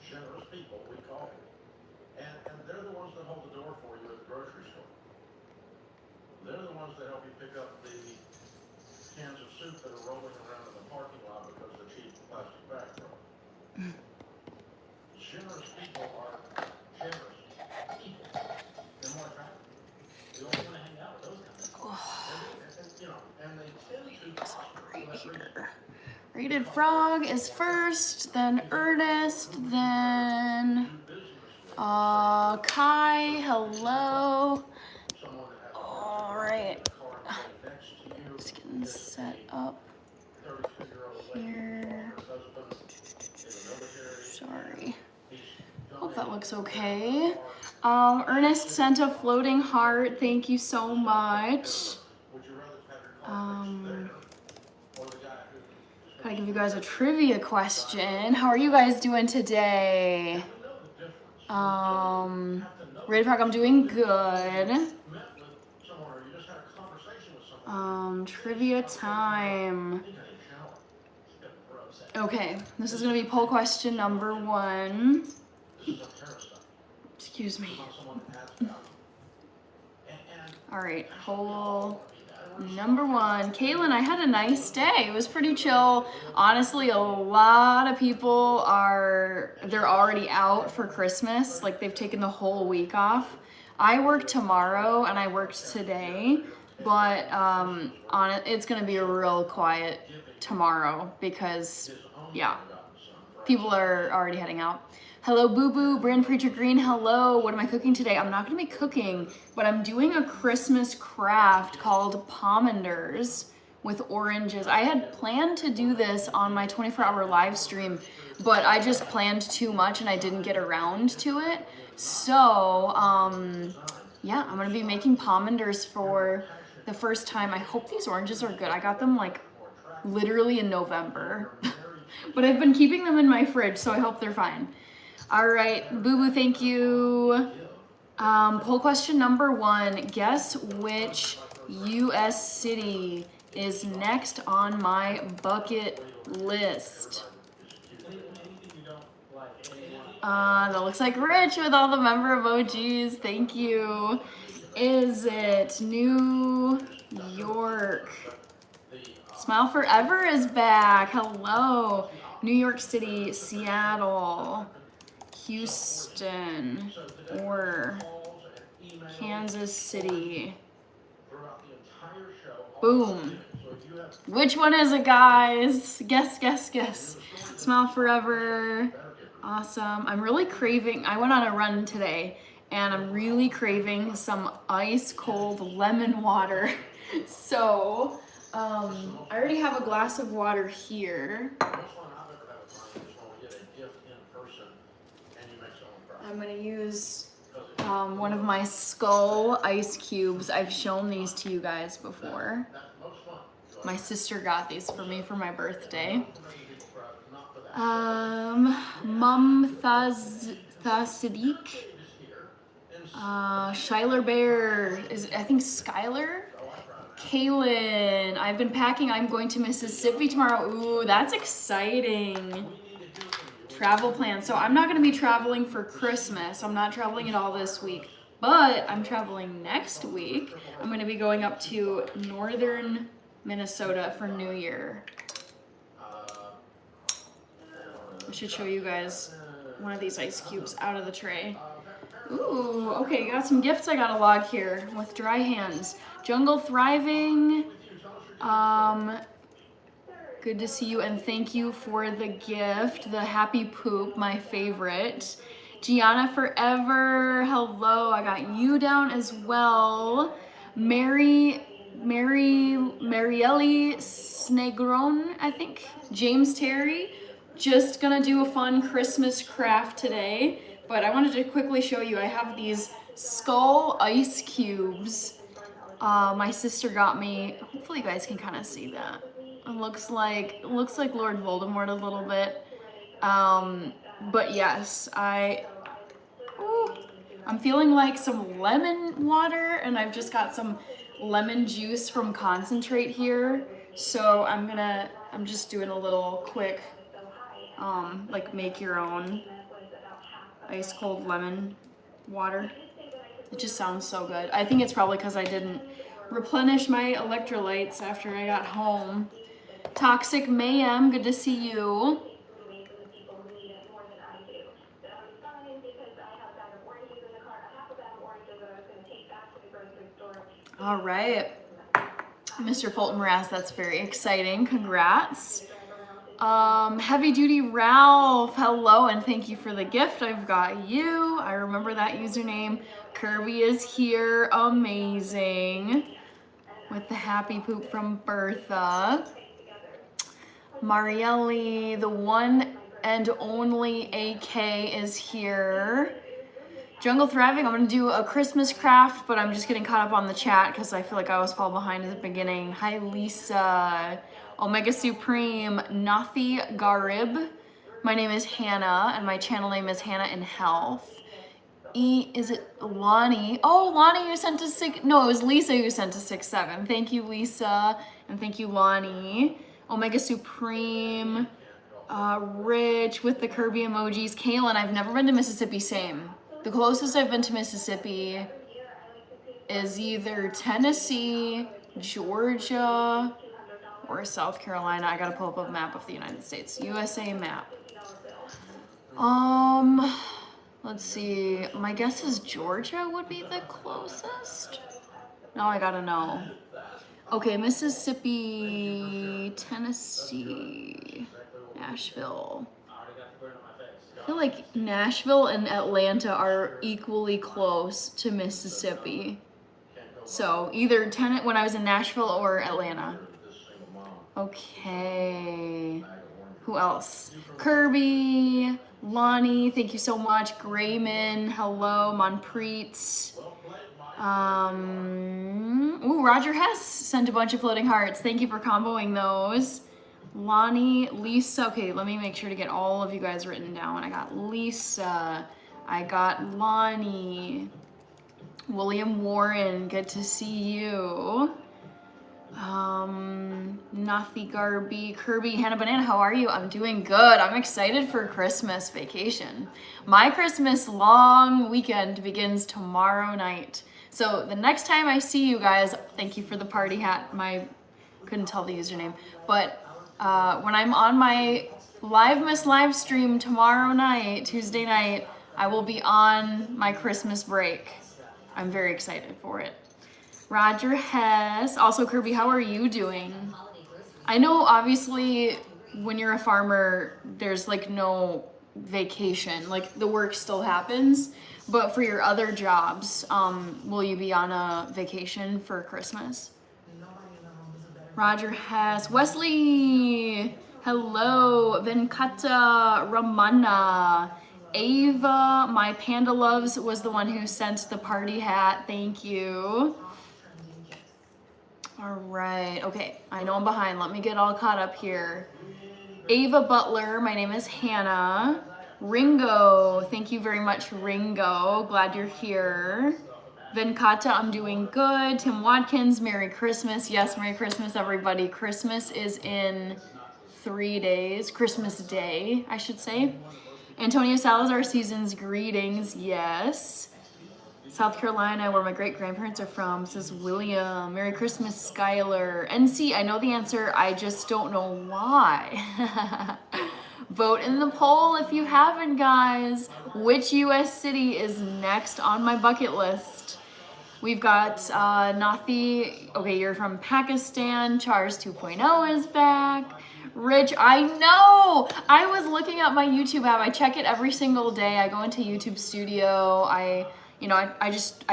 generous people, we call them. And they're the ones that hold the door for you at the grocery store. They're the ones that help you pick up the cans of soup that are rolling around in the parking lot because the cheap plastic bag broke. Generous people are generous people. They're more attractive. You don't want to hang out with those guys. And they tend to prosper for that reason. Rated Frog is first, then Ernest, then Kai, hello. All right, just getting set up here. Sorry. Hope that looks okay. Ernest sent a floating heart. Thank you so much. Gotta give you guys a trivia question. How are you guys doing today? Rated Frog, I'm doing good. Trivia time. Okay, this is gonna be poll question number 1. Excuse me. All right, poll number 1. Kaylin, I had a nice day. It was pretty chill. Honestly, a lot of people they're already out for Christmas. Like, they've taken the whole week off. I work tomorrow and I worked today, but it's gonna be a real quiet tomorrow because, yeah, people are already heading out. Hello, Boo Boo, Brand Preacher Green, hello. What am I cooking today? I'm not gonna be cooking, but I'm doing a Christmas craft called pomanders with oranges. I had planned to do this on my 24-hour live stream, but I just planned too much and I didn't get around to it. So, yeah, I'm gonna be making pomanders for the first time. I hope these oranges are good. I got them like literally in November, but I've been keeping them in my fridge, so I hope they're fine. All right, Boo Boo, thank you. Poll question number 1. Guess which U.S. city is next on my bucket list? That looks like Rich with all the member emojis. Thank you. Is it New York? Smile Forever is back. Hello. New York City, Seattle, Houston, or Kansas City. Boom. Which one is it, guys? Guess. Smile Forever. Awesome. I'm really craving, I went on a run today, and I'm really craving some ice cold lemon water. So, I already have a glass of water here. I'm gonna use one of my skull ice cubes. I've shown these to you guys before. My sister got these for me for my birthday. Mum Thasidik. Shyler Bear I think Skylar. Kaylin, I've been packing. I'm going to Mississippi tomorrow. Ooh, that's exciting. Travel plans. So I'm not going to be traveling for Christmas. I'm not traveling at all this week, but I'm traveling next week. I'm going to be going up to northern Minnesota for New Year. I should show you guys one of these ice cubes out of the tray. Ooh, okay, got some gifts I gotta log here with dry hands. Jungle Thriving, good to see you, and thank you for the gift, the Happy Poop, my favorite. Gianna Forever, hello, I got you down as well. Marielle Snegron, I think. James Terry, just gonna do a fun Christmas craft today, but I wanted to quickly show you, I have these skull ice cubes. My sister got me, hopefully you guys can kind of see that. It looks like Lord Voldemort a little bit. But yes, I'm feeling like some lemon water, and I've just got some lemon juice from concentrate here. So I'm just doing a little quick, like make your own ice cold lemon water. It just sounds so good. I think it's probably because I didn't replenish my electrolytes after I got home. Toxic Mayhem, good to see you. All right. Mr. Fulton Raz, that's very exciting. Congrats. Heavy Duty Ralph, hello, and thank you for the gift. I've got you. I remember that username. Kirby is here, amazing. With the happy poop from Bertha. Marielli, the one and only AK is here. Jungle Thriving, I'm gonna do a Christmas craft, but I'm just getting caught up on the chat because I feel like I always fall behind at the beginning. Hi Lisa, Omega Supreme, Nathi Garib. My name is Hannah and my channel name is Hannah in Health. Is it Lonnie? Oh, Lonnie, you sent us no, it was Lisa who sent us 6-7. Thank you, Lisa, and thank you, Lonnie. Omega Supreme, Rich with the Kirby emojis. Kaylin, I've never been to Mississippi, same. The closest I've been to Mississippi is either Tennessee, Georgia, or South Carolina. I gotta pull up a map of the United States. USA map. Let's see. My guess is Georgia would be the closest. Now I gotta know. Okay, Mississippi, Tennessee, Nashville. I feel like Nashville and Atlanta are equally close to Mississippi. So either when I was in Nashville or Atlanta. Okay. Who else? Kirby, Lonnie, thank you so much. Grayman, hello. Monpreet. Ooh, Roger Hess sent a bunch of floating hearts. Thank you for comboing those. Lonnie, Lisa, okay, let me make sure to get all of you guys written down. I got Lisa, I got Lonnie, William Warren, good to see you. Nathi Garby, Kirby, Hannah Banana, how are you? I'm doing good. I'm excited for Christmas vacation. My Christmas long weekend begins tomorrow night. So the next time I see you guys, thank you for the party hat. Couldn't tell the username, but when I'm on my live stream tomorrow night, Tuesday night, I will be on my Christmas break. I'm very excited for it. Roger Hess. Also, Kirby, how are you doing? I know, obviously, when you're a farmer, there's like no vacation. Like the work still happens. But for your other jobs, will you be on a vacation for Christmas? Roger Hess. Wesley. Hello. Venkata Ramana. Ava, my Panda Loves, was the one who sent the party hat. Thank you. All right. Okay. I know I'm behind. Let me get all caught up here. Ava Butler. My name is Hannah. Ringo. Thank you very much, Ringo. Glad you're here. Venkata, I'm doing good. Tim Watkins, Merry Christmas. Yes, Merry Christmas, everybody. Christmas is in 3 days. Christmas Day, I should say. Antonio Salazar, season's greetings. Yes. South Carolina, where my great-grandparents are from, says William. Merry Christmas, Skylar. NC, I know the answer. I just don't know why. Vote in the poll if you haven't, guys. Which U.S. city is next on my bucket list? We've got Nathi. Okay, you're from Pakistan. Chars 2.0 is back. Rich, I know. I was looking at my YouTube app. I check it every single day. I go into YouTube Studio. I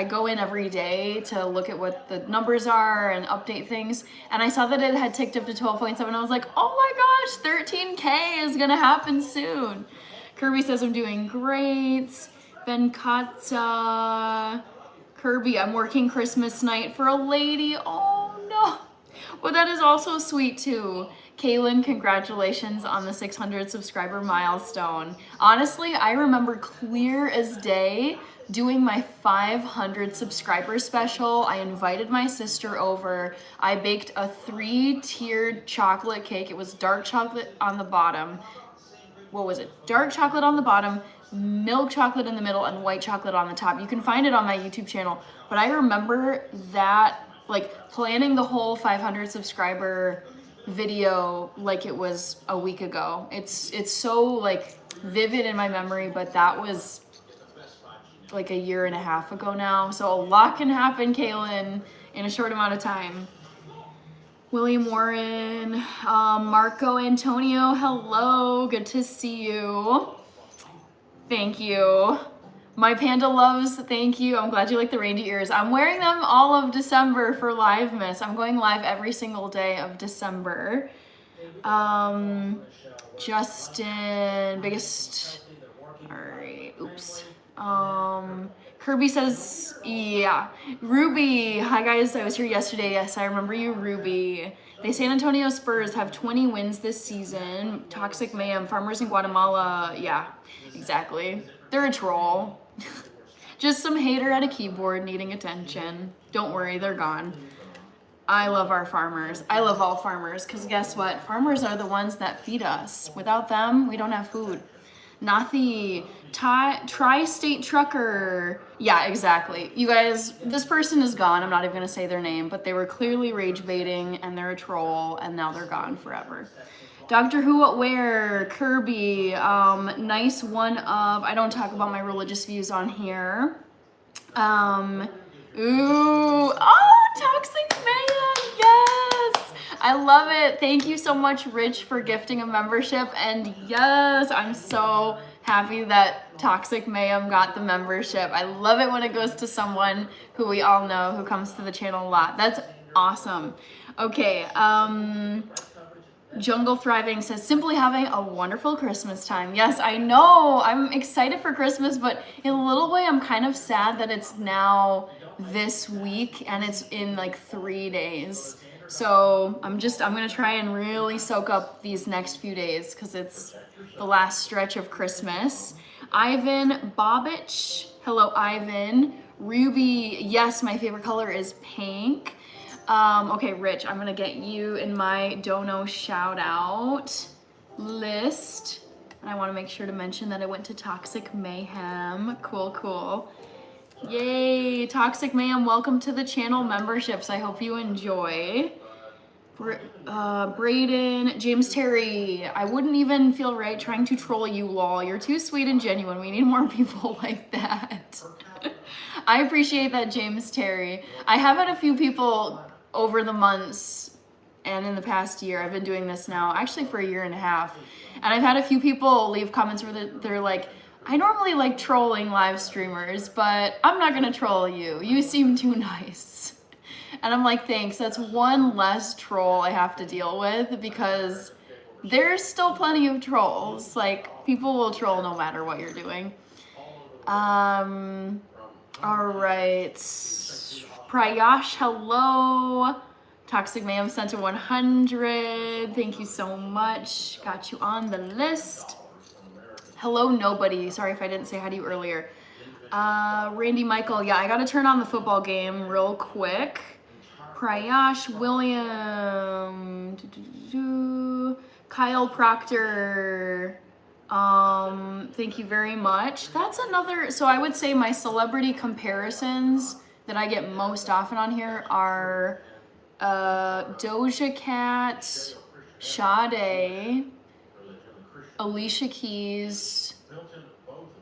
go in every day to look at what the numbers are and update things. And I saw that it had ticked up to 12.7. I was like, oh my gosh, 13K is gonna happen soon. Kirby says I'm doing great. Venkata. Kirby, I'm working Christmas night for a lady. Oh no. Well, that is also sweet too. Kaylin, congratulations on the 600 subscriber milestone. Honestly, I remember clear as day doing my 500 subscriber special. I invited my sister over. I baked a 3-tiered chocolate cake. It was dark chocolate on the bottom. What was it? Dark chocolate on the bottom, milk chocolate in the middle and white chocolate on the top. You can find it on my YouTube channel. But I remember that, like, planning the whole 500 subscriber video like it was a week ago. It's so, like, vivid in my memory, but that was like a year and a half ago now. So a lot can happen, Kaylin, in a short amount of time. William Warren, Marco Antonio, hello, good to see you. Thank you. My panda loves, thank you. I'm glad you like the reindeer ears. I'm wearing them all of December for Live Miss. I'm going live every single day of December. Justin, biggest, all right, oops. Kirby says, yeah. Ruby, hi guys, I was here yesterday. Yes, I remember you, Ruby. The San Antonio Spurs have 20 wins this season. Toxic Mayhem, farmers in Guatemala. Yeah, exactly. They're a troll. Just some hater at a keyboard needing attention. Don't worry, they're gone. I love our farmers. I love all farmers, because guess what? Farmers are the ones that feed us. Without them, we don't have food. Not the tri-state trucker. Yeah, exactly. You guys, this person is gone. I'm not even going to say their name, but they were clearly rage baiting, and they're a troll, and now they're gone forever. Doctor Who What Where, Kirby, nice one of, I don't talk about my religious views on here. Toxic Man, yes! I love it. Thank you so much, Rich, for gifting a membership. And yes, I'm so happy that Toxic Mayhem got the membership. I love it when it goes to someone who we all know who comes to the channel a lot. That's awesome. Okay, Jungle Thriving says, simply having a wonderful Christmas time. Yes, I know. I'm excited for Christmas, but in a little way, I'm kind of sad that it's now this week and it's in like 3 days. So I'm going to try and really soak up these next few days because it's the last stretch of Christmas. Ivan Bobich. Hello, Ivan. Ruby. Yes, my favorite color is pink. Okay, Rich, I'm gonna get you in my dono shout out list. And I want to make sure to mention that I went to Toxic Mayhem. Cool, cool. Yay, Toxic Mayhem, welcome to the channel memberships. I hope you enjoy. Brayden, James Terry, I wouldn't even feel right trying to troll you, lol. You're too sweet and genuine. We need more people like that. I appreciate that, James Terry. I have had a few people over the months and in the past year. I've been doing this now actually for a year and a half, and I've had a few people leave comments where they're like, I normally like trolling live streamers, but I'm not gonna troll you. You seem too nice. And I'm like, thanks. That's one less troll I have to deal with, because there's still plenty of trolls. Like, people will troll no matter what you're doing. All right, Prayash, hello. Toxic Mayhem sent to 100. Thank you so much. Got you on the list. Hello, nobody. Sorry if I didn't say hi to you earlier. Randy Michael, yeah, I gotta turn on the football game real quick. Prayash, William, Kyle Proctor. Thank you very much. That's another, so I would say my celebrity comparisons that I get most often on here are Doja Cat, Sade, Alicia Keys,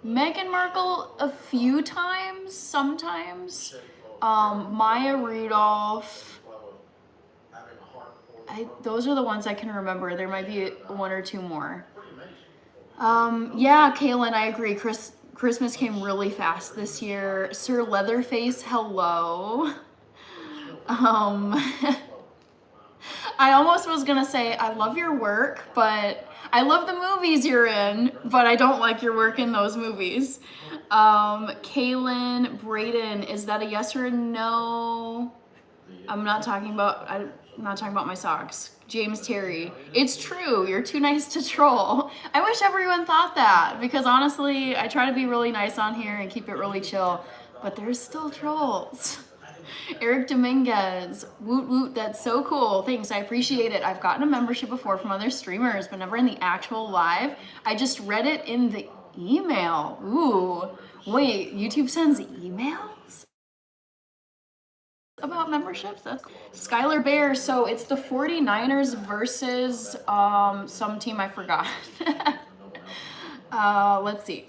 Meghan Markle a few times, sometimes, Maya Rudolph. Those are the ones I can remember. There might be one or two more. Yeah, Kaylin, I agree. Christmas came really fast this year. Sir Leatherface, hello. I almost was gonna say, I love your work, but I love the movies you're in, but I don't like your work in those movies. Kaylin, Brayden, is that a yes or a no? I'm not talking about my socks. James Terry, it's true, you're too nice to troll. I wish everyone thought that, because honestly, I try to be really nice on here and keep it really chill, but there's still trolls. Eric Dominguez, woot woot, that's so cool. Thanks, I appreciate it. I've gotten a membership before from other streamers, but never in the actual live. I just read it in the Email. Ooh. Wait, YouTube sends emails about memberships? That's cool. Skylar Bear, so it's the 49ers versus some team I forgot. Let's see.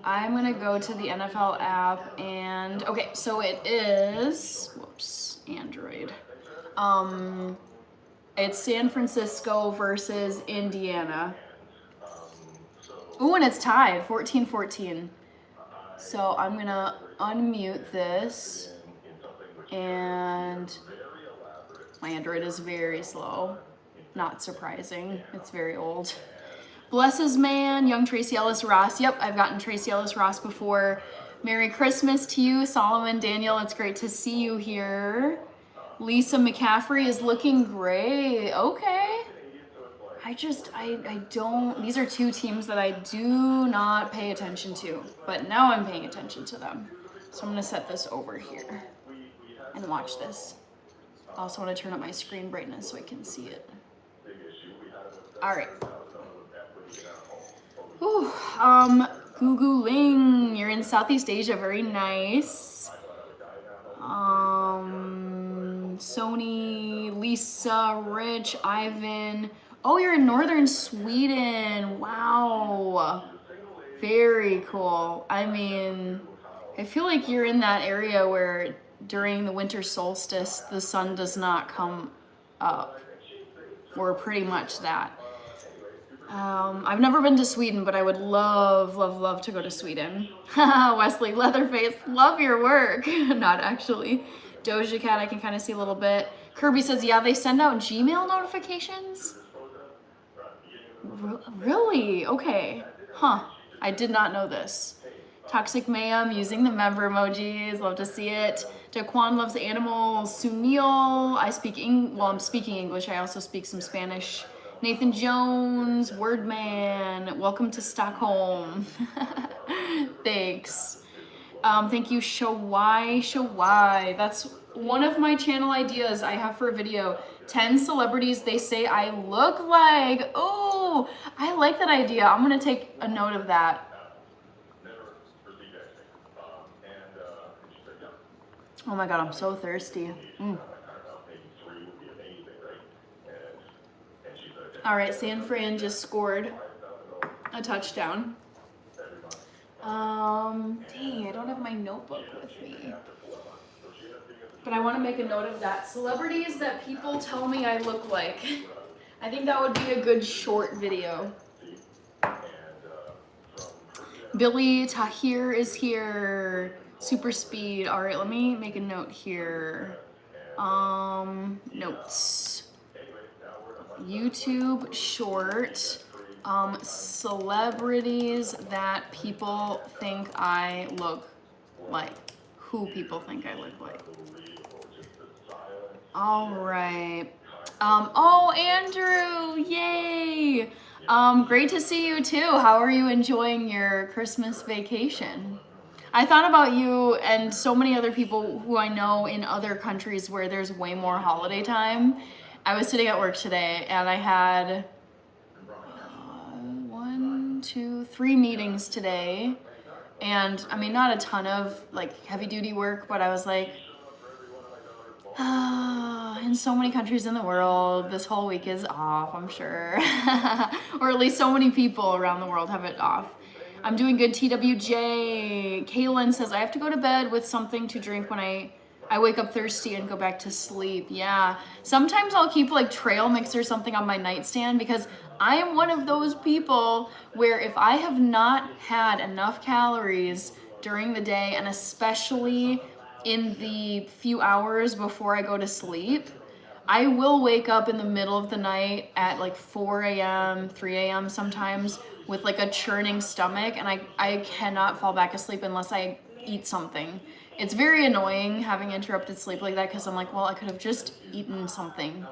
I'm gonna go to the NFL app and okay, so it is Android. It's San Francisco versus Indiana. Ooh, and it's tied 14-14. So I'm gonna unmute this, and my Android is very slow. Not surprising, it's very old. Blesses Man, young Tracy Ellis Ross. Yep, I've gotten Tracy Ellis Ross before. Merry Christmas to you, Solomon Daniel. It's great to see you here. Lisa McCaffrey is looking great. Okay. I don't, these are two teams that I do not pay attention to, but now I'm paying attention to them. So I'm gonna set this over here and watch this. I also want to turn up my screen brightness so I can see it. All right. Whew. Gugu Ling, you're in Southeast Asia, very nice. Sony, Lisa, Rich, Ivan. Oh, you're in northern Sweden. Wow. Very cool. I mean, I feel like you're in that area where during the winter solstice, the sun does not come up. Or pretty much that. I've never been to Sweden, but I would love, love, love to go to Sweden. Wesley Leatherface, love your work. Not actually. Doja Cat, I can kind of see a little bit. Kirby says, yeah, they send out Gmail notifications? Really? Okay. Huh. I did not know this. Toxic Mayhem, using the member emojis. Love to see it. Daquan loves animals. Sunil, I'm speaking English. I also speak some Spanish. Nathan Jones, Wordman, welcome to Stockholm. Thanks. Thank you, Shawai. That's one of my channel ideas I have for a video. 10 celebrities they say I look like. Oh, I like that idea. I'm gonna take a note of that. Oh my God, I'm so thirsty. All right, San Fran just scored a touchdown. Dang, I don't have my notebook with me. But I want to make a note of that. Celebrities that people tell me I look like. I think that would be a good short video. Billy Tahir is here. Super speed. All right, let me make a note here. Notes. YouTube short. Celebrities that people think I look like. Who people think I look like. All right. Oh, Andrew, yay. Great to see you too. How are you enjoying your Christmas vacation? I thought about you and so many other people who I know in other countries where there's way more holiday time. I was sitting at work today and I had 3 meetings today. And I mean, not a ton of like heavy duty work, but I was like, in so many countries in the world, this whole week is off, I'm sure. Or at least so many people around the world have it off. I'm doing good, TWJ. Kaylin says, I have to go to bed with something to drink when I wake up thirsty and go back to sleep. Yeah. Sometimes I'll keep like trail mix or something on my nightstand because I am one of those people where if I have not had enough calories during the day, and especially in the few hours before I go to sleep, I will wake up in the middle of the night at like 4 a.m., 3 a.m. sometimes with like a churning stomach, and I cannot fall back asleep unless I eat something. It's very annoying having interrupted sleep like that because I'm like, well, I could have just eaten something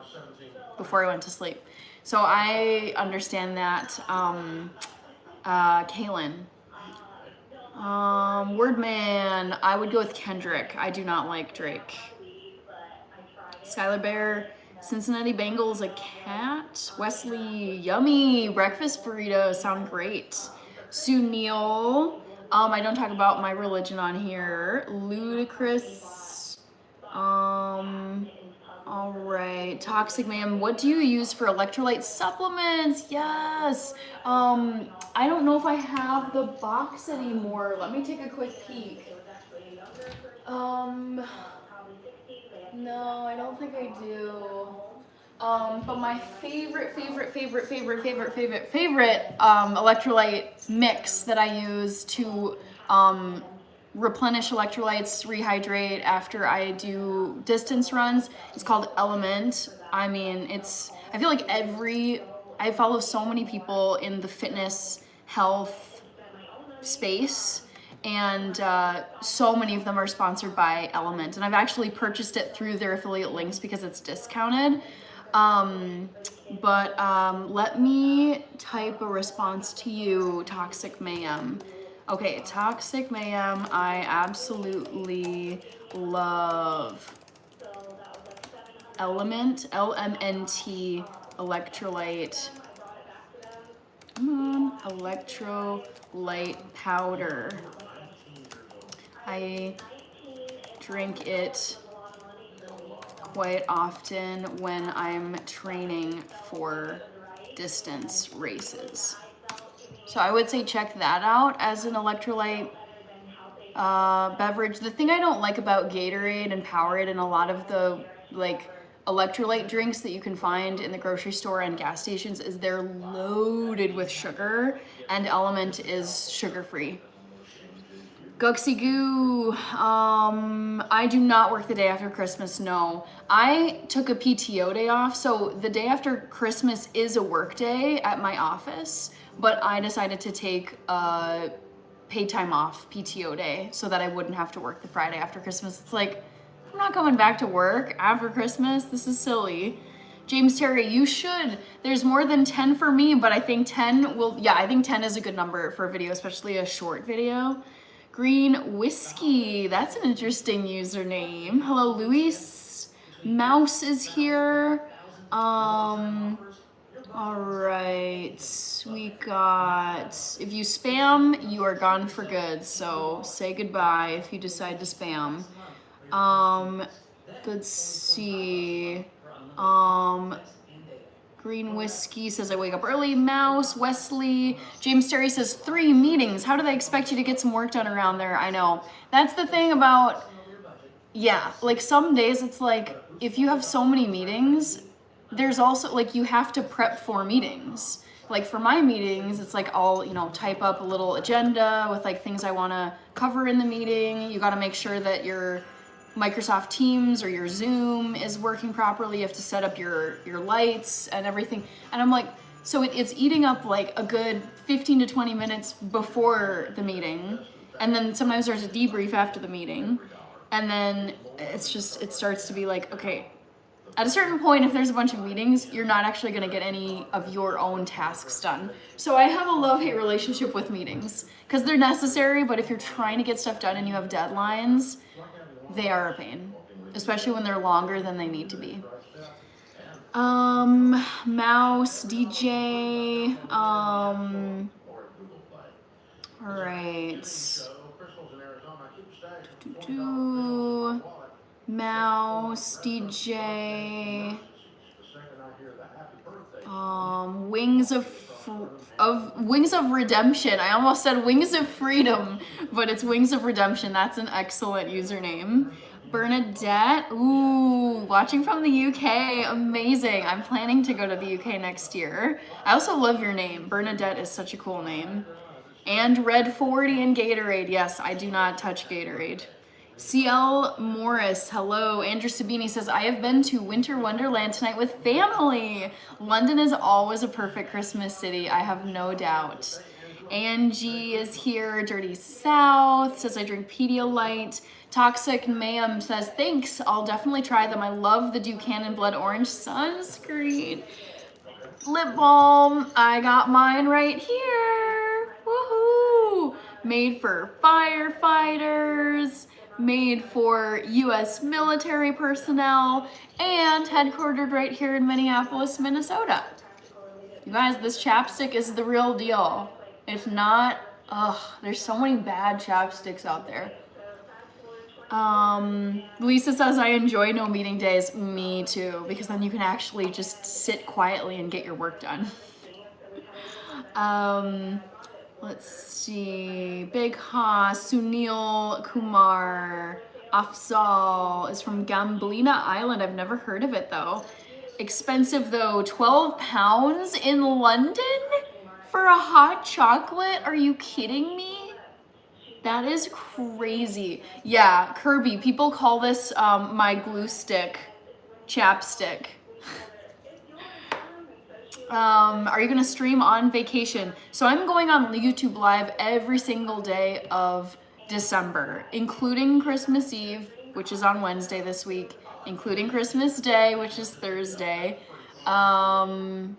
before I went to sleep. So I understand that. Kaylin. Wordman, I would go with Kendrick. I do not like Drake. Skylar Bear, Cincinnati Bengals, a cat. Wesley, yummy breakfast burritos sound great. Sunil. I don't talk about my religion on here. Ludicrous. All right. Toxic Ma'am, what do you use for electrolyte supplements? Yes. I don't know if I have the box anymore. Let me take a quick peek. No, I don't think I do. But my favorite electrolyte mix that I use to replenish electrolytes, rehydrate after I do distance runs is called Element. I mean, I feel like I follow so many people in the fitness health space, and so many of them are sponsored by Element, and I've actually purchased it through their affiliate links because it's discounted. Let me type a response to you, Toxic Mayhem. Okay, Toxic Mayhem, I absolutely love Element, LMNT, electrolyte. Electrolyte powder. I drink it quite often when I'm training for distance races. So I would say check that out as an electrolyte beverage. The thing I don't like about Gatorade and Powerade and a lot of the electrolyte drinks that you can find in the grocery store and gas stations is they're loaded with sugar, and Element is sugar-free. Guxy Goo, I do not work the day after Christmas, no. I took a PTO day off, so the day after Christmas is a work day at my office, but I decided to take a paid time off PTO day so that I wouldn't have to work the Friday after Christmas. It's like, I'm not coming back to work after Christmas, this is silly. James Terry, you should. There's more than 10 for me, but I think 10 I think 10 is a good number for a video, especially a short video. Green Whiskey, that's an interesting username. Hello, Luis. Mouse is here. All right, we got, if you spam, you are gone for good. So say goodbye if you decide to spam. Let's see. Green Whiskey says I wake up early. Mouse, Wesley. James Terry says 3 meetings. How do they expect you to get some work done around there? I know. That's the thing about, yeah, like some days it's like if you have so many meetings, there's also like you have to prep for meetings. Like for my meetings, it's like I'll, type up a little agenda with like things I want to cover in the meeting. You got to make sure that your Microsoft Teams or your Zoom is working properly. You have to set up your lights and everything. And I'm like, so it's eating up like a good 15 to 20 minutes before the meeting. And then sometimes there's a debrief after the meeting. And then it starts to be like, okay, at a certain point, if there's a bunch of meetings, you're not actually going to get any of your own tasks done. So I have a love-hate relationship with meetings because they're necessary, but if you're trying to get stuff done and you have deadlines, they are a pain, especially when they're longer than they need to be. Mouse, DJ, all right. Mouse, DJ, Wings of Redemption. I almost said Wings of Freedom, but it's Wings of Redemption. That's an excellent username. Bernadette, ooh, watching from the UK, amazing. I'm planning to go to the UK next year. I also love your name. Bernadette is such a cool name. And Red 40 and Gatorade. Yes, I do not touch Gatorade. CL Morris, hello. Andrew Sabini says, I have been to Winter Wonderland tonight with family. London is always a perfect Christmas city, I have no doubt. Angie is here. Dirty South says, I drink Pedialyte. Toxic Mayhem says, thanks, I'll definitely try them. I love the Buchanan Blood Orange sunscreen. Lip balm, I got mine right here. Woohoo! Made for firefighters, made for U.S. military personnel, and headquartered right here in Minneapolis, Minnesota. You guys, this chapstick is the real deal. It's not, ugh, there's so many bad chapsticks out there. Lisa says, I enjoy no meeting days. Me too, because then you can actually just sit quietly and get your work done. Let's see. Big Ha, Sunil Kumar, Afzal is from Gamblina Island. I've never heard of it though. Expensive though, 12 pounds in London for a hot chocolate? Are you kidding me? That is crazy. Yeah, Kirby, people call this my glue stick chapstick. Are you gonna stream on vacation? So I'm going on YouTube Live every single day of December, including Christmas Eve, which is on Wednesday this week, including Christmas Day, which is Thursday, and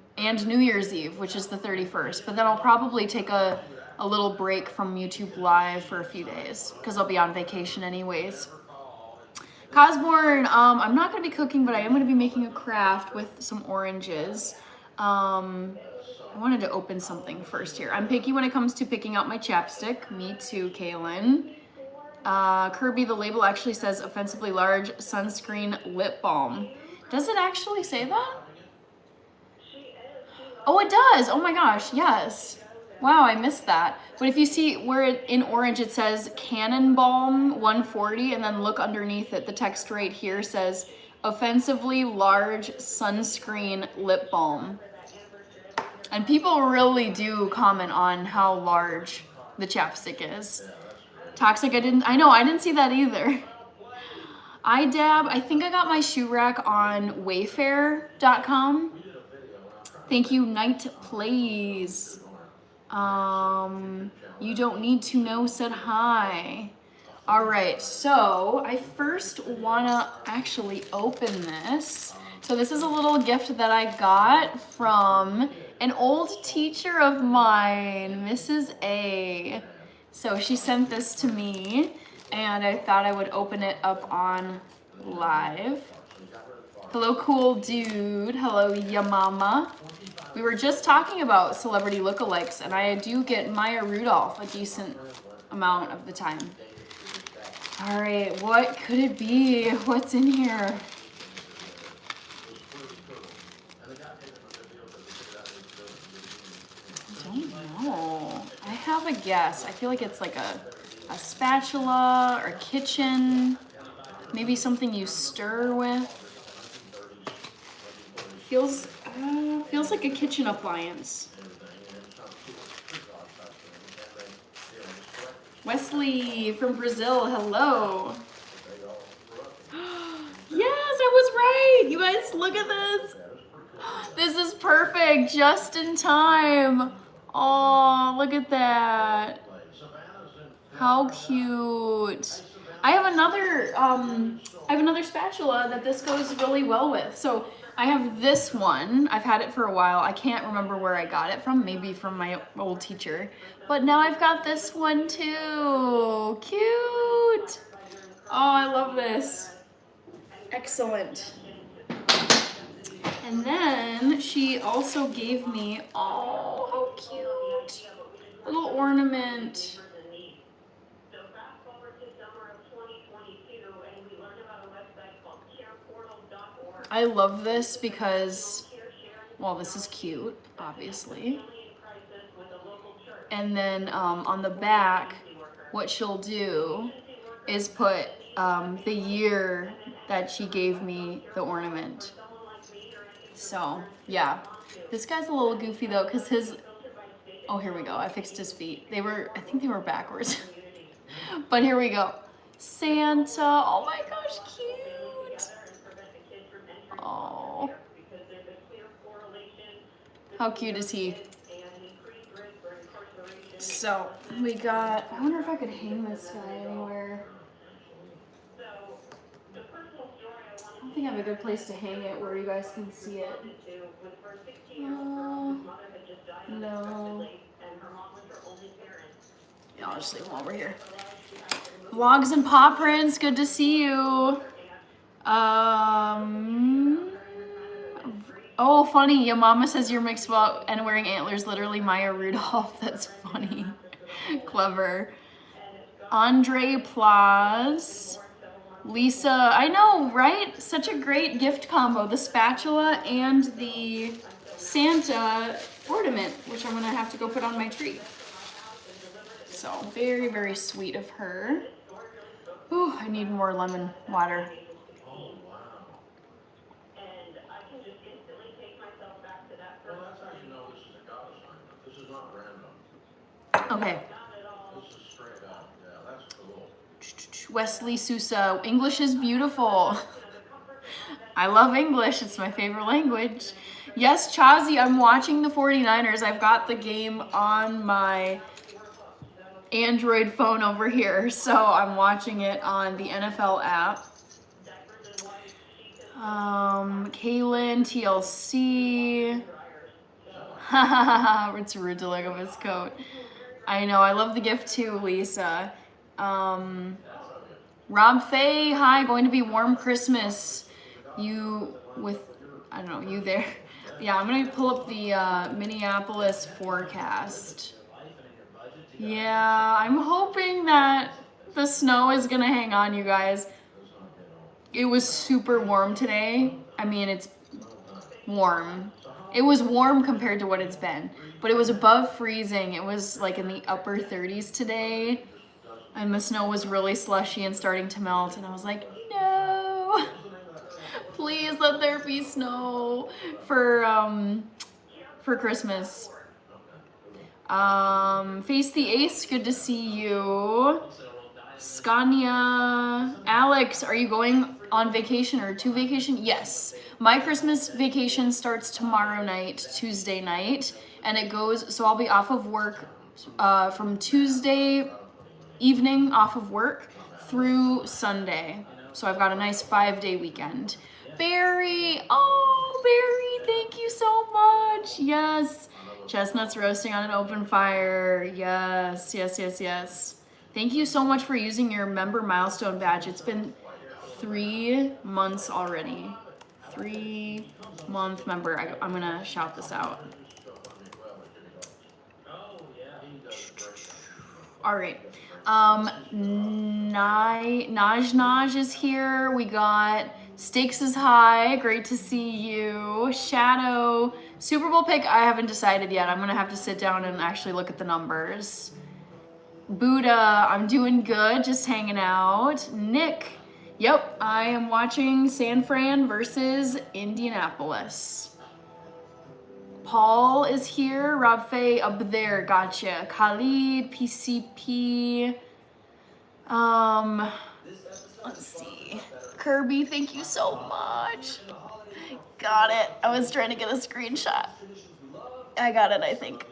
New Year's Eve, which is the 31st. But then I'll probably take a little break from YouTube Live for a few days because I'll be on vacation anyways. Cosborn, I'm not gonna be cooking, but I am gonna be making a craft with some oranges. I wanted to open something first here. I'm picky when it comes to picking out my chapstick. Me too, Kaylin. Kirby, the label actually says offensively large sunscreen lip balm. Does it actually say that? Oh, it does. Oh my gosh, yes. Wow, I missed that. But if you see where in orange it says Cannon Balm 140, and then look underneath it, the text right here says offensively large sunscreen lip balm. And people really do comment on how large the chapstick is. Toxic, I didn't see that either. iDab, I think I got my shoe rack on Wayfair.com. Thank you, Night Plays. You don't need to know said hi. All right, so I first wanna actually open this. So this is a little gift that I got from an old teacher of mine, Mrs. A. So she sent this to me and I thought I would open it up on live. Hello, cool dude. Hello, ya mama. We were just talking about celebrity lookalikes, and I do get Maya Rudolph a decent amount of the time. All right, what could it be? What's in here? I don't know. I have a guess. I feel like it's like a spatula or kitchen, maybe something you stir with. Feels like a kitchen appliance. Wesley from Brazil, hello. Yes, I was right. You guys, look at this. This is perfect, just in time. Oh, look at that. How cute. I have another spatula that this goes really well with. So I have this one. I've had it for a while. I can't remember where I got it from. Maybe from my old teacher. But now I've got this one too. Cute. Oh, I love this. Excellent. And then she also gave me, oh, how cute. Little ornament. I love this because, well, this is cute, obviously. And then on the back, what she'll do is put the year that she gave me the ornament. So, yeah. This guy's a little goofy though, because his, oh, here we go. I fixed his feet. I think they were backwards. But here we go. Santa, oh my gosh, cute. Oh, how cute is he? So we got, I wonder if I could hang this guy anywhere. I don't think I have a good place to hang it where you guys can see it. No. Yeah, I'll just leave him over here. Vlogs and Paw Prints, good to see you. Oh, funny. Your mama says you're mixed up and wearing antlers. Literally Maya Rudolph. That's funny. Clever. Andre Plaz. Lisa. I know, right? Such a great gift combo. The spatula and the Santa ornament, which I'm going to have to go put on my tree. So very, very sweet of her. Ooh, I need more lemon water. Oh, wow. Well, that's how you know this is a God assignment. This is not random. Okay. This is straight up. Yeah, that's cool. Wesley Sousa. English is beautiful. I love English. It's my favorite language. Yes, Chazi, I'm watching the 49ers. I've got the game on my Android phone over here, so I'm watching it on the NFL app. Kaylin, TLC. It's rude to look up his coat. I know, I love the gift too, Lisa. Rob Faye, hi, going to be warm Christmas. You with, I don't know, you there. Yeah, I'm gonna pull up the Minneapolis forecast. Yeah, I'm hoping that the snow is gonna hang on, you guys. It was super warm today. I mean, it's warm. It was warm compared to what it's been, but it was above freezing. It was like in the upper 30s today, and the snow was really slushy and starting to melt, and I was like, no, please let there be snow for Christmas. Face the Ace, good to see you. Scania. Alex, are you going on vacation or to vacation? Yes. My Christmas vacation starts tomorrow night, Tuesday night, and it goes, so I'll be off of work from Tuesday evening off of work through Sunday. So I've got a nice 5-day weekend. Barry, oh, Barry, thank you so much. Yes. Chestnuts roasting on an open fire. Yes, yes, yes, yes. Thank you so much for using your member milestone badge. It's been 3 months already. 3-month member. I'm gonna shout this out. All right. Naj is here. We got Stakes is High. Great to see you. Shadow. Super Bowl pick. I haven't decided yet. I'm gonna have to sit down and actually look at the numbers. Buddha, I'm doing good, just hanging out. Nick, yep, I am watching San Fran versus Indianapolis. Paul is here. Rob Faye up there, gotcha. Khalid, PCP. Let's see. Kirby, thank you so much. Got it. I was trying to get a screenshot. I got it, I think.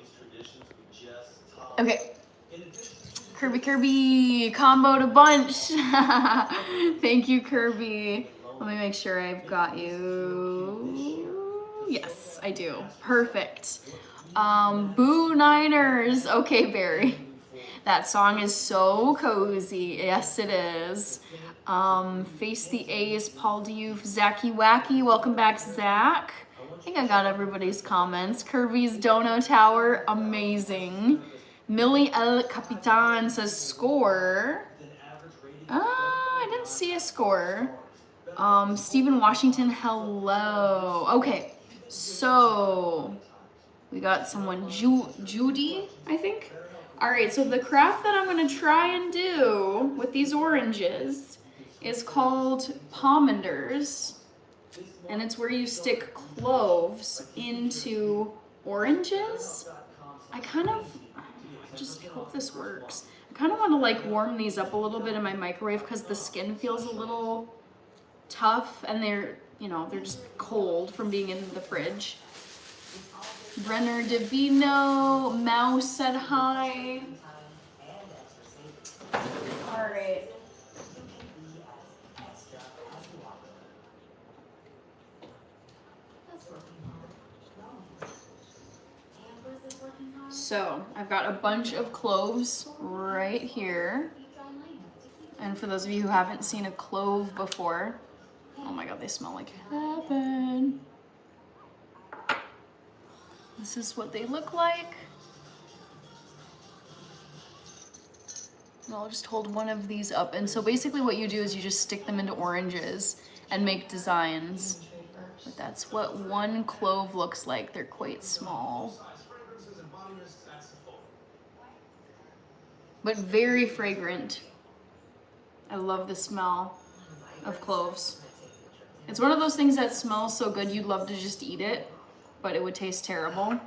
Okay. Kirby, comboed a bunch. Thank you, Kirby. Let me make sure I've got you. Yes, I do. Perfect. Boo Niners. Okay, Barry. That song is so cozy. Yes, it is. Face the A's, Paul Diouf, Zachy Wacky. Welcome back, Zach. I think I got everybody's comments. Kirby's Dono Tower, amazing. Millie El Capitan says score. I didn't see a score. Stephen Washington, hello. Okay, so we got someone, Judy, I think. All right, so the craft that I'm gonna try and do with these oranges is called pomanders, and it's where you stick cloves into oranges. I just hope this works. I kind of want to like warm these up a little bit in my microwave because the skin feels a little tough and they're just cold from being in the fridge. Brenner Divino, Mouse said hi. All right. So I've got a bunch of cloves right here. And for those of you who haven't seen a clove before, oh my God, they smell like heaven. This is what they look like. And I'll just hold one of these up. And so basically what you do is you just stick them into oranges and make designs. But that's what one clove looks like. They're quite small. But very fragrant. I love the smell of cloves. It's one of those things that smells so good you'd love to just eat it, but it would taste terrible.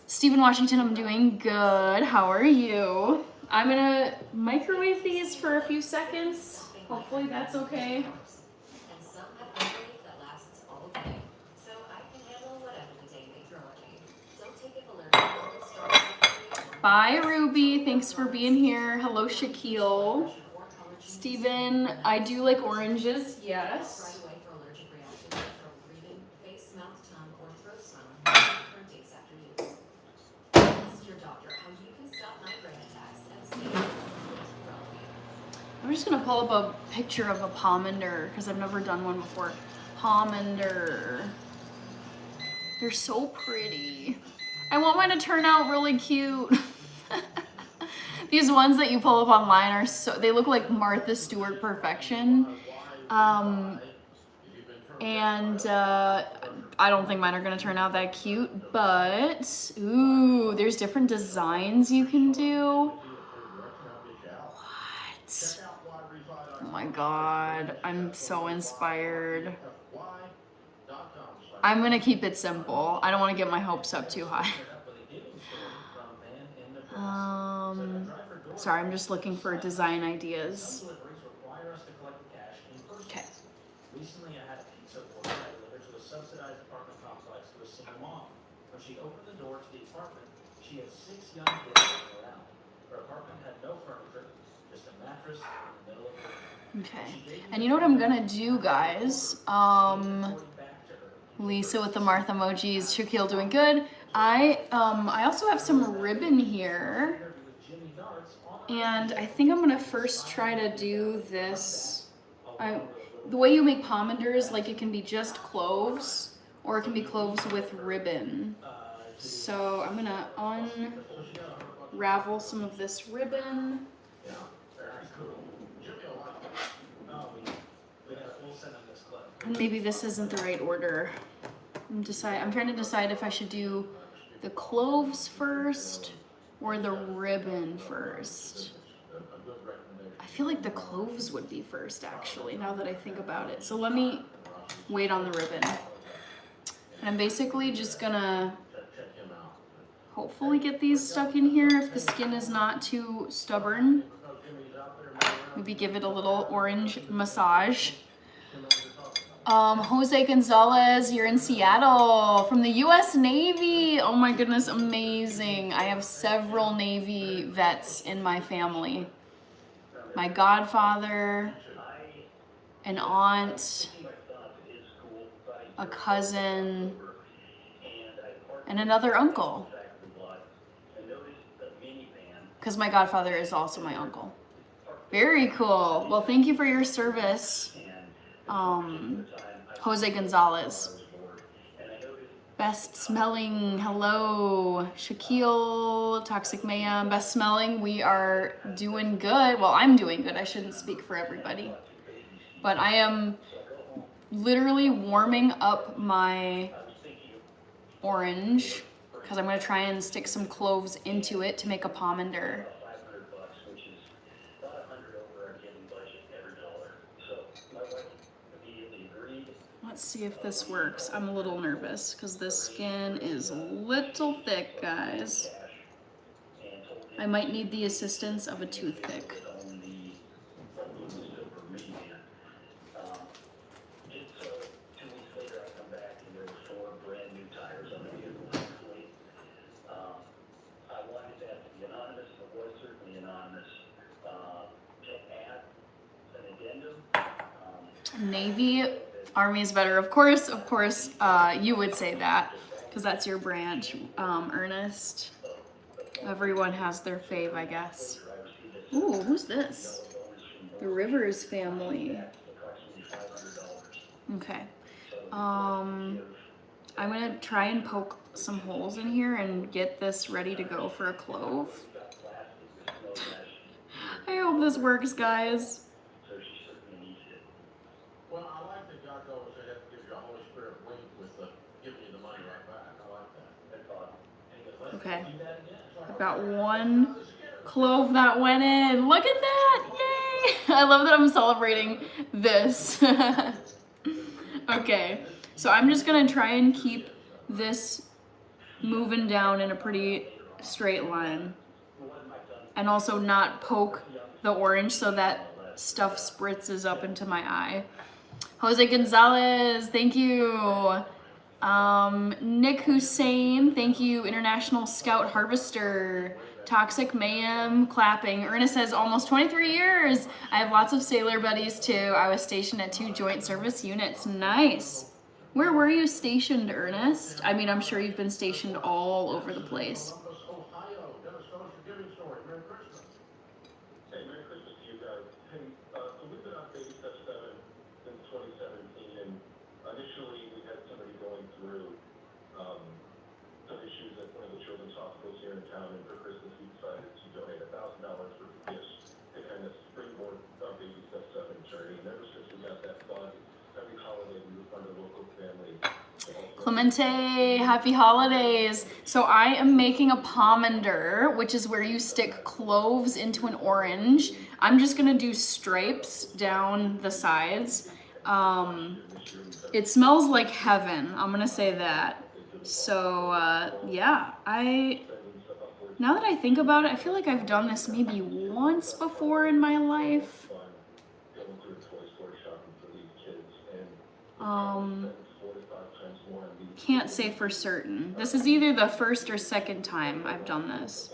Stephen Washington, I'm doing good. How are you? I'm gonna microwave these for a few seconds. Hopefully that's okay. Bye, Ruby. Thanks for being here. Hello, Shaquille. Steven, I do like oranges, yes. I'm just gonna pull up a picture of a pomander because I've never done one before. Pomander. They're so pretty. I want mine to turn out really cute. These ones that you pull up online are so, they look like Martha Stewart perfection. I don't think mine are gonna turn out that cute, but, ooh, there's different designs you can do. What? Oh my God, I'm so inspired. I'm gonna keep it simple. I don't wanna get my hopes up too high. Sorry, I'm just looking for design ideas. Okay. Recently, I had a pizza order delivered to a subsidized apartment complex to a single mom. When she opened the door to the apartment, she had 6 young kids running around. Her apartment had no furniture, just a mattress in the middle of the room. Okay. And you know what I'm gonna do, guys? Lisa with the Martha emojis. Shaquille doing good. I also have some ribbon here. And I think I'm gonna first try to do this. The way you make pomanders, like it can be just cloves or it can be cloves with ribbon. So I'm gonna unravel some of this ribbon. And maybe this isn't the right order. I'm trying to decide if I should do the cloves first or the ribbon first. I feel like the cloves would be first, actually, now that I think about it. So let me wait on the ribbon. And I'm basically just gonna hopefully get these stuck in here if the skin is not too stubborn. Maybe give it a little orange massage. Jose Gonzalez, you're in Seattle from the US Navy. Oh my goodness, amazing. I have several Navy vets in my family. My godfather, an aunt, a cousin, and another uncle. Because my godfather is also my uncle. Very cool. Well, thank you for your service. Jose Gonzalez. Best smelling, hello. Shaquille, Toxic Mayhem, best smelling. We are doing good. Well, I'm doing good. I shouldn't speak for everybody. But I am literally warming up my orange because I'm going to try and stick some cloves into it to make a pomander. Let's see if this works. I'm a little nervous because this skin is a little thick, guys. I might need the assistance of a toothpick. Navy, Army is better. Of course, you would say that because that's your branch, Ernest. Everyone has their fave, I guess. Ooh, who's this? The Rivers family. Okay. I'm gonna try and poke some holes in here and get this ready to go for a clove. I hope this works, guys. Well, I like that God goes ahead and gives you a Holy Spirit wink with the giving you the money right back. I like that. Okay, I've got one clove that went in. Look at that, yay! I love that I'm celebrating this. Okay, so I'm just gonna try and keep this moving down in a pretty straight line. And also not poke the orange so that stuff spritzes up into my eye. Jose Gonzalez, thank you. Nick Hussein, thank you. International Scout Harvester. Toxic Mayhem, clapping. Ernest says, almost 23 years. I have lots of sailor buddies too. I was stationed at 2 joint service units. Nice. Where were you stationed, Ernest? I mean, I'm sure you've been stationed all over the place. Clemente, happy holidays. So I am making a pomander, which is where you stick cloves into an orange. I'm just gonna do stripes down the sides. It smells like heaven, I'm gonna say that. So yeah, now that I think about it, I feel like I've done this maybe once before in my life. Can't say for certain. This is either the first or second time I've done this.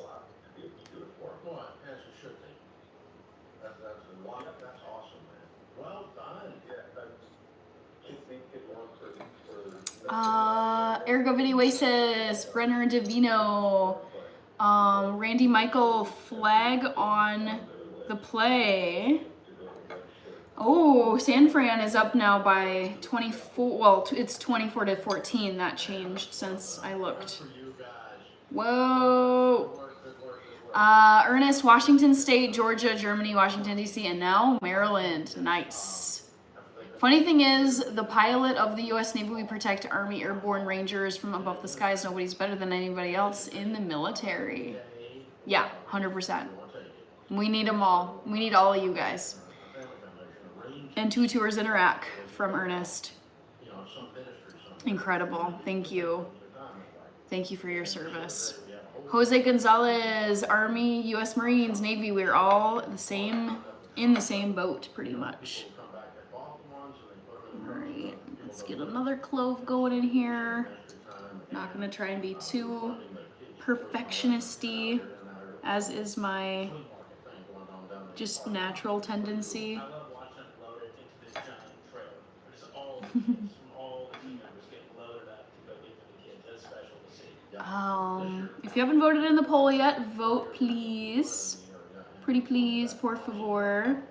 Ergo Videoasis, Brenner Divino, Randy Michael, flag on the play. Oh, San Fran is up now by 24. Well, it's 24-14. That changed since I looked. Whoa. Ernest, Washington State, Georgia, Germany, Washington, D.C., and now Maryland. Nice. Funny thing is, the pilot of the U.S. Navy, we protect Army Airborne Rangers from above the skies. Nobody's better than anybody else in the military. Yeah, 100%. We need them all. We need all of you guys. And 2 tours in Iraq from Ernest. Incredible. Thank you. Thank you for your service. Jose Gonzalez, Army, U.S. Marines, Navy. We're all the same, in the same boat, pretty much. All right, let's get another clove going in here. Not gonna try and be too perfectionist-y, as is my just natural tendency. If you haven't voted in the poll yet, vote please. Pretty please, por favor.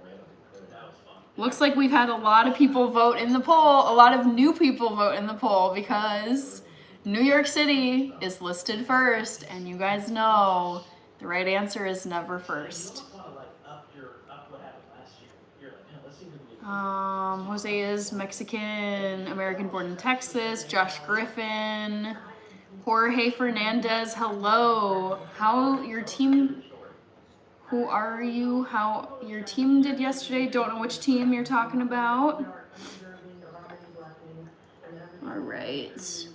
Looks like we've had a lot of people vote in the poll, a lot of new people vote in the poll because New York City is listed first, and you guys know the right answer is never first. Jose is Mexican, American born in Texas. Josh Griffin. Jorge Fernandez, hello. How your team, who are you? How your team did yesterday? Don't know which team you're talking about. All right.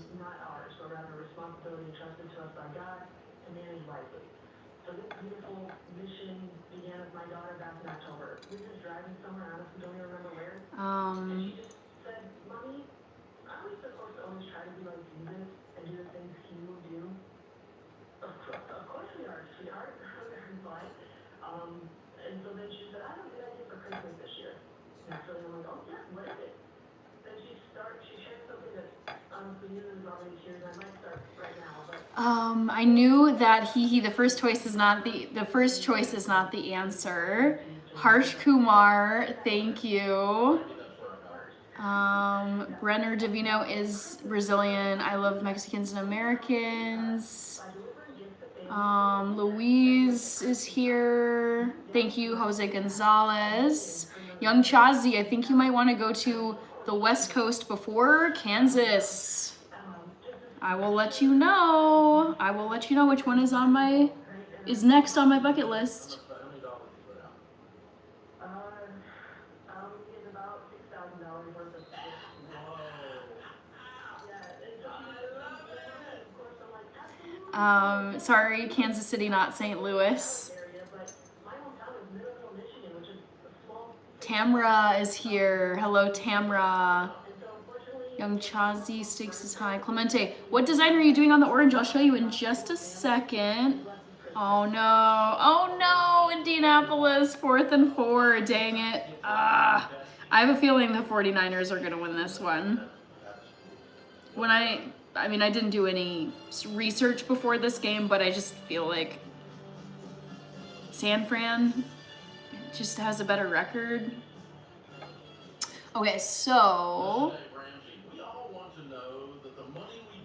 And so then she said, I have a good idea for Christmas this year. Naturally, I'm like, oh yeah, what is it? Then she shared something that honestly knew there was already tears. I might start right now, but I knew that the first choice is not the answer. Harsh Kumar, thank you. Brenner Divino is Brazilian. I love Mexicans and Americans. Louise is here. Thank you, Jose Gonzalez. Young Chazi, I think you might want to go to the West Coast before Kansas. I will let you know. I will let you know which one is next on my bucket list. Sorry, Kansas City, not St. Louis. Tamra is here. Hello, Tamra. Young Chazi, Sticks is high. Clemente, what design are you doing on the orange? I'll show you in just a second. Oh no. Oh no, Indianapolis, 4th and 4. Dang it. I have a feeling the 49ers are going to win this one. I mean, I didn't do any research before this game, but I just feel like San Fran just has a better record. Okay, so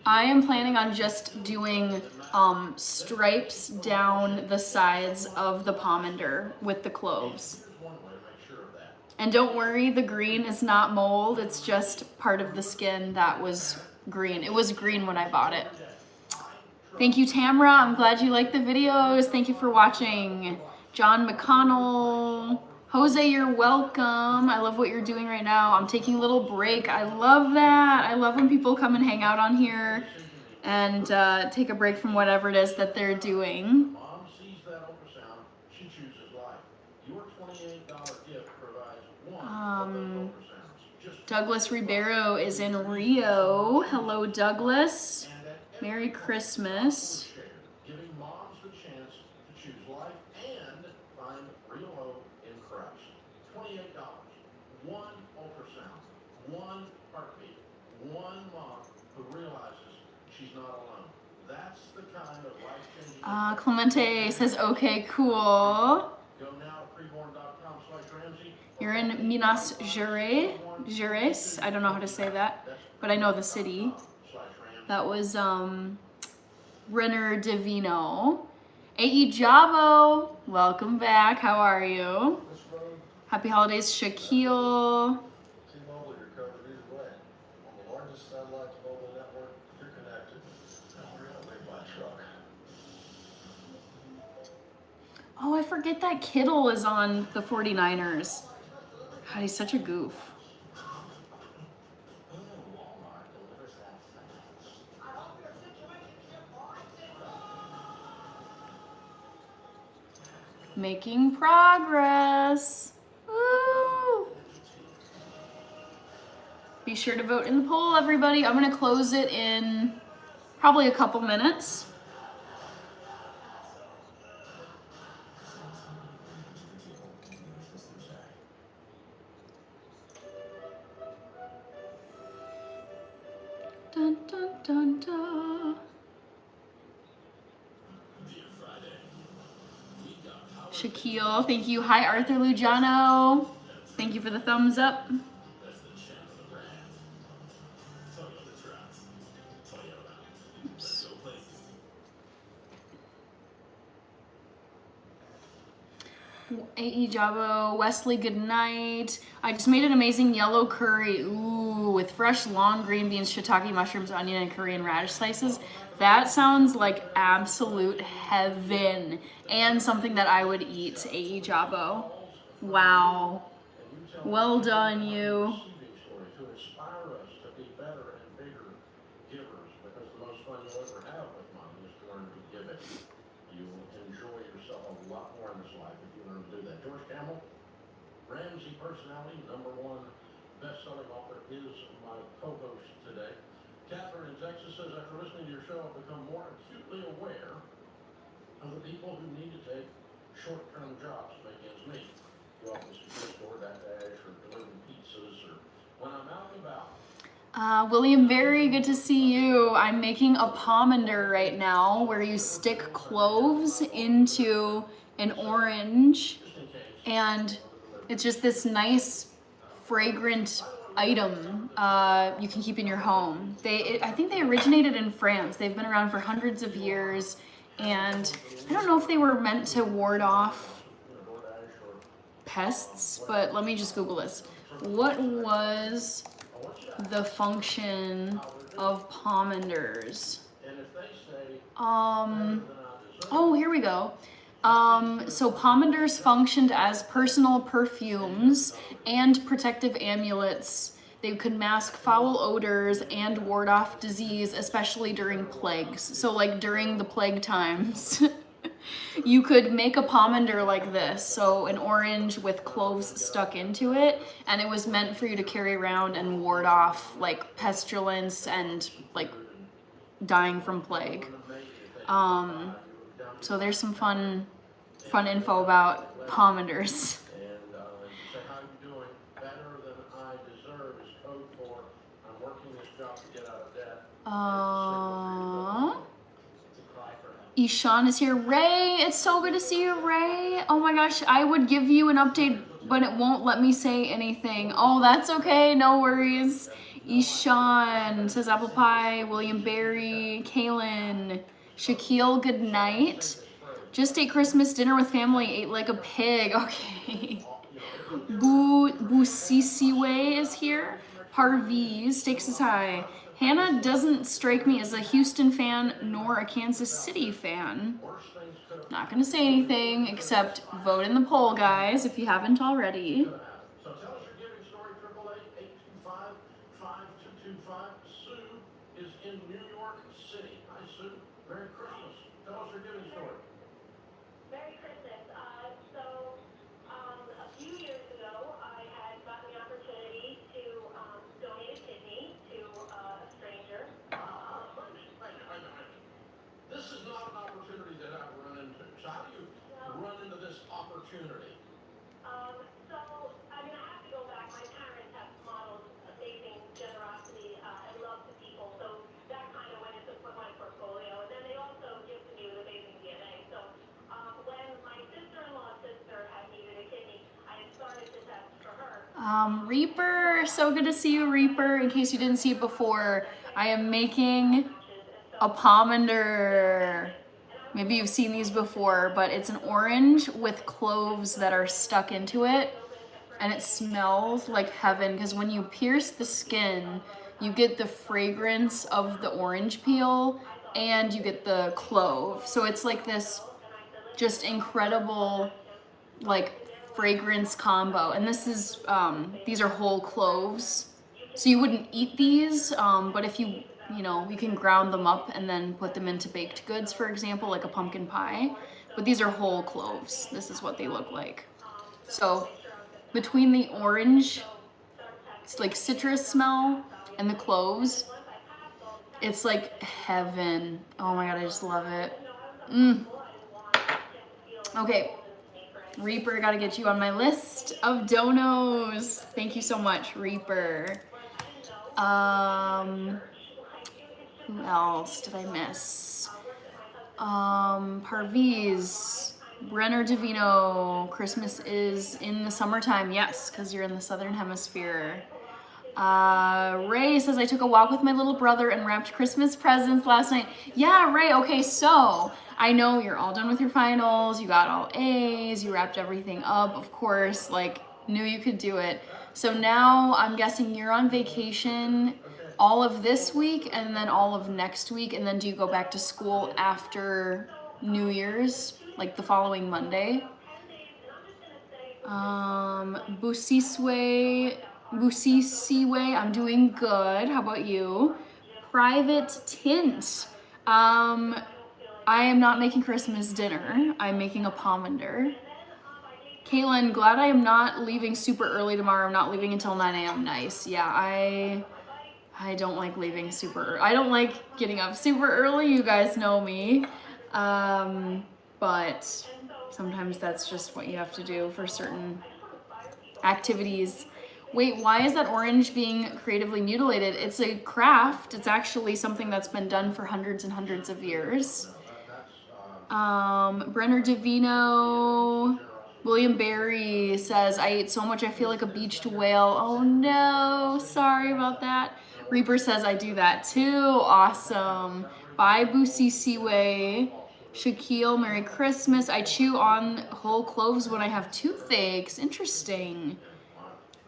I am planning on just doing stripes down the sides of the pomander with the cloves. And don't worry, the green is not mold. It's just part of the skin that was green. It was green when I bought it. Thank you, Tamra. I'm glad you liked the videos. Thank you for watching. John McConnell. Jose, you're welcome. I love what you're doing right now. I'm taking a little break. I love that. I love when people come and hang out on here and take a break from whatever it is that they're doing. Mom sees that ultrasound, she chooses life. Your $28 gift provides one of those ultrasounds. Douglas Ribeiro is in Rio. Hello, Douglas. Merry Christmas. Giving moms the chance to choose life and find real hope in Christ. $28. One ultrasound. One heartbeat. One mom who realizes she's not alone. That's the kind of life-changing... Clemente says, okay, cool. Go now to preborn.com/Ramsey. You're in Minas Gerais. I don't know how to say that, but I know the city. That was Brenner Divino. A.E. Jabo, welcome back. How are you? Happy holidays, Shaquille. T-Mobile, you're covered either way. On the largest satellite mobile network, you're connected. Now we're gonna leave my truck. Oh, I forget that Kittle is on the 49ers. God, he's such a goof. Making progress. Woo! Be sure to vote in the poll, everybody. I'm gonna close it in probably a couple minutes. Dun, dun, dun, dun. Shaquille, thank you. Hi, Arthur Lujano. Thank you for the thumbs up. Oops. A.E. Jabo, Wesley, good night. I just made an amazing yellow curry, ooh, with fresh long green beans, shiitake mushrooms, onion, and Korean radish slices. That sounds like absolute heaven and something that I would eat, A.E. Jabo. Wow. Well done, you. To inspire us to be better and bigger givers, because the most fun you'll ever have with money is to learn to give it. You will enjoy yourself a lot more in this life if you learn to do that. George Campbell, Ramsey personality, #1 best-selling author, is my co-host today. Catherine in Texas says, after listening to your show, I've become more acutely aware of the people who need to take short-term jobs to make ends meet. You often suggest DoorDash or delivering pizzas, or when I'm out and about. William, very good to see you. I'm making a pomander right now where you stick cloves into an orange and it's just this nice fragrant item you can keep in your home. I think they originated in France. They've been around for hundreds of years, and I don't know if they were meant to ward off pests, but let me just Google this. What was the function of pomanders? Oh, here we go. So pomanders functioned as personal perfumes and protective amulets. They could mask foul odors and ward off disease, especially during plagues. So like during the plague times, you could make a pomander like this. So an orange with cloves stuck into it, and it was meant for you to carry around and ward off like pestilence and like dying from plague. So there's some fun info about pomanders. Say how you doing? Better than I deserve is code for I'm working this job to get out of debt. Ishan is here. Ray, it's so good to see you, Ray. Oh my gosh, I would give you an update, but it won't let me say anything. Oh, that's okay, no worries. Ishan says apple pie. William Barry, Kaylin, Shaquille, good night. Just ate Christmas dinner with family, ate like a pig. Okay. Busisiwe is here. Parviz, stakes is high. Hannah doesn't strike me as a Houston fan nor a Kansas City fan. Not gonna say anything except vote in the poll, guys, if you haven't already. So tell us your giving story, 888-825-5225. Sue is in New York City. Hi, Sue. Merry Christmas. Tell us your giving story. Merry Christmas. A few years ago, I had gotten the opportunity to donate a kidney to a stranger. This is not an opportunity that I've run into. So how do you run into this opportunity? I have to go back. My parents have modeled amazing generosity and love to people, so that kind of went into my portfolio. And then they also gifted me with amazing DNA. So when my sister-in-law's sister had needed a kidney, I had started to test for her. Reaper, so good to see you, Reaper. In case you didn't see it before, I am making a pomander. Maybe you've seen these before, but it's an orange with cloves that are stuck into it, and it smells like heaven because when you pierce the skin, you get the fragrance of the orange peel and you get the clove. So it's like this just incredible like fragrance combo. And this is these are whole cloves, so you wouldn't eat these, but if you can ground them up and then put them into baked goods, for example, like a pumpkin pie. But these are whole cloves. This is what they look like. So between the orange, it's like citrus smell, and the cloves, it's like heaven. Oh my god, I just love it. Okay, Reaper, gotta get you on my list of donos. Thank you so much, Reaper. Who else did I miss? Parviz, Brenner Divino, Christmas is in the summertime. Yes, because you're in the southern hemisphere. Ray says, I took a walk with my little brother and wrapped Christmas presents last night. Yeah, Ray, okay, so I know you're all done with your finals. You got all A's. You wrapped everything up, of course, like knew you could do it. So now I'm guessing you're on vacation all of this week and then all of next week, and then do you go back to school after New Year's, like the following Monday? Busisiwe, I'm doing good. How about you? Private Tint. I am not making Christmas dinner. I'm making a pomander. Kaylin, glad I am not leaving super early tomorrow. I'm not leaving until 9 a.m. Nice. Yeah, I don't like leaving super early. I don't like getting up super early. You guys know me. But sometimes that's just what you have to do for certain activities. Wait, why is that orange being creatively mutilated? It's a craft. It's actually something that's been done for hundreds and hundreds of years. Brenner Divino, William Barry says, I ate so much I feel like a beached whale. Oh no, sorry about that. Reaper says, I do that too. Awesome. Bye, Boosie Seaway. Shaquille, Merry Christmas. I chew on whole cloves when I have toothaches. Interesting.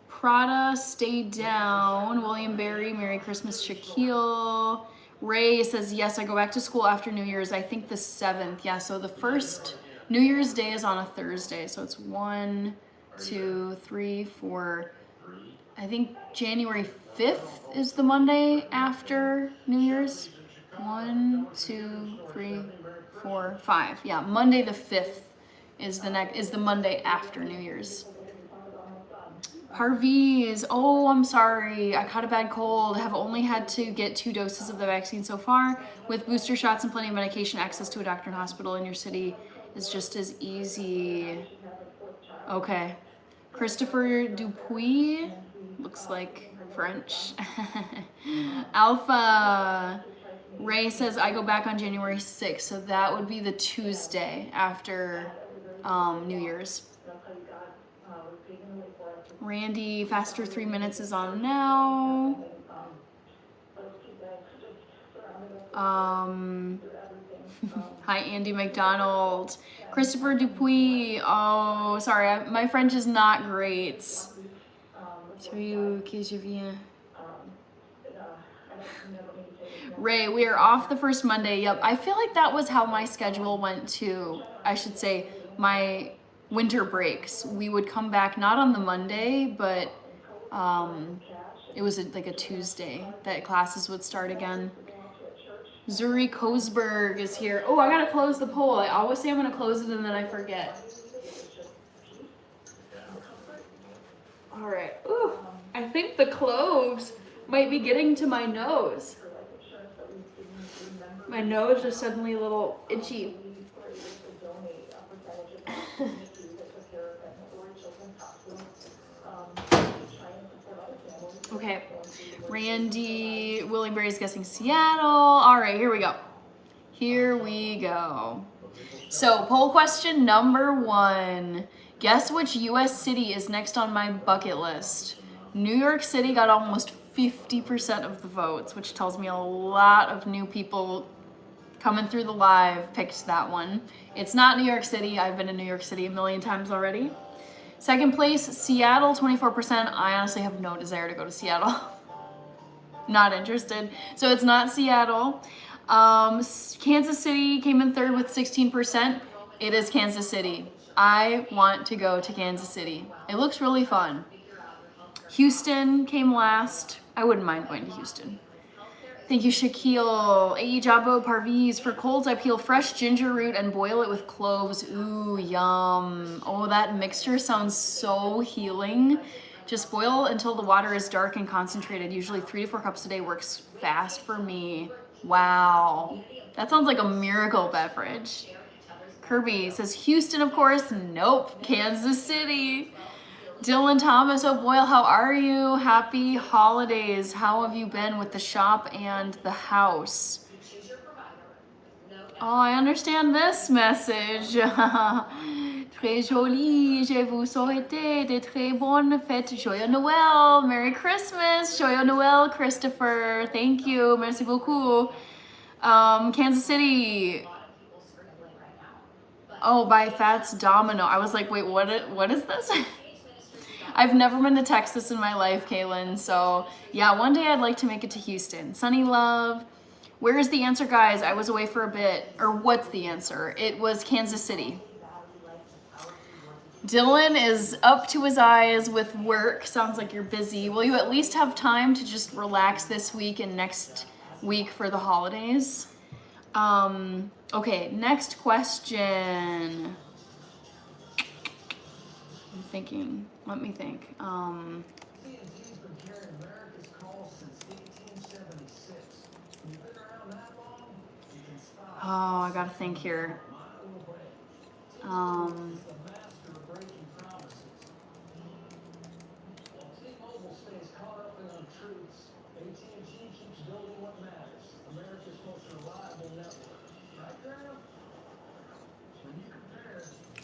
Prada, stay down. William Barry, Merry Christmas. Shaquille. Ray says, yes, I go back to school after New Year's. I think the 7th. Yeah, so the first New Year's Day is on a Thursday. So it's 1, 2, 3, 4. I think January 5th is the Monday after New Year's. 1, 2, 3, 4, 5. Yeah, Monday the 5th is the Monday after New Year's. Parviz, oh, I'm sorry. I caught a bad cold. I have only had to get 2 doses of the vaccine so far. With booster shots and plenty of medication, access to a doctor and hospital in your city is just as easy. Okay. Christopher Dupuis, looks like French. Alpha. Ray says, I go back on January 6th, so that would be the Tuesday after New Year's. Randy, Faster 3 Minutes is on now. Hi, Andy McDonald. Christopher Dupuis. Oh, sorry, my French is not great. Ray, we are off the first Monday. Yep, I feel like that was how my schedule went too. I should say my winter breaks. We would come back not on the Monday, but it was like a Tuesday that classes would start again. Zuri Kosberg is here. Oh, I gotta close the poll. I always say I'm gonna close it and then I forget. All right. Ooh, I think the cloves might be getting to my nose. My nose is suddenly a little itchy. Okay, Randy, William Barry's guessing Seattle. All right, here we go. Here we go. So, poll question number 1. Guess which U.S. city is next on my bucket list? New York City got almost 50% of the votes, which tells me a lot of new people coming through the live picked that one. It's not New York City. I've been in New York City a million times already. Second place, Seattle, 24%. I honestly have no desire to go to Seattle. Not interested. So it's not Seattle. Kansas City came in third with 16%. It is Kansas City. I want to go to Kansas City. It looks really fun. Houston came last. I wouldn't mind going to Houston. Thank you, Shaquille. A. Jabo Parviz. For colds, I peel fresh ginger root and boil it with cloves. Ooh, yum. Oh, that mixture sounds so healing. Just boil until the water is dark and concentrated. Usually 3 to 4 cups a day works fast for me. Wow. That sounds like a miracle beverage. Kirby says Houston, of course. Nope. Kansas City. Dylan Thomas, oh boy, how are you? Happy holidays. How have you been with the shop and the house? Oh, I understand this message. Très joli. Je vous souhaite de très bonnes fêtes. Joyeux Noël. Merry Christmas. Joyeux Noël, Christopher. Thank you. Merci beaucoup. Kansas City. Oh, by Fats Domino. I was like, wait, what is this? I've never been to Texas in my life, Kaylin. So yeah, one day I'd like to make it to Houston. Sunny Love. Where is the answer, guys? I was away for a bit. Or what's the answer? It was Kansas City. Dylan is up to his eyes with work. Sounds like you're busy. Will you at least have time to just relax this week and next week for the holidays? Okay, next question. I'm thinking. Let me think. Oh, I gotta think here.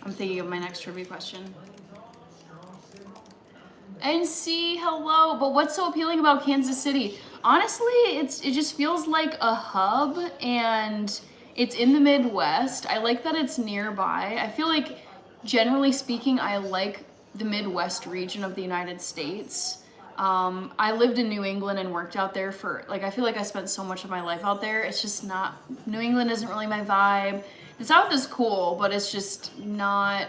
I'm thinking of my next trivia question. NC, hello. But what's so appealing about Kansas City? Honestly, it just feels like a hub, and it's in the Midwest. I like that it's nearby. I feel like, generally speaking, I like the Midwest region of the United States. I lived in New England and worked out there for, like, I feel like I spent so much of my life out there. It's just not, New England isn't really my vibe. The South is cool, but it's just not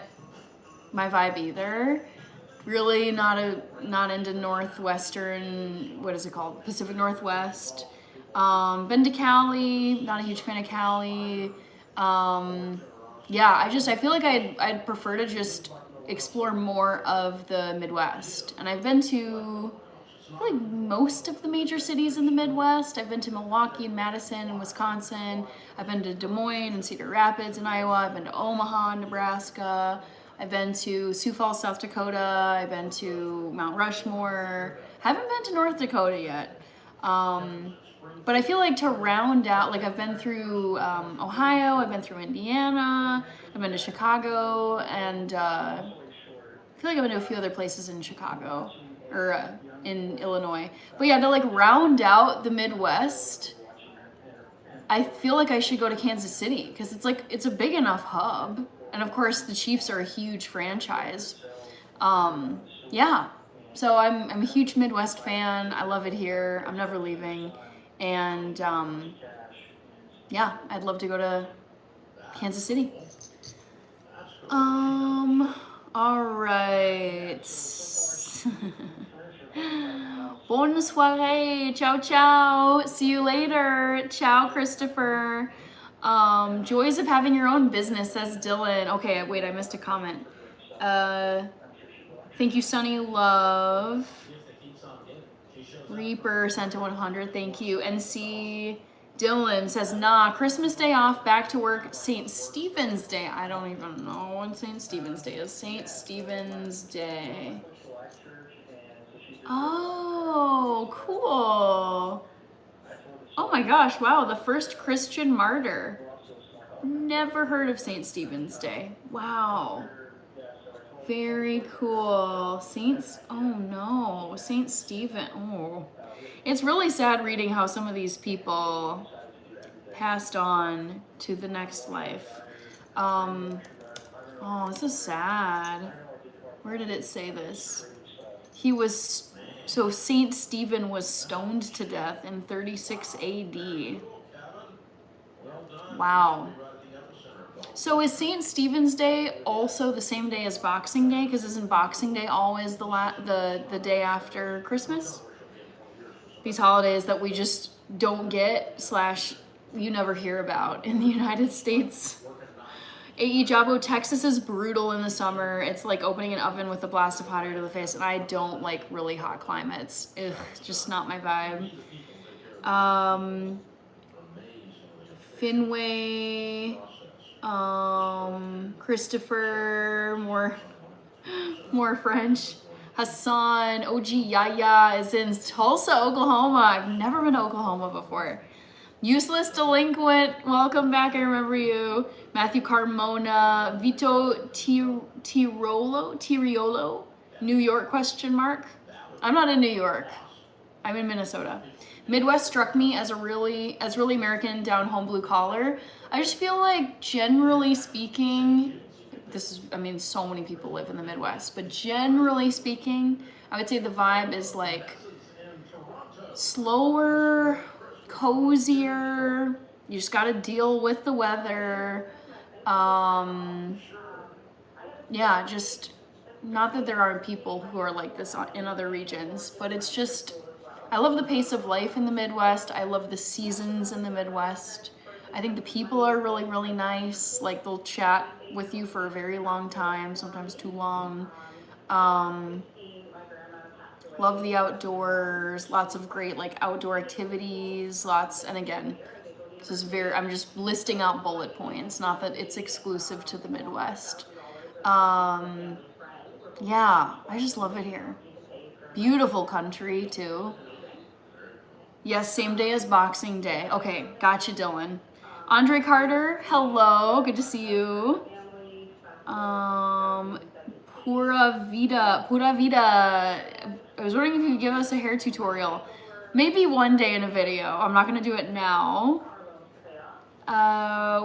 my vibe either. Really not into Northwestern, what is it called? Pacific Northwest. Been to Cali, not a huge fan of Cali. Yeah, I feel like I'd prefer to just explore more of the Midwest. And I've been to like most of the major cities in the Midwest. I've been to Milwaukee and Madison and Wisconsin. I've been to Des Moines and Cedar Rapids in Iowa. I've been to Omaha, Nebraska. I've been to Sioux Falls, South Dakota. I've been to Mount Rushmore. Haven't been to North Dakota yet. But I feel like to round out, like I've been through Ohio, I've been through Indiana, I've been to Chicago, and I feel like I've been to a few other places in Chicago, or in Illinois. But yeah, to like round out the Midwest, I feel like I should go to Kansas City, because it's a big enough hub. And of course, the Chiefs are a huge franchise. Yeah, so I'm a huge Midwest fan. I love it here. I'm never leaving. And yeah, I'd love to go to Kansas City. All right. Bonne soirée. Ciao, ciao. See you later. Ciao, Christopher. Joys of having your own business, says Dylan. Okay, wait, I missed a comment. Thank you, Sunny Love. Reaper sent to 100. Thank you. NC Dylan says, nah, Christmas Day off, back to work. St. Stephen's Day. I don't even know when St. Stephen's Day is. St. Stephen's Day. Oh, cool. Oh my gosh, wow, the first Christian martyr. Never heard of St. Stephen's Day. Wow. Very cool. Oh no, St. Stephen. Oh. It's really sad reading how some of these people passed on to the next life. Oh, this is sad. Where did it say this? So St. Stephen was stoned to death in 36 AD. Wow. So is St. Stephen's Day also the same day as Boxing Day? Because isn't Boxing Day always the day after Christmas? These holidays that we just don't get / you never hear about in the United States. A.E. Jabo, Texas is brutal in the summer. It's like opening an oven with a blast of hot air to the face, and I don't like really hot climates. Ugh, just not my vibe. Finway, Christopher, more French. Hassan, OG Yaya is in Tulsa, Oklahoma. I've never been to Oklahoma before. Useless Delinquent, welcome back, I remember you. Matthew Carmona, Vito Tiriolo, New York ? I'm not in New York, I'm in Minnesota. Midwest struck me as really American, down home, blue collar. I just feel like, generally speaking, so many people live in the Midwest, but generally speaking, I would say the vibe is like slower, cozier. You just got to deal with the weather. Yeah, just not that there aren't people who are like this in other regions, but it's just, I love the pace of life in the Midwest. I love the seasons in the Midwest. I think the people are really, really nice. Like, they'll chat with you for a very long time, sometimes too long. Love the outdoors, lots of great like outdoor activities, and again, this is I'm just listing out bullet points, not that it's exclusive to the Midwest. Yeah, I just love it here. Beautiful country too. Yes, same day as Boxing Day. Okay, gotcha, Dylan. Andre Carter, hello, good to see you. Pura Vida. I was wondering if you could give us a hair tutorial. Maybe one day in a video. I'm not gonna do it now.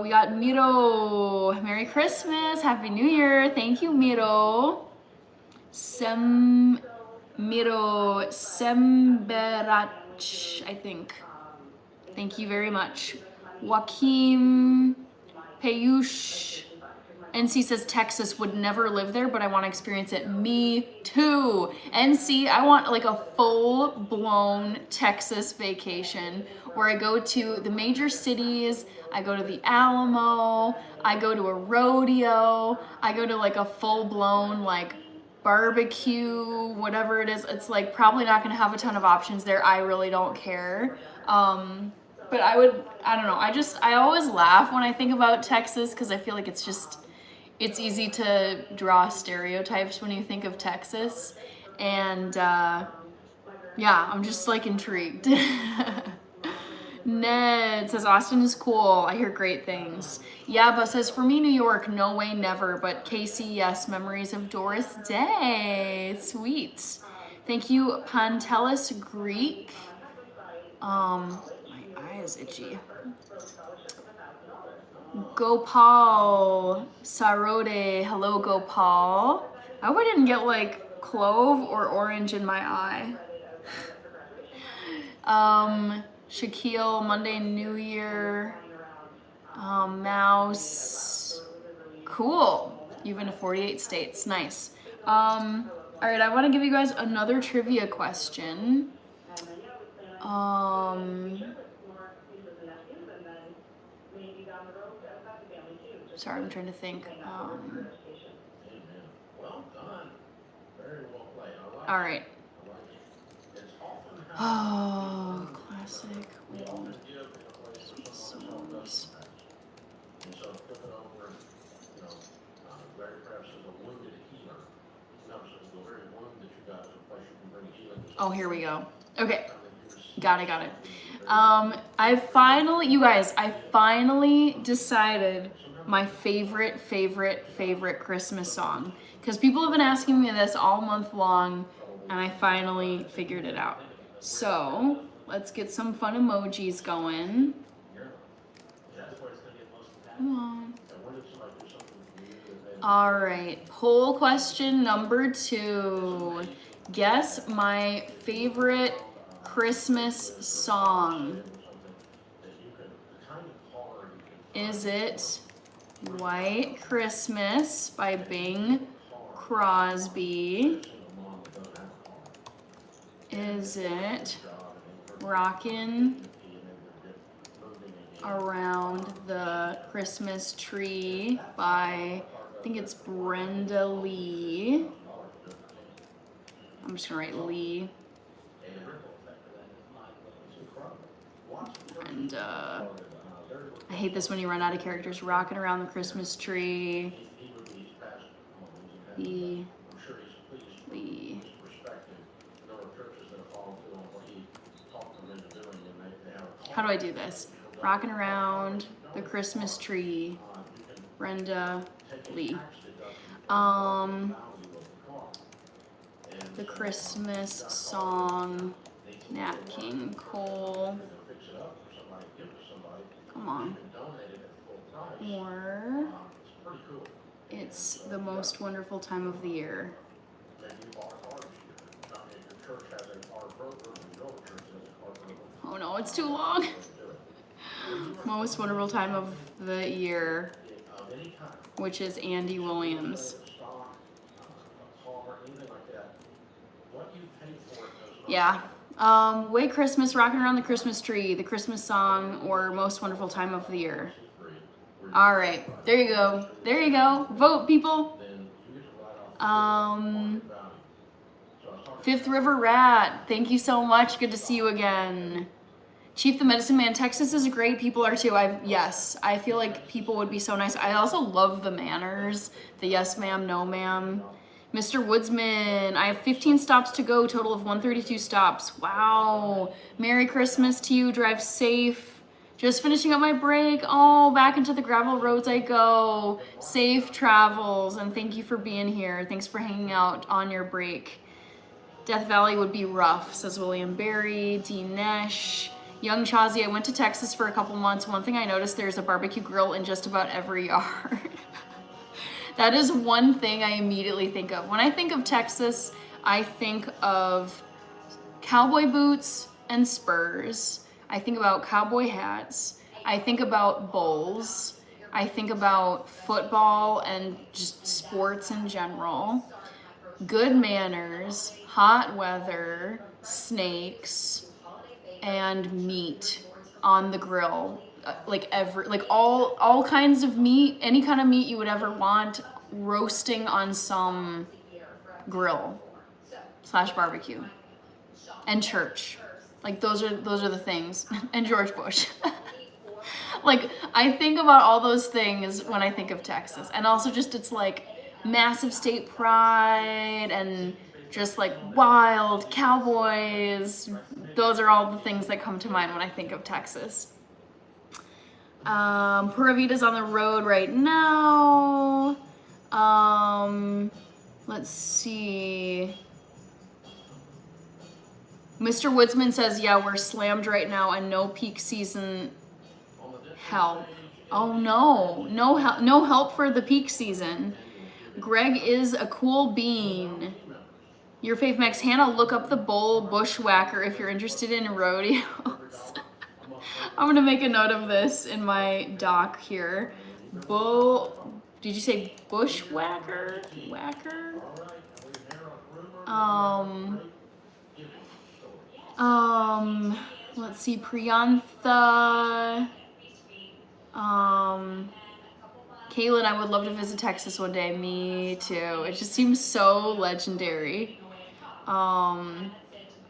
We got Miro. Merry Christmas. Happy New Year. Thank you, Miro. Miro Semberach, I think. Thank you very much. Joaquim Payush. NC says Texas, would never live there, but I want to experience it. Me too. NC, I want like a full-blown Texas vacation where I go to the major cities, I go to the Alamo, I go to a rodeo, I go to like a full-blown like barbecue, whatever it is. It's like probably not gonna have a ton of options there. I really don't care. But I don't know. I always laugh when I think about Texas because I feel like it's easy to draw stereotypes when you think of Texas. And yeah, I'm just like intrigued. Ned says Austin is cool. I hear great things. Yaba says for me New York, no way, never. But Casey, yes, memories of Doris Day. Sweet. Thank you, Pantelis Greek. My eye is itchy. Gopal Sarode. Hello, Gopal. I hope I didn't get like clove or orange in my eye. Shaquille, Monday, New Year. Mouse. Cool. You've been to 48 states. Nice. All right, I want to give you guys another trivia question. Sorry, I'm trying to think. All right. Oh, classic old songs. Oh, here we go. Okay, got it. I finally decided my favorite Christmas song, because people have been asking me this all month long, and I finally figured it out. So let's get some fun emojis going. Come on. All right, poll question number 2. Guess my favorite Christmas song. Is it White Christmas by Bing Crosby? Is it Rockin' Around the Christmas Tree by, I think it's Brenda Lee. I'm just gonna write Lee. And I hate this when you run out of characters. Rockin' Around the Christmas Tree. Lee. How do I do this? Rockin' Around the Christmas Tree. Brenda Lee. The Christmas Song. Nat King Cole. Come on. Or It's the Most Wonderful Time of the Year. Oh no, it's too long. Most Wonderful Time of the Year, which is Andy Williams. Yeah. White Christmas, Rockin' Around the Christmas Tree, the Christmas Song, or Most Wonderful Time of the Year. All right, there you go. There you go. Vote, people. Fifth River Rat, thank you so much. Good to see you again. Chief the Medicine Man, Texas is great. People are too. Yes, I feel like people would be so nice. I also love the manners, the yes ma'am, no ma'am. Mr. Woodsman, I have 15 stops to go, total of 132 stops. Wow. Merry Christmas to you. Drive safe. Just finishing up my break. Oh, back into the gravel roads I go. Safe travels, and thank you for being here. Thanks for hanging out on your break. Death Valley would be rough, says William Barry. Dean Nesh. Young Chazi, I went to Texas for a couple months. One thing I noticed, there's a barbecue grill in just about every yard. That is one thing I immediately think of. When I think of Texas, I think of cowboy boots and spurs. I think about cowboy hats. I think about bowls. I think about football and just sports in general. Good manners, hot weather, snakes, and meat on the grill. Like all kinds of meat, any kind of meat you would ever want, roasting on some grill / barbecue. And church. Like those are the things. And George Bush. Like I think about all those things when I think of Texas. And also just it's like massive state pride and just like wild cowboys. Those are all the things that come to mind when I think of Texas. Pura Vida's on the road right now. Let's see. Mr. Woodsman says, yeah, we're slammed right now and no peak season help. Oh no, no help for the peak season. Greg is a cool bean. Your fave Max Hannah, look up the bull bushwhacker if you're interested in rodeos. I'm gonna make a note of this in my doc here. Did you say bushwhacker? Whacker? Let's see, Priyantha. Kaylin, I would love to visit Texas one day. Me too. It just seems so legendary.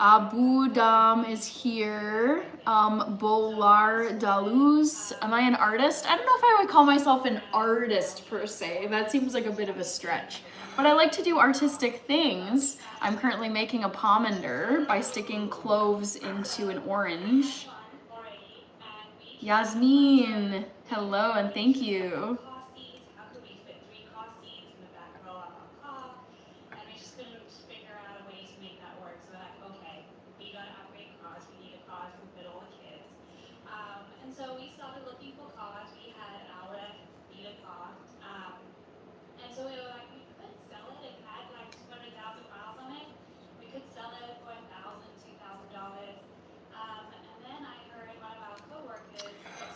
Abu Dam is here. Bolar Daluz. Am I an artist? I don't know if I would call myself an artist per se. That seems like a bit of a stretch. But I like to do artistic things. I'm currently making a pomander by sticking cloves into an orange. Yasmin, hello and thank you.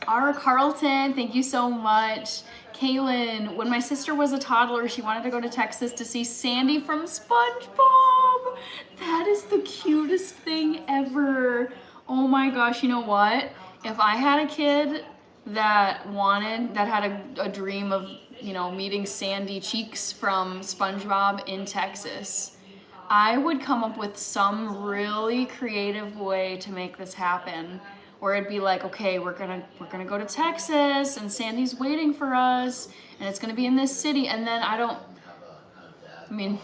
R. Carlton, thank you so much. Kaylin, when my sister was a toddler, she wanted to go to Texas to see Sandy from SpongeBob. That is the cutest thing ever. Oh my gosh, you know what? If I had a kid that had a dream of, you know, meeting Sandy Cheeks from SpongeBob in Texas, I would come up with some really creative way to make this happen. Where it'd be like, okay, we're gonna go to Texas and Sandy's waiting for us and it's gonna be in this city, and then I mean,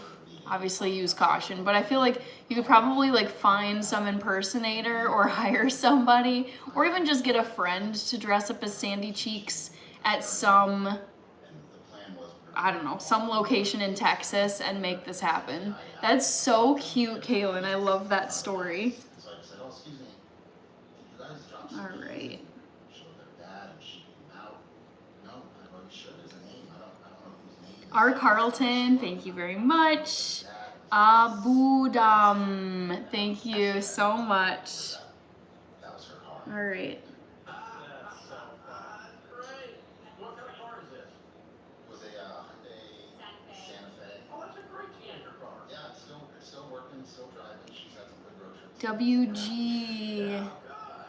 obviously use caution, but I feel like you could probably like find some impersonator or hire somebody or even just get a friend to dress up as Sandy Cheeks at some, I don't know, some location in Texas and make this happen. That's so cute, Kaylin. I love that story. All right. R. Carlton, thank you very much. Abu Dam, thank you so much. All right. What kind of car is this? It was a Hyundai Santa Fe. Oh, that's a great teenager car. Yeah, it's still working, still driving. She's had some good road trips. WG.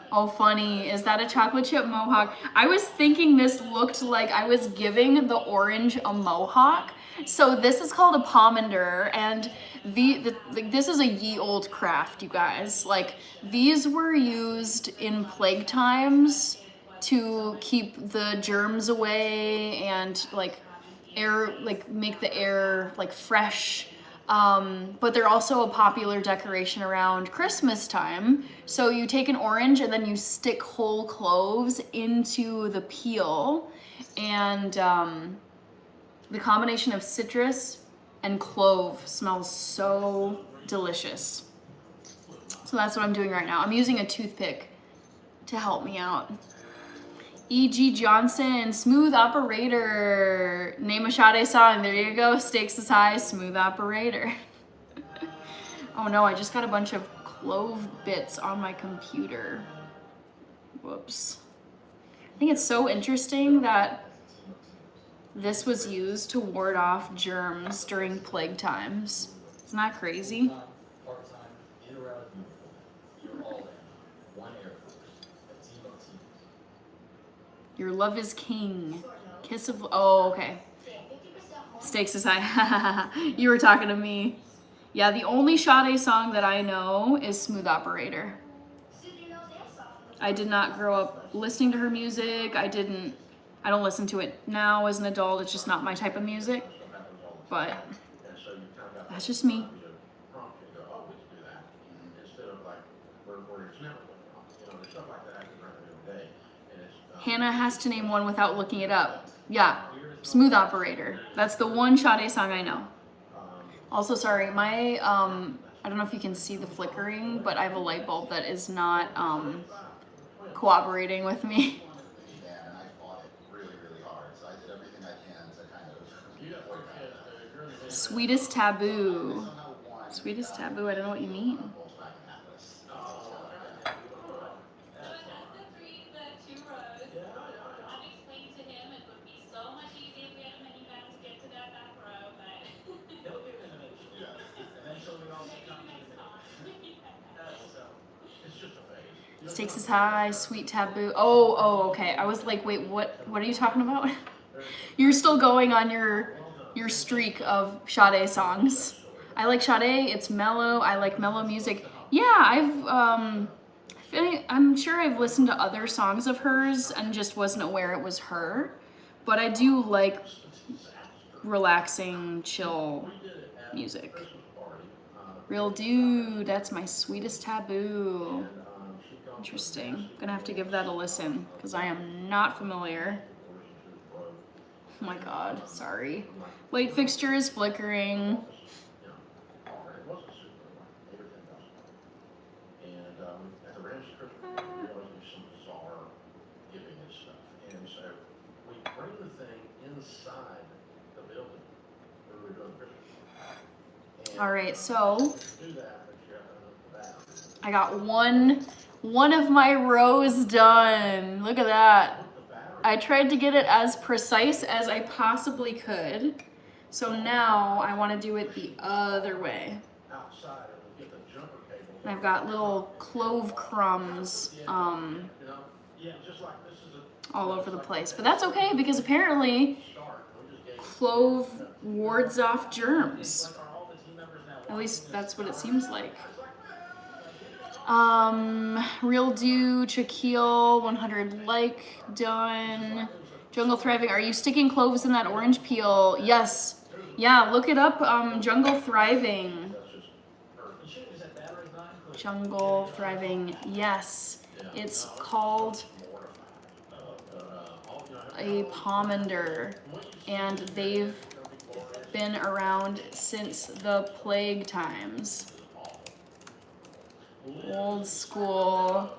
Oh, funny. Is that a chocolate chip mohawk? I was thinking this looked like I was giving the orange a mohawk. So this is called a pomander, and this is a ye old craft, you guys. Like, these were used in plague times to keep the germs away and like make the air like fresh. But they're also a popular decoration around Christmas time. So you take an orange and then you stick whole cloves into the peel, and the combination of citrus and clove smells so delicious. So that's what I'm doing right now. I'm using a toothpick to help me out. E.G. Johnson, Smooth Operator. Name a Sade song. There you go. Stakes is high, Smooth Operator. Oh no, I just got a bunch of clove bits on my computer. Whoops. I think it's so interesting that this was used to ward off germs during plague times. Isn't that crazy? Part-time, in or out of uniform, you're all in. One Air Force, a team of teams. Your love is king. Kiss of, oh, okay. Stakes is high. You were talking to me. Yeah, the only Sade song that I know is Smooth Operator. I did not grow up listening to her music. I don't listen to it now as an adult. It's just not my type of music. But that's just me. Hannah has to name one without looking it up. Yeah, Smooth Operator. That's the one Sade song I know. Also, sorry, my, I don't know if you can see the flickering, but I have a light bulb that is not cooperating with me. Yeah, and I fought it really, really hard, so I did everything I can to kind of... Sweetest Taboo. Sweetest Taboo, I don't know what you mean. Stakes is high, Sweet Taboo. Oh, okay. I was like, wait, what are you talking about? You're still going on your streak of Sade songs. I like Sade, it's mellow. I like mellow music. Yeah, I'm sure I've listened to other songs of hers and just wasn't aware it was her. But I do like relaxing, chill music. Real Dude, that's my Sweetest Taboo. Interesting. Gonna have to give that a listen because I am not familiar. Oh my god, sorry. Light fixture is flickering. All right, so I got one of my rows done. Look at that. I tried to get it as precise as I possibly could. So now I want to do it the other way. And I've got little clove crumbs all over the place. But that's okay because apparently clove wards off germs. At least that's what it seems like. Real Dude, Shaquille, 100 like, done. Jungle Thriving, are you sticking cloves in that orange peel? Yes. Yeah, look it up, Jungle Thriving. Jungle Thriving, yes. It's called a pomander, and they've been around since the plague times. Old school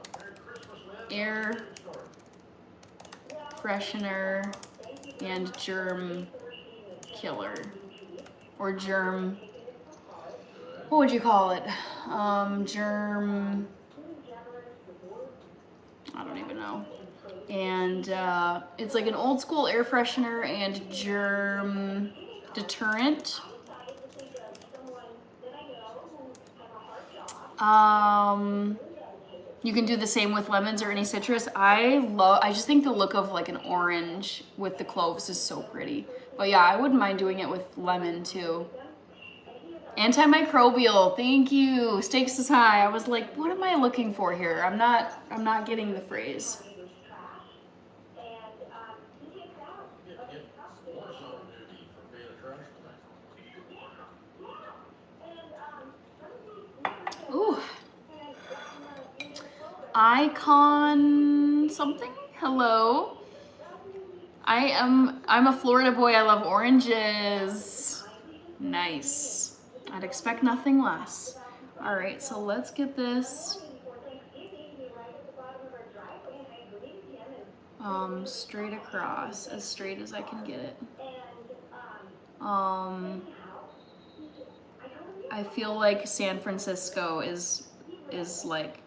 air freshener and germ killer, or germ, what would you call it? Germ, I don't even know. And it's like an old school air freshener and germ deterrent. You can do the same with lemons or any citrus. I just think the look of like an orange with the cloves is so pretty. But yeah, I wouldn't mind doing it with lemon too. Antimicrobial, thank you. Stakes is high. I was like, what am I looking for here? I'm not getting the phrase. Icon something? Hello. I'm a Florida boy. I love oranges. Nice. I'd expect nothing less. All right, so let's get this straight across, as straight as I can get it. I feel like San Francisco is like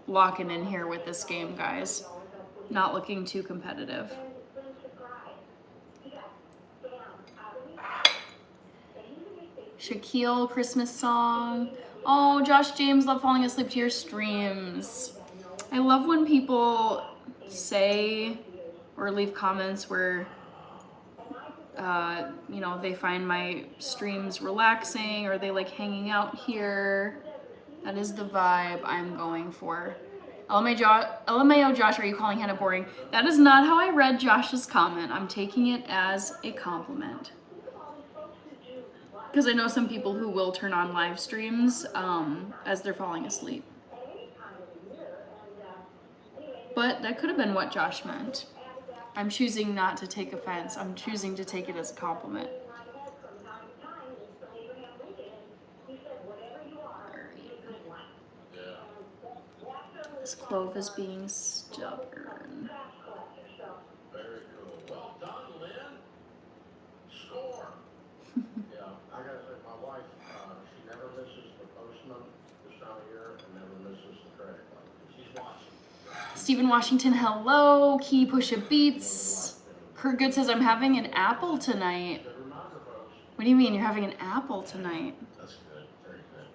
locking in here with this game, guys. Not looking too competitive. Shaquille Christmas song. Oh, Josh James, love falling asleep to your streams. I love when people say or leave comments where you know, they find my streams relaxing or they like hanging out here. That is the vibe I'm going for. LMAO Josh, are you calling Hannah boring? That is not how I read Josh's comment. I'm taking it as a compliment. Because I know some people who will turn on live streams as they're falling asleep. But that could have been what Josh meant. I'm choosing not to take offense. I'm choosing to take it as a compliment. This clove is being stubborn. Very cool. Well done, Lynn. Score. Yeah, I gotta say, my wife, she never misses the postman this time of year and never misses the credit card. She's watching. Stephen Washington, hello. Key Pusha Beats. Kurt Good says, I'm having an apple tonight. What do you mean you're having an apple tonight? That's good. Very good.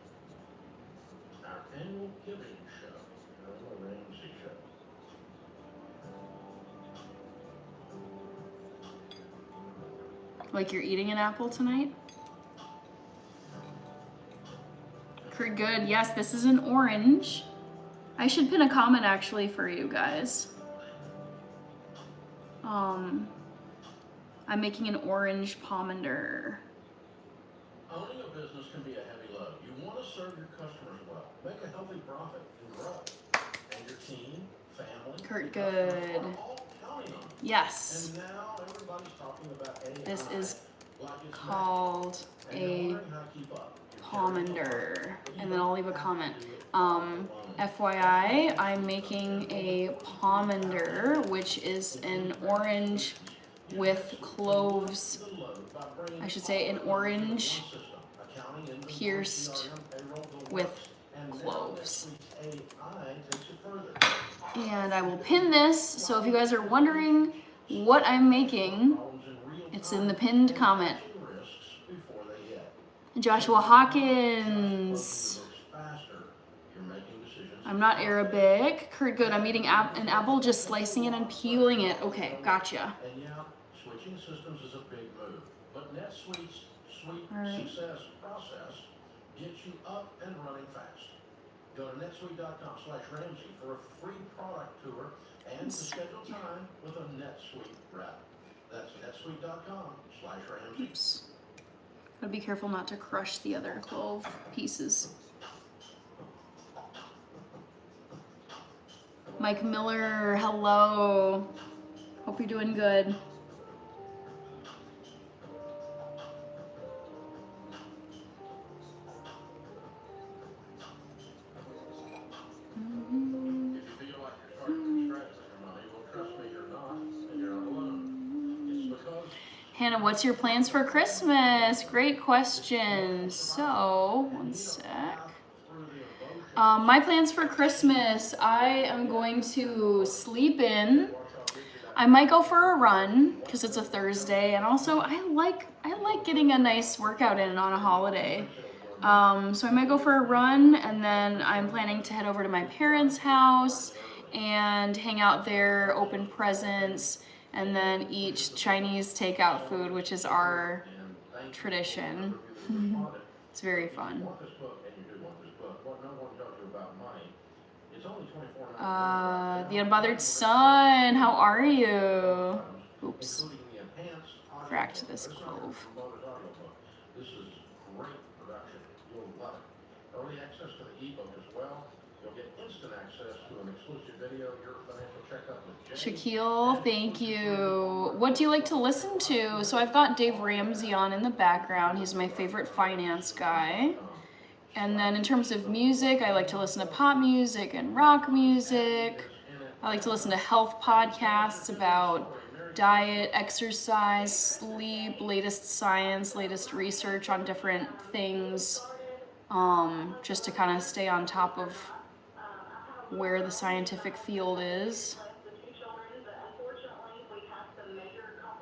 Our annual giving show. Our Ramsey show. Like you're eating an apple tonight? Kurt Good, yes, this is an orange. I should pin a comment actually for you guys. I'm making an orange pomander. Owning a business can be a heavy load. You want to serve your customers well, make a healthy profit, and grow. And your team, family, Kurt your customers Good. are all counting on you. Yes. And now everybody's talking about AI. This is like it's called magic. And you're a learning how to keep up. pomander. And then I'll leave a comment. FYI, I'm making a pomander, which is an orange with cloves. I should say an orange pierced with cloves. And I will pin this, so if you guys are wondering what I'm making, it's in the pinned comment. Joshua Hawkins. I'm not Arabic. Kurt Good, I'm eating an apple, just slicing it and peeling it. Okay, gotcha. And yeah, switching systems is a big move, but NetSuite's success process gets you up and running fast. Go to netsuite.com/Ramsey for a free product tour and to schedule time with a NetSuite rep. That's netsuite.com/Ramsey. Oops. Gotta be careful not to crush the other clove pieces. Mike Miller, hello. Hope you're doing good. If you feel like you're starting from scratch with your money, well, trust me, you're not, and you're not alone. It's because Hannah, what's your plans for Christmas? Great question. So, one sec. My plans for Christmas, I am going to sleep in. I might go for a run because it's a Thursday, and also I like getting a nice workout in on a holiday. So I might go for a run, and then I'm planning to head over to my parents' house and hang out there, open presents, and then eat Chinese takeout food, which is our tradition. It's very fun. The Unbothered Son, how are you? Oops. Cracked this clove. This is great production. You'll love it. Early access to the ebook as well. You'll get instant access to an exclusive video, your financial checkup with Jay. Shaquille, thank you. What do you like to listen to? So I've got Dave Ramsey on in the background. He's my favorite finance guy. And then in terms of music, I like to listen to pop music and rock music. I like to listen to health podcasts about diet, exercise, sleep, latest science, latest research on different things, just to kind of stay on top of where the scientific field is.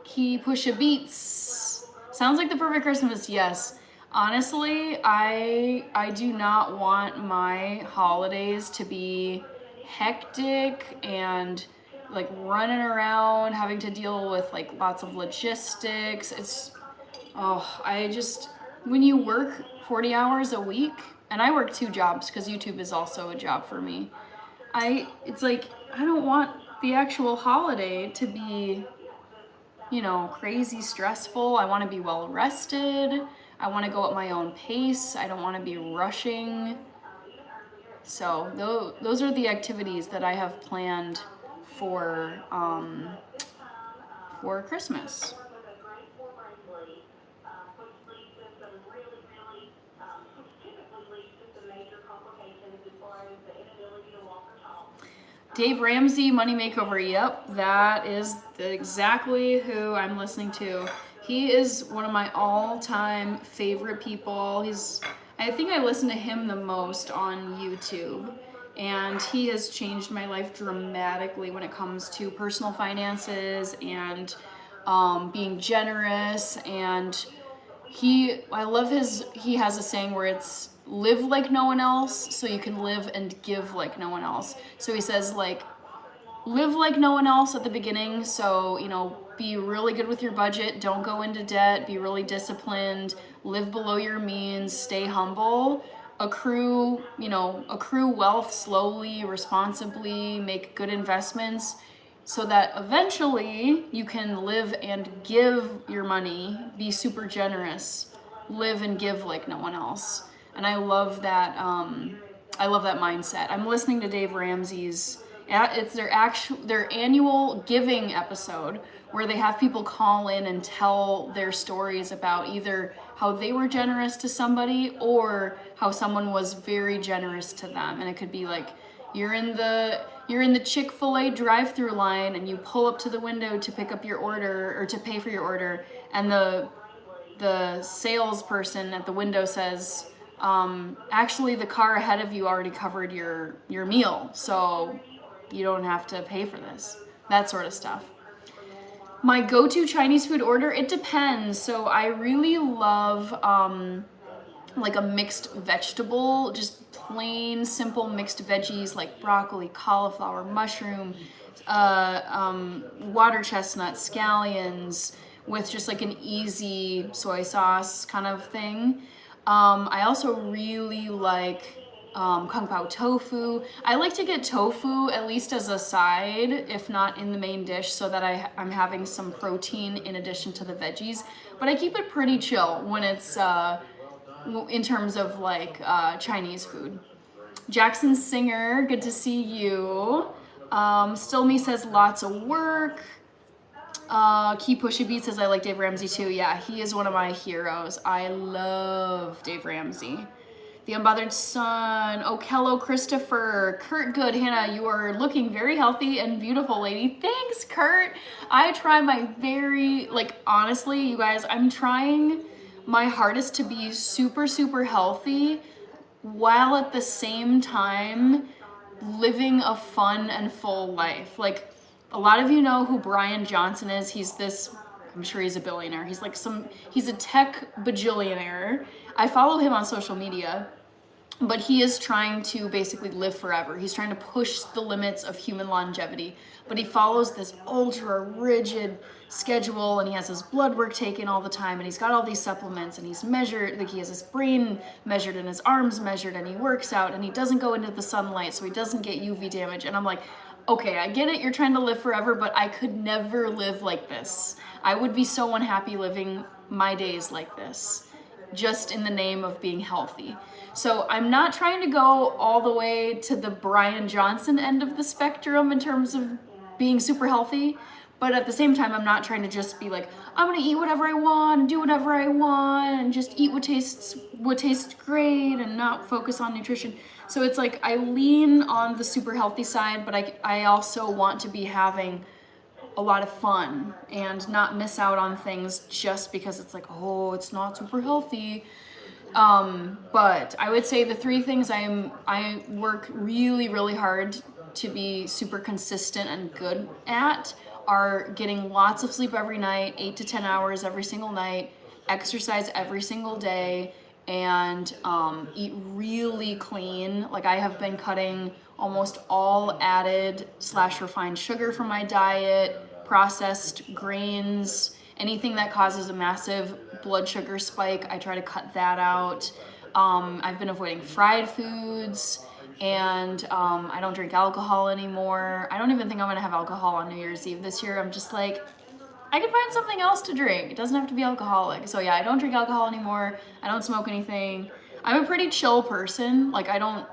Key Pusha Beats. Sounds like the perfect Christmas, yes. Honestly, I do not want my holidays to be hectic and like running around, having to deal with like lots of logistics. When you work 40 hours a week, and I work 2 jobs because YouTube is also a job for me. It's like, I don't want the actual holiday to be, crazy stressful. I want to be well rested. I want to go at my own pace. I don't want to be rushing. So those are the activities that I have planned for Christmas. Dave Ramsey, Money Makeover. Yep, that is exactly who I'm listening to. He is one of my all-time favorite people. I think I listen to him the most on YouTube, and he has changed my life dramatically when it comes to personal finances and being generous. And he has a saying where it's live like no one else so you can live and give like no one else. So he says, like, live like no one else at the beginning. So, be really good with your budget. Don't go into debt. Be really disciplined. Live below your means. Stay humble. Accrue wealth slowly, responsibly. Make good investments so that eventually you can live and give your money. Be super generous. Live and give like no one else. And I love that. I love that mindset. I'm listening to Dave Ramsey's. It's their annual giving episode where they have people call in and tell their stories about either how they were generous to somebody or how someone was very generous to them. And it could be like you're in the Chick-fil-A drive-through line and you pull up to the window to pick up your order or to pay for your order, and the salesperson at the window says, actually the car ahead of you already covered your meal, so you don't have to pay for this. That sort of stuff. My go-to Chinese food order, it depends. So I really love like a mixed vegetable, just plain simple mixed veggies like broccoli, cauliflower, mushroom, water chestnut, scallions, with just like an easy soy sauce kind of thing. I also really like kung pao tofu. I like to get tofu at least as a side, if not in the main dish, so that I'm having some protein in addition to the veggies. But I keep it pretty chill when it's in terms of like Chinese food. Jackson Singer, good to see you. Still Me says lots of work. Key Pusha Beat says I like Dave Ramsey too. Yeah, he is one of my heroes. I love Dave Ramsey. The Unbothered Son, Okello Christopher, Kurt Good, Hannah, you are looking very healthy and beautiful, lady. Thanks, Kurt. I try my honestly, you guys, I'm trying my hardest to be super, super healthy while at the same time living a fun and full life. Like, a lot of you know who Brian Johnson is. I'm sure he's a billionaire. He's a tech bajillionaire. I follow him on social media, but he is trying to basically live forever. He's trying to push the limits of human longevity, but he follows this ultra rigid schedule, and he has his blood work taken all the time, and he's got all these supplements, and he's measured, like he has his brain measured and his arms measured, and he works out, and he doesn't go into the sunlight so he doesn't get UV damage. And I'm like, okay, I get it, you're trying to live forever, but I could never live like this. I would be so unhappy living my days like this. just in the name of being healthy. So I'm not trying to go all the way to the Brian Johnson end of the spectrum in terms of being super healthy, but at the same time, I'm not trying to just be like, I'm gonna eat whatever I want and do whatever I want and just eat what tastes great and not focus on nutrition. So it's like I lean on the super healthy side, but I also want to be having a lot of fun and not miss out on things just because it's like, oh, it's not super healthy. But I would say the three things I work really, really hard to be super consistent and good at are getting lots of sleep every night, 8 to 10 hours every single night, exercise every single day, and eat really clean. Like I have been cutting almost all added / refined sugar from my diet, processed grains, anything that causes a massive blood sugar spike, I try to cut that out. I've been avoiding fried foods, and I don't drink alcohol anymore. I don't even think I'm gonna have alcohol on New Year's Eve this year. I'm just like, I can find something else to drink. It doesn't have to be alcoholic. So yeah, I don't drink alcohol anymore. I don't smoke anything. I'm a pretty chill person. Like I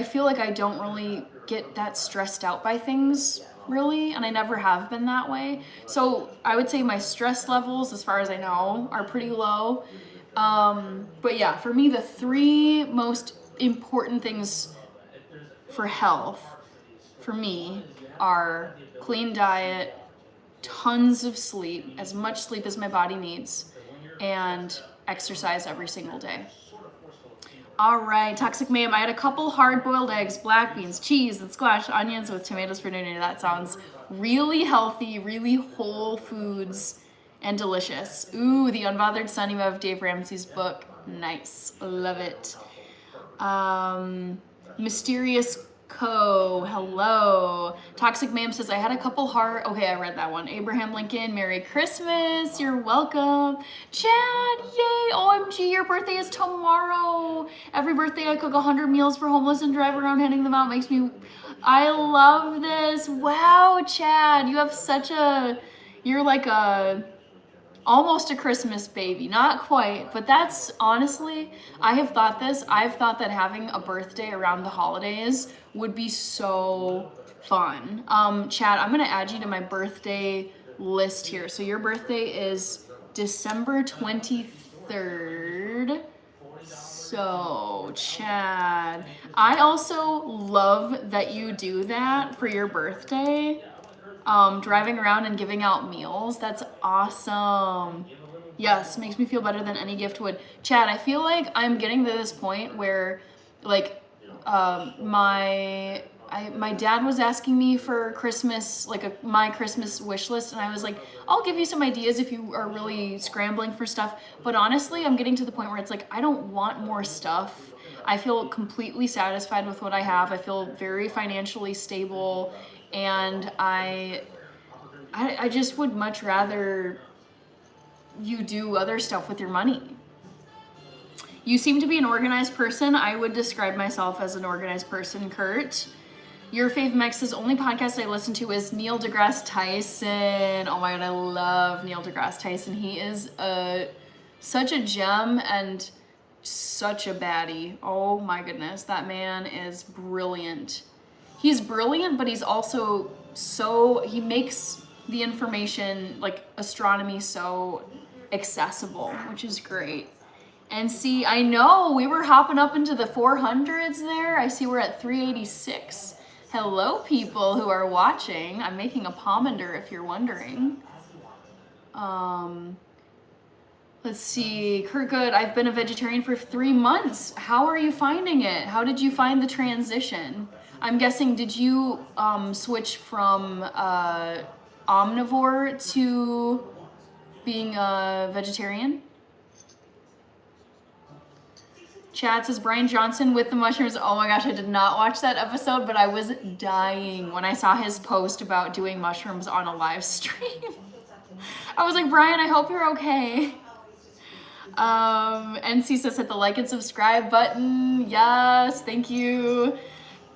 feel like I don't really get that stressed out by things really, and I never have been that way. So I would say my stress levels, as far as I know, are pretty low. But yeah, for me, the three most important things for health for me are clean diet, tons of sleep, as much sleep as my body needs, and exercise every single day. All right, Toxic Mayhem. I had a couple hard-boiled eggs, black beans, cheese, and squash, onions with tomatoes for dinner. That sounds really healthy, really whole foods, and delicious. Ooh, The Unbothered Son. You have Dave Ramsey's book. Nice. Love it. Mysterious Co. Hello. Toxic Mayhem says, I had a couple okay, I read that one. Abraham Lincoln, Merry Christmas. You're welcome. Chad, yay. OMG, your birthday is tomorrow. Every birthday I cook 100 meals for homeless and drive around handing them out. I love this. Wow, Chad, you have you're like almost a Christmas baby. Not quite, but that's honestly, I've thought that having a birthday around the holidays would be so fun. Chad, I'm gonna add you to my birthday list here. So your birthday is December 23rd. So, Chad, I also love that you do that for your birthday. Driving around and giving out meals. That's awesome. Yes, makes me feel better than any gift would. Chad, I feel like I'm getting to this point where, like, my dad was asking me for Christmas, like my Christmas wish list, and I was like, I'll give you some ideas if you are really scrambling for stuff. But honestly, I'm getting to the point where it's like, I don't want more stuff. I feel completely satisfied with what I have. I feel very financially stable, and I just would much rather you do other stuff with your money. You seem to be an organized person. I would describe myself as an organized person, Kurt. Your fave Mex's only podcast I listen to is Neil deGrasse Tyson. Oh my God, I love Neil deGrasse Tyson. He is such a gem and such a baddie. Oh my goodness, that man is brilliant. He's brilliant, but he's also he makes the information, like astronomy, so accessible, which is great. And see, I know we were hopping up into the 400s there. I see we're at 386. Hello, people who are watching. I'm making a pomander, if you're wondering. Let's see, Kurt Good, I've been a vegetarian for 3 months. How are you finding it? How did you find the transition? I'm guessing, did you switch from omnivore to being a vegetarian? Chad says, Brian Johnson with the mushrooms. Oh my gosh, I did not watch that episode, but I was dying when I saw his post about doing mushrooms on a live stream. I was like, Brian, I hope you're okay. NC says, hit the like and subscribe button. Yes, thank you.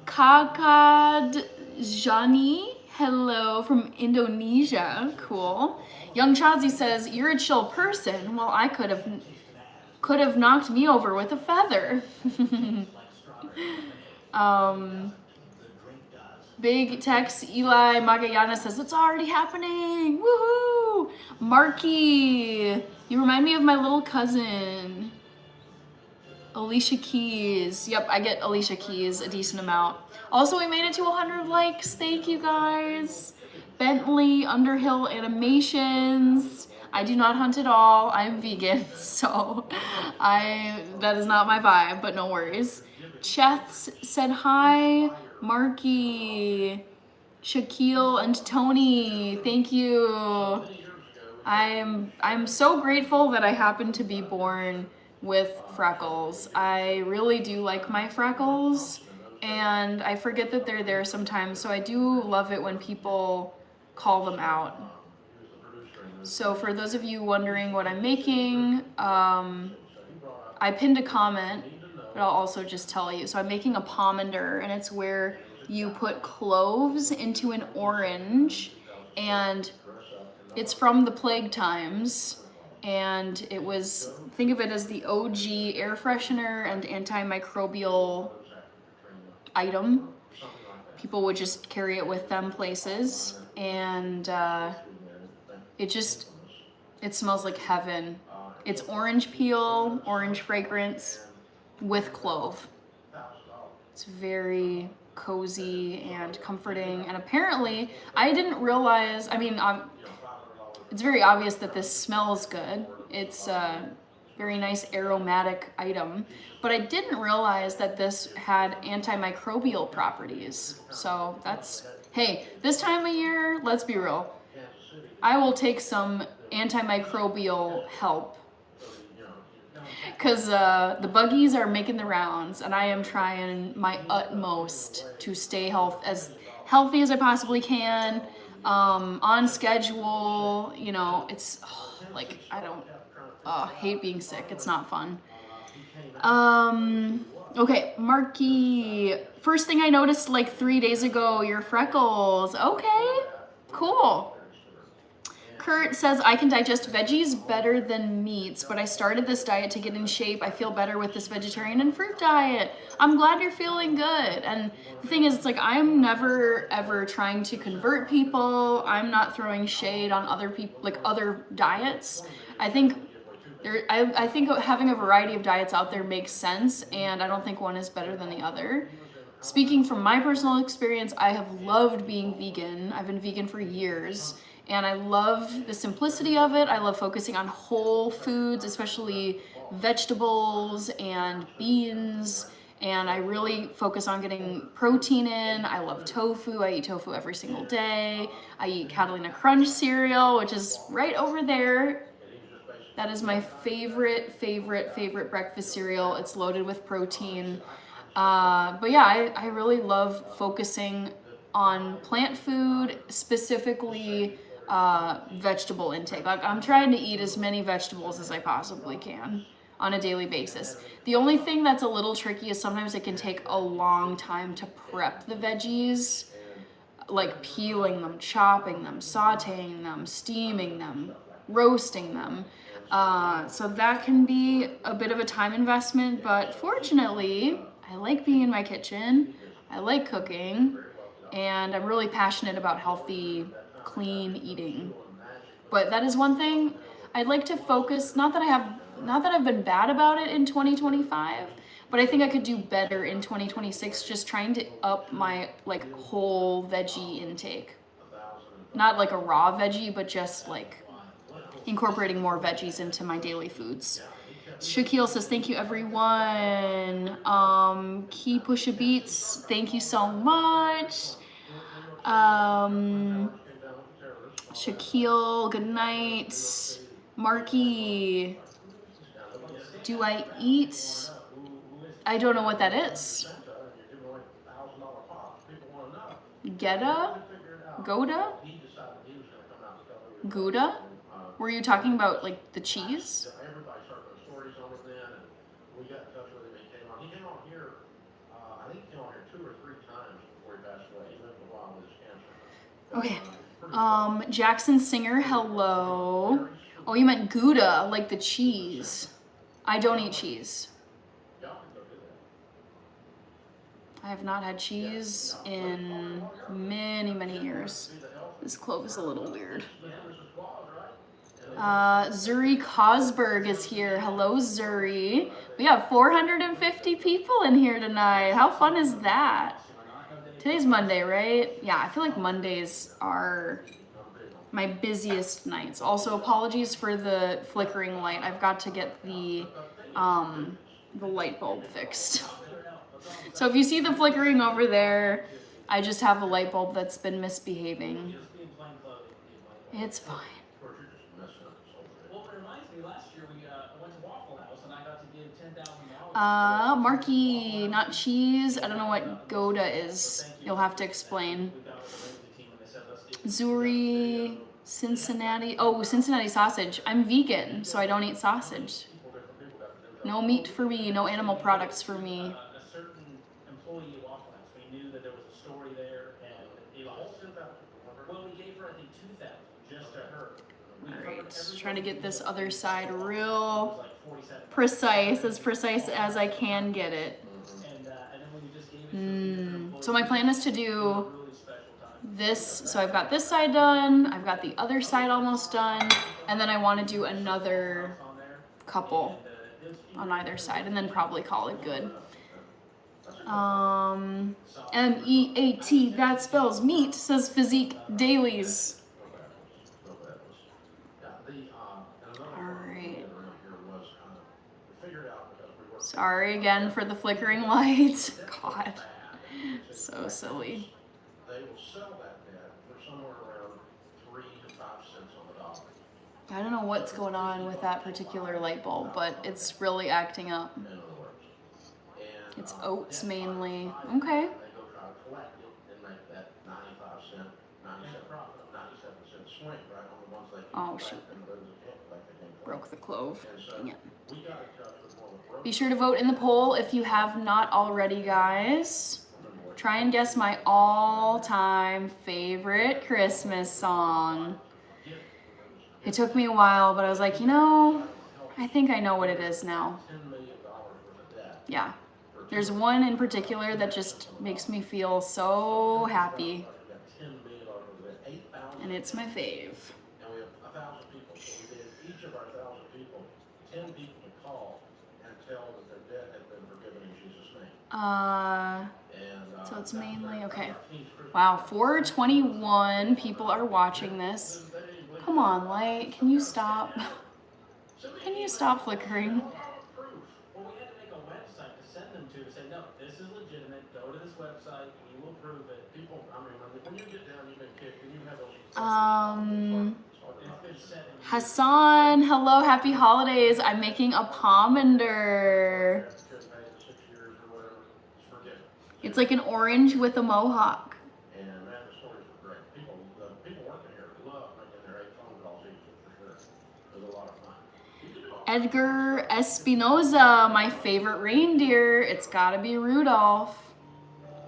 Kakad Jani, Hello from Indonesia. Cool. Young Chazi says, "You're a chill person." Well, I could have knocked me over with a feather. Big Tex Eli Magayana says, "It's already happening." Woohoo! Marky, you remind me of my little cousin. Alicia Keys. Yep, I get Alicia Keys a decent amount. Also, we made it to 100 likes. Thank you guys. Bentley Underhill Animations. I do not hunt at all. I'm vegan, so that is not my vibe, but no worries. Cheths said hi. Marky, Shaquille, and Tony. Thank you. I'm so grateful that I happen to be born with freckles. I really do like my freckles, and I forget that they're there sometimes, so I do love it when people call them out. So for those of you wondering what I'm making, I pinned a comment, but I'll also just tell you. So I'm making a pomander, and it's where you put cloves into an orange, and it's from the plague times, and it was, think of it as the OG air freshener and antimicrobial item. People would just carry it with them places, and it smells like heaven. It's orange peel, orange fragrance with clove. It's very cozy and comforting, and apparently I didn't realize, it's very obvious that this smells good. It's a very nice aromatic item, but I didn't realize that this had antimicrobial properties. So hey, this time of year, let's be real, I will take some antimicrobial help, because the buggies are making the rounds, and I am trying my utmost to stay as healthy as I possibly can, on schedule. It's I hate being sick. It's not fun. Okay, Marky, first thing I noticed like 3 days ago, your freckles. Okay, cool. Kurt says, "I can digest veggies better than meats, but I started this diet to get in shape. I feel better with this vegetarian and fruit diet." I'm glad you're feeling good. And the thing is, it's like, I'm never ever trying to convert people. I'm not throwing shade on other people, like other diets. I think having a variety of diets out there makes sense, and I don't think one is better than the other. Speaking from my personal experience, I have loved being vegan. I've been vegan for years, and I love the simplicity of it. I love focusing on whole foods, especially vegetables and beans, and I really focus on getting protein in. I love tofu. I eat tofu every single day. I eat Catalina Crunch cereal, which is right over there. That is my favorite breakfast cereal. It's loaded with protein. But yeah, I really love focusing on plant food, specifically vegetable intake. Like, I'm trying to eat as many vegetables as I possibly can on a daily basis. The only thing that's a little tricky is sometimes it can take a long time to prep the veggies, like peeling them, chopping them, sauteing them, steaming them, roasting them. So that can be a bit of a time investment, but fortunately, I like being in my kitchen, I like cooking, and I'm really passionate about healthy, clean eating. But that is one thing I'd like to focus, not that I've been bad about it in 2025, but I think I could do better in 2026, just trying to up my like whole veggie intake. Not like a raw veggie, but just like incorporating more veggies into my daily foods. Shaquille says, "Thank you, everyone." Key Pusha Beats, thank you so much. Shaquille, good night. Marky, do I eat? I don't know what that is. Gouda? Gouda? Were you talking about like the cheese? Everybody started putting stories on him then, and we got in touch with him. He came on here, I think he came on here 2 or 3 times before he passed away. He lived a while with his cancer. Okay. Jackson Singer, hello. Oh, you meant Gouda, like the cheese. I don't eat cheese. Y'all can go do that. I have not had cheese in many, many years. This clove is a little weird. Zuri Cosberg is here. Hello, Zuri. We have 450 people in here tonight. How fun is that? Today's Monday, right? Yeah, I feel like Mondays are my busiest nights. Also, apologies for the flickering light. I've got to get the light bulb fixed. So if you see the flickering over there, I just have a light bulb that's been misbehaving. It's fine. Well, it reminds me, last year we went to Waffle House and I got to give $10,000. Marky, not cheese. I don't know what Gouda is. You'll have to explain. Zuri, Cincinnati. Oh, Cincinnati sausage. I'm vegan, so I don't eat sausage. No meat for me, no animal products for me. A certain employee at Waffle House, we knew that there was a story there, and it was, well, we gave her, I think, $2,000 just to her. Alright, trying to get this other side real precise as I can get it. So my plan is to do this, so I've got this side done, I've got the other side almost done, and then I want to do another couple on either side, and then probably call it good. M-E-A-T, that spells meat, says Physique Dailies. Alright. Sorry again for the flickering light. God, so silly. They will sell that bed for somewhere around 3 to 5 cents on the dollar. I don't know what's going on with that particular light bulb, but it's really acting up. In other words. And, It's oats mainly. Okay. They go try to collect it and make that 97 cent swing, right, on the ones they keep Oh, back shoot. and lose it, like they can't collect. Broke the clove. And so Dang it. we got in touch with one of the brokers. Be sure to vote in the poll if you have not already, guys. Try and guess my all-time favorite Christmas song. It took me a while, but I was like, you know, I think I know what it is now. $10 million worth of debt. Yeah. There's one in particular that just makes me feel so happy, $10 million worth of debt. 8,000. and it's my fave. And we have 1,000 people, so we did each of our 1,000 people, 10 people to call and tell that their debt had been forgiven in Jesus' name. So it's mainly, okay. Wow, 421 people are watching this. Come on, light, can you stop? Can you stop flickering? Well, we had to make a website to send them to say, no, this is legitimate, go to this website, we will prove it. People, I mean, when you get down, you've been kicked, and you have those. Hassan, hello, happy holidays. I'm making a pomander. It's like an orange with a mohawk. And man, the stories were great. People working here love making their 8 phone calls each, for sure. It was a lot of fun. Edgar Espinoza, my favorite reindeer. It's gotta be Rudolph.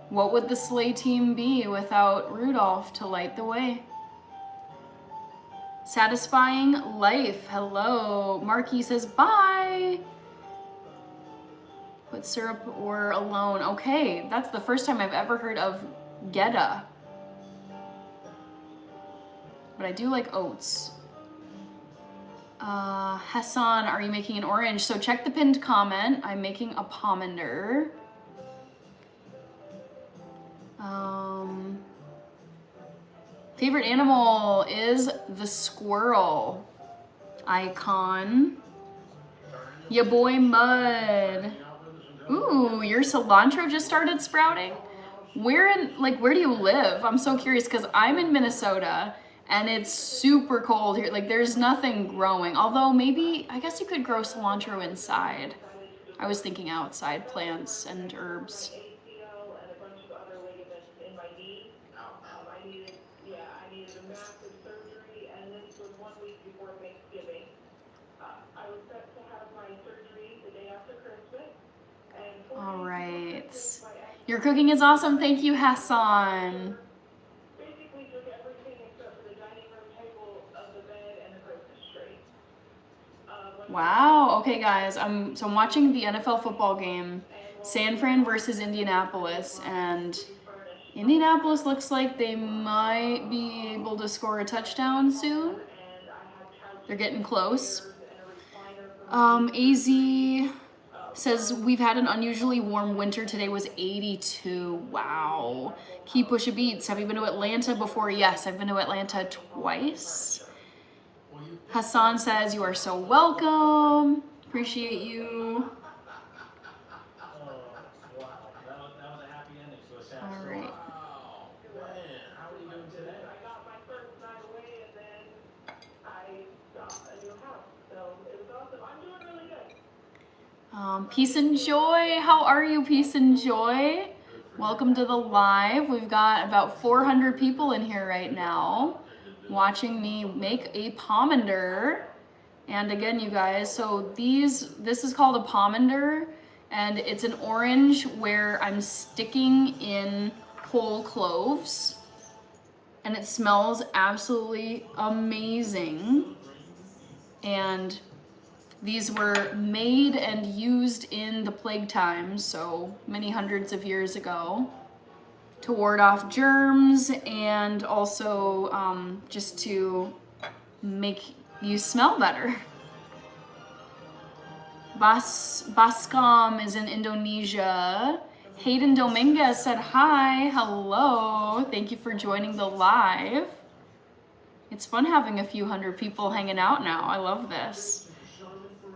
What would the sleigh team be without Rudolph to light the way? Satisfying life. Hello. Marky says bye. Put syrup or alone. Okay, that's the first time I've ever heard of Geta. But I do like oats. Hassan, are you making an orange? So check the pinned comment. I'm making a pomander. Favorite animal is the squirrel. Icon. Ya boy Mud. Ooh, your cilantro just started sprouting? Where do you live? I'm so curious because I'm in Minnesota and it's super cold here. Like there's nothing growing. Although maybe, I guess you could grow cilantro inside. I was thinking outside plants and herbs. I needed a massive surgery, and this was 1 week before Thanksgiving. I was set to have my surgery the day after Christmas. All right. Your cooking is awesome. Thank you, Hassan. Basically took every Wow. Okay, guys. I'm watching the NFL football game, San Fran versus Indianapolis, and Indianapolis looks like they might be able to score a touchdown soon. They're getting close. AZ says we've had an unusually warm winter. Today was 82. Wow. Keep Pusha Beats. Have you been to Atlanta before? Yes, I've been to Atlanta twice. Hassan says you are so welcome. Appreciate you. Wow. That was a happy ending to a sad All story. right. Wow, man. How are you doing today? I got my first night away and then I got a new house. So it was awesome. I'm doing really good. Peace and Joy. How are you, Peace and Joy? Welcome to the live. We've got about 400 people in here right now watching me make a pomander. And again, you guys, so this is called a pomander, and it's an orange where I'm sticking in whole cloves, and it smells absolutely amazing. And these were made and used in the plague times, so many hundreds of years ago, to ward off germs and also just to make you smell better. Bascom is in Indonesia. Hayden Dominguez said hi, hello. Thank you for joining the live. It's fun having a few hundred people hanging out now. I love this.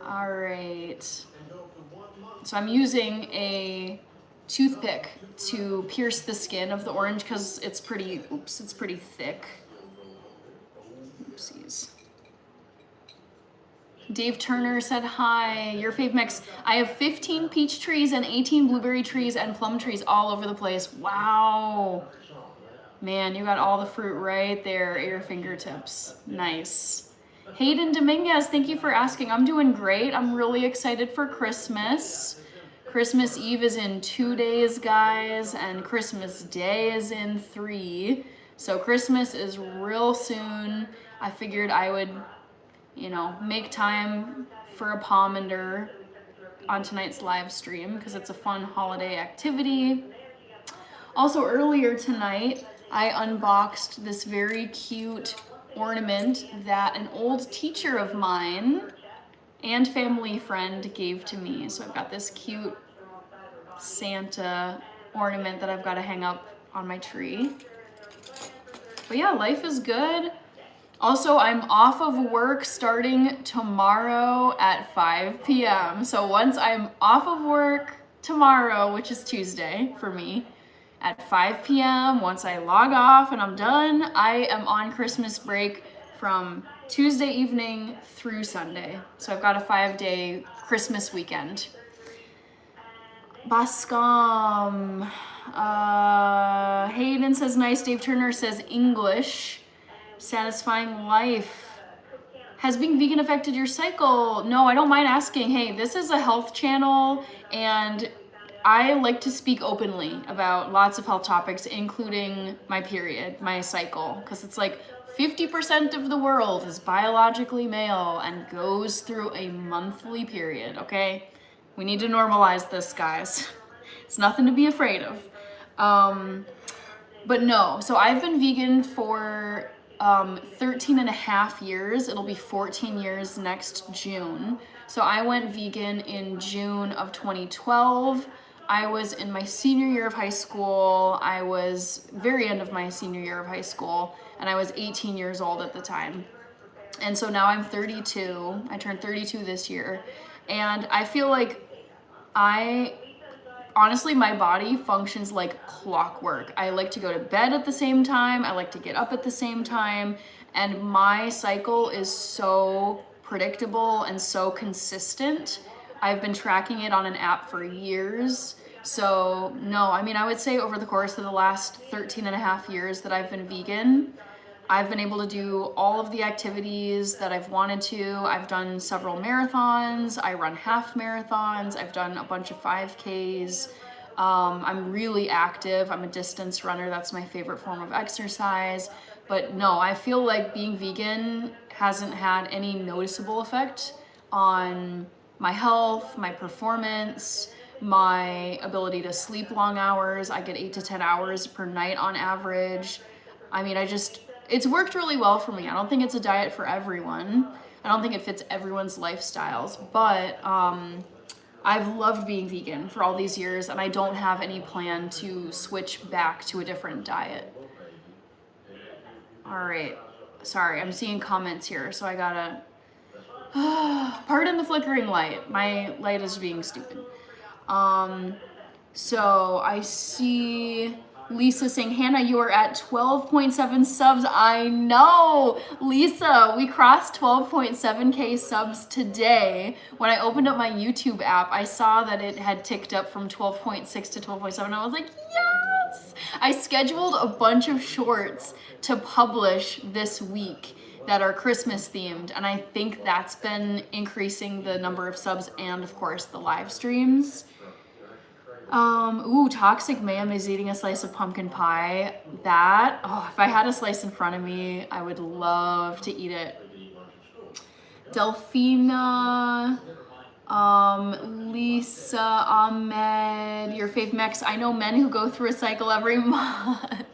All right. So I'm using a toothpick to pierce the skin of the orange because it's pretty thick. Oopsies. Dave Turner said hi, your fave mix. I have 15 peach trees and 18 blueberry trees and plum trees all over the place. Wow. Man, you got all the fruit right there at your fingertips. Nice. Hayden Dominguez, thank you for asking. I'm doing great. I'm really excited for Christmas. Christmas Eve is in 2 days, guys, and Christmas Day is in 3. So Christmas is real soon. I figured I would, make time for a pomander on tonight's live stream because it's a fun holiday activity. Also, earlier tonight, I unboxed this very cute ornament that an old teacher of mine and family friend gave to me. So I've got this cute Santa ornament that I've got to hang up on my tree. But yeah, life is good. Also, I'm off of work starting tomorrow at 5 p.m. So once I'm off of work tomorrow, which is Tuesday for me, at 5 p.m., once I log off and I'm done, I am on Christmas break from Tuesday evening through Sunday. So I've got a 5-day Christmas weekend. Bascom. Hayden says nice. Dave Turner says English. Satisfying life. Has being vegan affected your cycle? No, I don't mind asking. Hey, this is a health channel and I like to speak openly about lots of health topics, including my period, my cycle, because it's like 50% of the world is biologically male and goes through a monthly period, okay? We need to normalize this, guys. It's nothing to be afraid of. But no, so I've been vegan for 13 and a half years. It'll be 14 years next June. So I went vegan in June of 2012. I was in my senior year of high school. I was very end of my senior year of high school, and I was 18 years old at the time. And so now I'm 32. I turned 32 this year. And I feel like honestly, my body functions like clockwork. I like to go to bed at the same time. I like to get up at the same time. And my cycle is so predictable and so consistent. I've been tracking it on an app for years. So no, I would say over the course of the last 13 and a half years that I've been vegan, I've been able to do all of the activities that I've wanted to. I've done several marathons. I run half marathons. I've done a bunch of 5Ks. I'm really active. I'm a distance runner. That's my favorite form of exercise. But no, I feel like being vegan hasn't had any noticeable effect on my health, my performance, my ability to sleep long hours. I get 8 to 10 hours per night on average. I mean, it's worked really well for me. I don't think it's a diet for everyone. I don't think it fits everyone's lifestyles, but I've loved being vegan for all these years, and I don't have any plan to switch back to a different diet. All right, sorry, I'm seeing comments here, so I gotta, pardon the flickering light. My light is being stupid. So I see Lisa saying, Hannah, you are at 12.7 subs. I know, Lisa, we crossed 12.7K subs today. When I opened up my YouTube app, I saw that it had ticked up from 12.6 to 12.7. I was like, yes! I scheduled a bunch of shorts to publish this week that are Christmas themed, and I think that's been increasing the number of subs and of course the live streams. Ooh, Toxic Ma'am is eating a slice of pumpkin pie. That, oh, if I had a slice in front of me, I would love to eat it. Delphina, Lisa, Ahmed, your fave Mex. I know men who go through a cycle every month.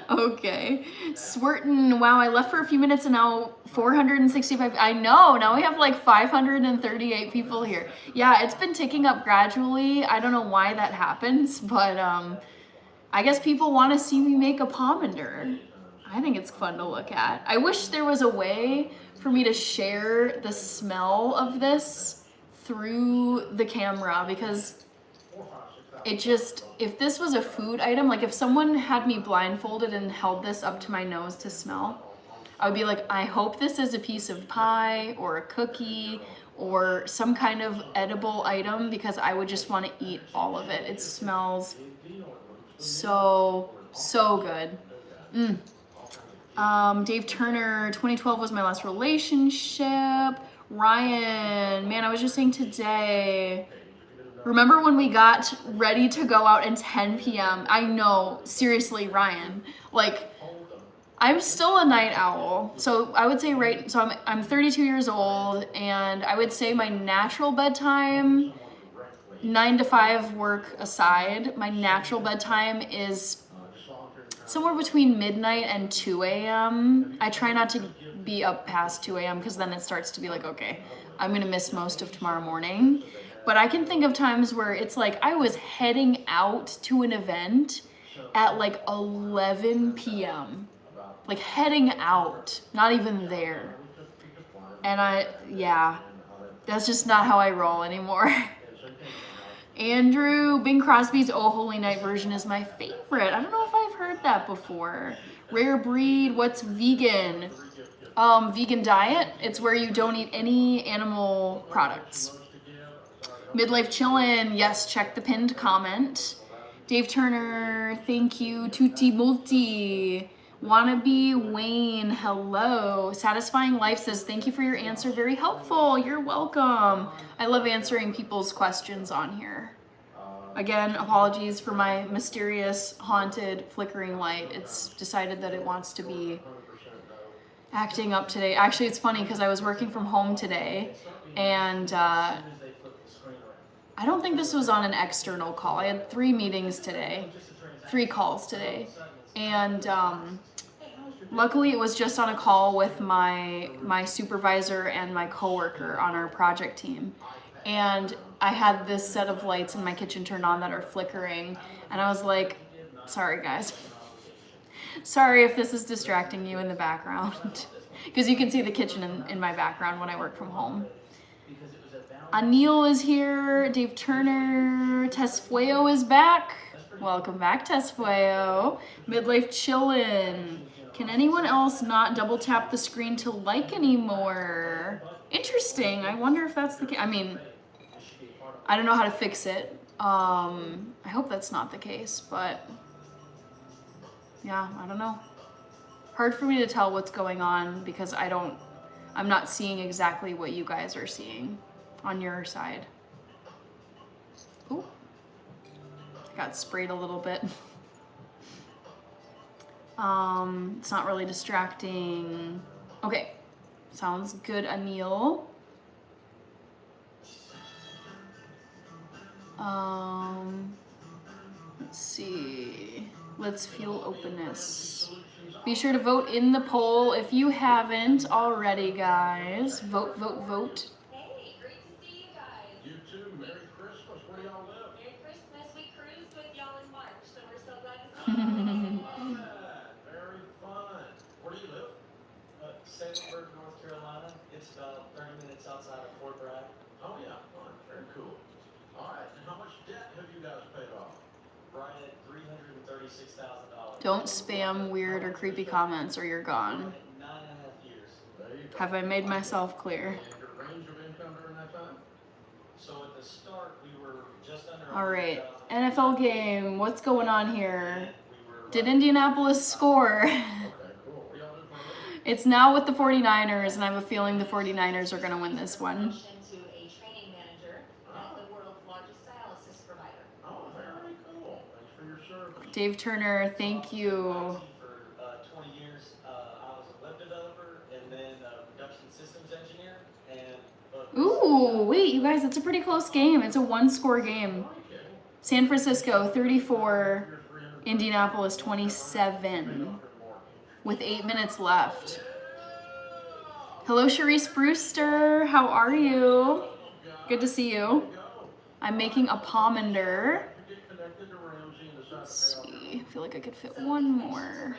Okay. Swirton, wow, I left for a few minutes and now 465. I know, now we have like 538 people here. Yeah, it's been ticking up gradually. I don't know why that happens, but I guess people want to see me make a pomander. I think it's fun to look at. I wish there was a way for me to share the smell of this through the camera, because it just, if this was a food item, like if someone had me blindfolded and held this up to my nose to smell, I would be like, I hope this is a piece of pie or a cookie or some kind of edible item, because I would just want to eat all of it. It smells so good. Dave Turner, 2012 was my last relationship. Ryan, man, I was just saying today, remember when we got ready to go out at 10 p.m.? I know, seriously, Ryan, like, I'm still a night owl. So I would say I'm 32 years old, and I would say my natural bedtime, 9 to 5 work aside, my natural bedtime is somewhere between midnight and 2 a.m. I try not to be up past 2 a.m. because then it starts to be like, okay, I'm gonna miss most of tomorrow morning. But I can think of times where it's like I was heading out to an event at like 11 p.m. Like heading out, not even there. And yeah, that's just not how I roll anymore. Andrew, Bing Crosby's Oh Holy Night version is my favorite. I don't know if I've heard that before. Rare Breed, what's vegan? Vegan diet, it's where you don't eat any animal products. Midlife Chillin', yes, check the pinned comment. Dave Turner, thank you. Tutti Multi. Wannabe Wayne, hello. Satisfying Life says, thank you for your answer. Very helpful. You're welcome. I love answering people's questions on here. Again, apologies for my mysterious, haunted, flickering light. It's decided that it wants to be acting up today. Actually, it's funny because I was working from home today, and I don't think this was on an external call. I had 3 calls today. And luckily it was just on a call with my supervisor and my coworker on our project team. And I had this set of lights in my kitchen turned on that are flickering. And I was like, sorry guys. Sorry if this is distracting you in the background. Because you can see the kitchen in my background when I work from home. Anil is here, Dave Turner, Tesfueo is back. Welcome back, Tesfueo. Midlife Chillin'. Can anyone else not double tap the screen to like anymore? Interesting, I wonder if that's the case. I mean, I don't know how to fix it. I hope that's not the case, but yeah, I don't know. Hard for me to tell what's going on because I'm not seeing exactly what you guys are seeing on your side. Ooh, I got sprayed a little bit. It's not really distracting. Okay, sounds good, Anil. Let's see. Let's fuel openness. Be sure to vote in the poll if you haven't already, guys. Vote, vote, vote. Hey, great to see you guys. You too. Merry Christmas. Where do y'all live? Merry Christmas. We cruised with y'all in March, so we're so glad to see I you. love that. Very fun. Where do you live? Salem, North Carolina. It's about 30 minutes outside of Fort Bragg. Oh yeah, fun. Very cool. All right. And how much debt have you guys paid off? Right at $336,000. Don't spam weird or creepy comments or you're gone. 9.5 years. There you go. Have I made myself clear? And your range of income during that time? So at the start, we were just under. All right, NFL game. What's going on here? We were Did Indianapolis score? Okay, cool. What do y'all do for a living? It's now with the 49ers, and I have a feeling the 49ers are going to win this one. Promotion to a training manager at the world's largest dialysis provider. Oh, very cool. Thanks for your service. Dave Turner, thank you. For 20 years, I was a web developer and then a production systems engineer. And Ooh, wait, you guys, it's a pretty close game. It's a one-score game. San Francisco 34, Indianapolis 27, with 8 minutes left. Hello, Sharice Brewster. How are you? Good to see you. I'm making a pomander. Let's see. I feel like I could fit one more.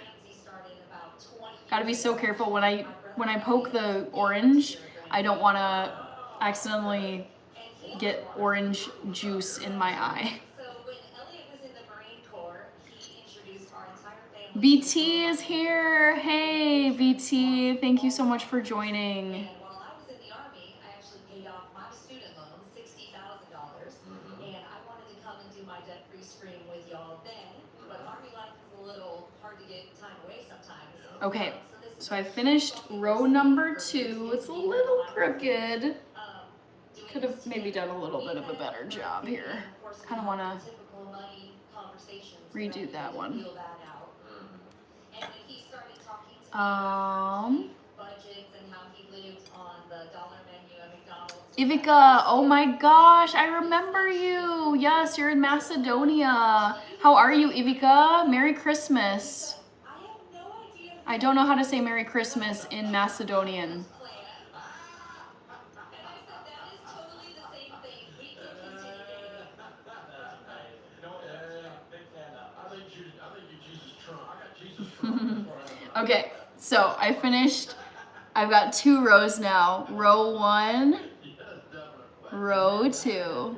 Gotta be so careful when I poke the orange. I don't want to accidentally get orange juice in my eye. So when Elliot was in the Marine Corps, he introduced our entire family. BT is here. Hey, BT. Thank you so much for joining. And while I was in the Army, I actually paid off my student loan, $60,000. And I wanted to come and do my debt-free scream with y'all then, but Army life is a little hard to get time away sometimes. Okay, so I finished row number 2. It's a little crooked. Could have maybe done a little bit of a better job here. Kind of want to redo that one. Ivica, oh my gosh, I remember you. Yes, you're in Macedonia. How are you, Ivica? Merry Christmas. I don't know how to say Merry Christmas in Macedonian. Okay, so I finished. I've got 2 rows now. Row 1, row 2.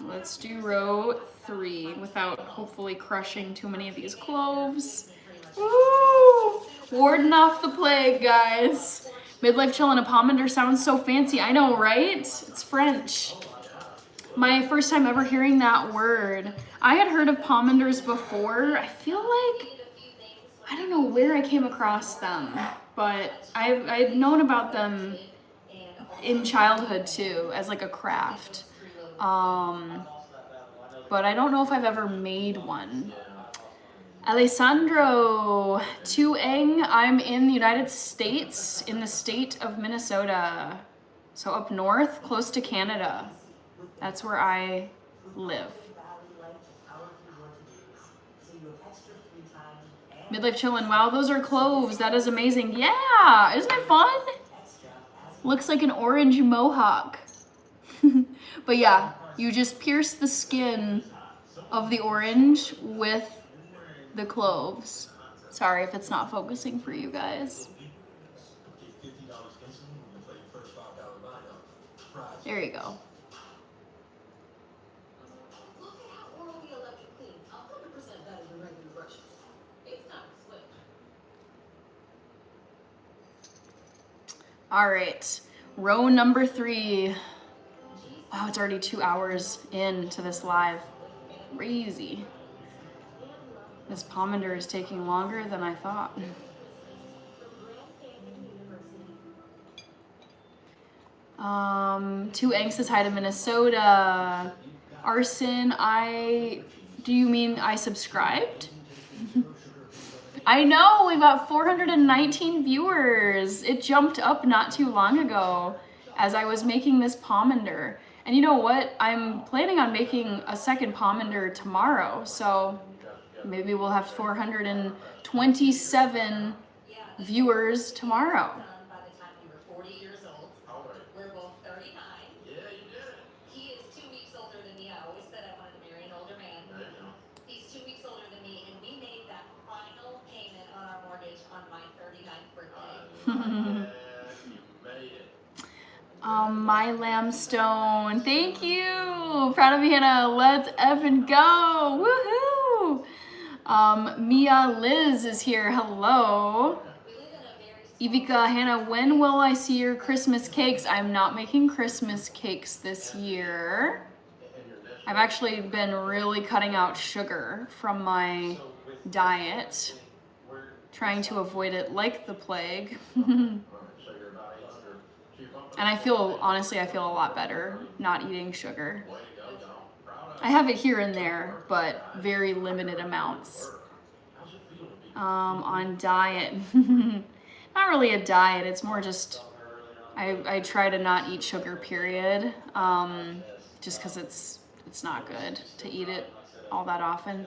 Let's do row 3 without hopefully crushing too many of these cloves. Woo! Warding off the plague, guys. Midlife chill and a pomander sounds so fancy. I know, right? It's French. My first time ever hearing that word. I had heard of pomanders before. I feel like, I don't know where I came across them, but I've known about them in childhood too, as like a craft. But I don't know if I've ever made one. Alessandro Tueng, I'm in the United States, in the state of Minnesota. So up north, close to Canada. That's where I live. Midlife chillin'. Wow, those are cloves. That is amazing. Yeah, isn't it fun? Looks like an orange mohawk. But yeah, you just pierce the skin of the orange with the cloves. Sorry if it's not focusing for you guys. There you go. All right, row number 3. Wow, it's already 2 hours into this live. Crazy. This pomander is taking longer than I thought. Two Anxious Hi to Minnesota. Arson, do you mean I subscribed? I know, we've got 419 viewers. It jumped up not too long ago as I was making this pomander. And you know what? I'm planning on making a second pomander tomorrow, so maybe we'll have 427 viewers tomorrow. By the time we were 40 years old. We're both 39. Yeah, you did it. He is 2 weeks older than me. I always said I wanted to marry an older man. There you go. He's 2 weeks older than me, and we made that final payment on our mortgage on my 39th birthday. Yeah, you made it. My lambstone. Thank you. Proud of you, Hannah. Let's effing go. Woohoo. Mia Liz is here. Hello. We live in a very Evika, Hannah, when will I see your Christmas cakes? I'm not making Christmas cakes this year. I've actually been really cutting out sugar from my diet, trying to avoid it like the plague. And I feel, honestly, I feel a lot better not eating sugar. I have it here and there, but very limited amounts. On diet. Not really a diet, it's more just, I try to not eat sugar, period. Just because it's not good to eat it all that often.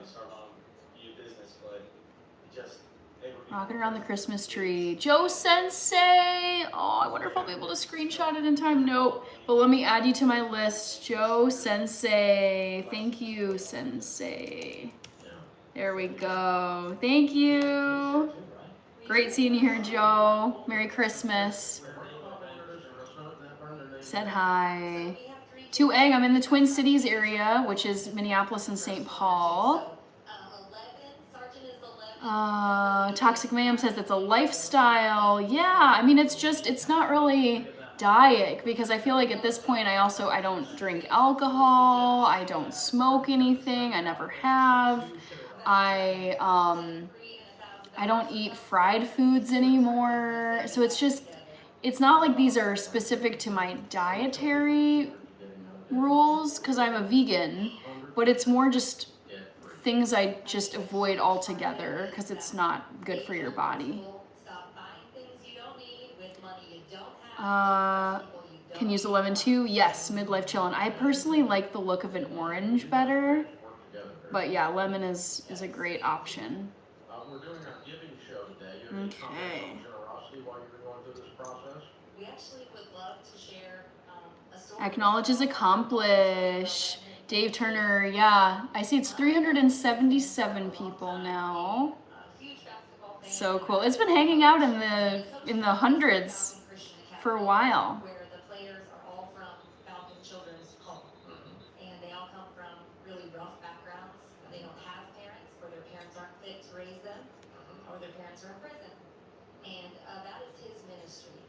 Rocking around the Christmas tree. Joe Sensei! Oh, I wonder if I'll be able to screenshot it in time. Nope. But let me add you to my list. Joe Sensei. Thank you, Sensei. There we go. Thank you. Great seeing you here, Joe. Merry Christmas. Said hi. To Eng, I'm in the Twin Cities area, which is Minneapolis and St. Paul. Toxic Mayhem says it's a lifestyle. Yeah, I mean, it's not really diet, because I feel like at this point I don't drink alcohol, I don't smoke anything, I never have. I don't eat fried foods anymore. So it's not like these are specific to my dietary rules, because I'm a vegan, but it's more just things I just avoid altogether because it's not good for your body. Can use a lemon too? Yes, midlife chillin'. I personally like the look of an orange better, but yeah, lemon is a great option. We're doing our giving show today. You have any comments on generosity while you've been going through this process? We actually would love to share a story. Acknowledge as accomplish. Dave Turner, yeah. I see it's 377 people now. So cool. It's been hanging out in the hundreds for a while. Where the players are all from Falcon Children's Home. And they all come from really rough backgrounds. They don't have parents, or their parents aren't fit to raise them, or their parents are in prison. And that is his ministry.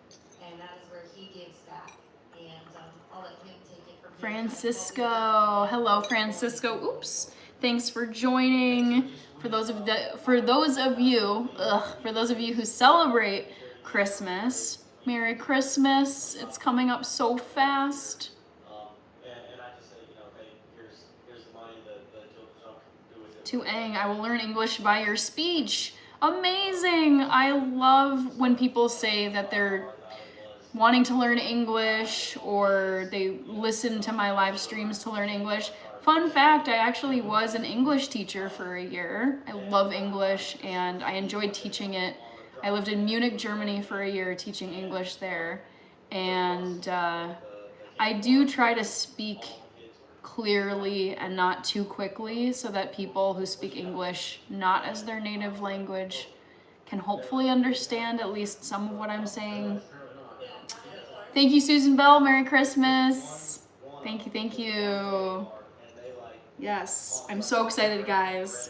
And that is where he gives back. And I'll let him take it from here. Francisco. Hello, Francisco. Oops. Thanks for joining. For those of you who celebrate Christmas, Merry Christmas. It's coming up so fast. And I just say, hey, here's the money that the children's home can do with it. To Eng, I will learn English by your speech. Amazing. I love when people say that they're wanting to learn English, or they listen to my live streams to learn English. Fun fact, I actually was an English teacher for a year. I love English and I enjoyed teaching it. I lived in Munich, Germany for a year teaching English there. And I do try to speak clearly and not too quickly so that people who speak English not as their native language can hopefully understand at least some of what I'm saying. Thank you, Susan Bell. Merry Christmas. Thank you, thank you. Yes, I'm so excited, guys.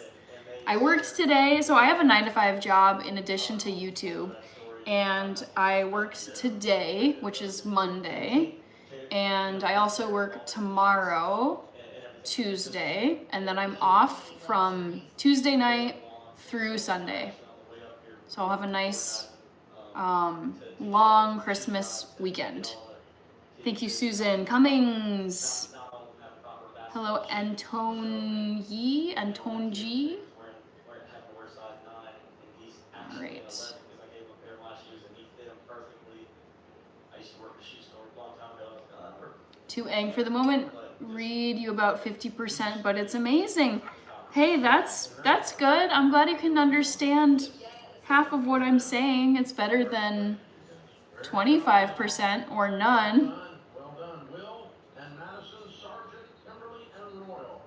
I worked today, so I have a 9-to-5 job in addition to YouTube. And I worked today, which is Monday. And I also work tomorrow, Tuesday. And then I'm off from Tuesday night through Sunday. So I'll have a nice long Christmas weekend. Thank you, Susan Cummings. Hello, Antone G. Great. To Ang, for the moment, read you about 50%, but it's amazing. Hey, that's good. I'm glad you can understand half of what I'm saying. It's better than 25% or none. Well done, Will and Madison, Sergeant, Kimberly, and Royal.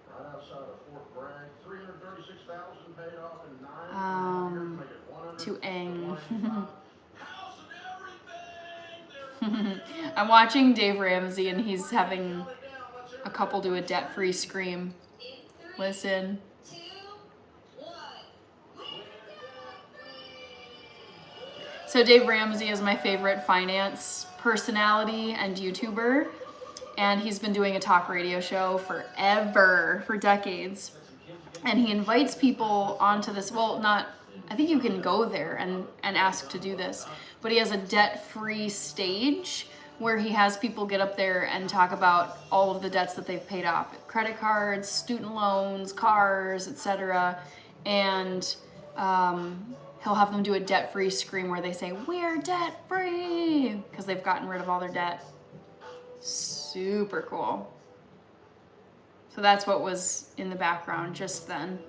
Right outside of Fort Bragg, 336,000 paid off in 9 years, make it 100. To Ang. House and everything. I'm watching Dave Ramsey and he's having a couple do a debt-free scream. Listen. 2, 1. So Dave Ramsey is my favorite finance personality and YouTuber, and he's been doing a talk radio show forever, for decades. And he invites people onto this, well, not, I think you can go there and ask to do this, but he has a debt-free stage where he has people get up there and talk about all of the debts that they've paid off, credit cards, student loans, cars, etc. And he'll have them do a debt-free scream where they say, "We're debt-free," because they've gotten rid of all their debt. Super cool. So that's what was in the background just then.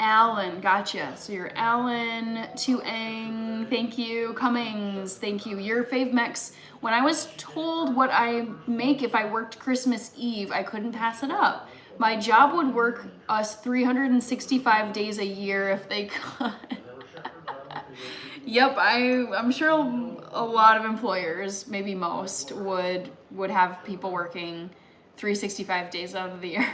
Alan, gotcha. So you're Alan, Tuang, thank you. Cummings, thank you. Your fave Mex. When I was told what I make if I worked Christmas Eve, I couldn't pass it up. My job would work us 365 days a year if they could. Yep, I'm sure a lot of employers, maybe most, would have people working 365 days out of the year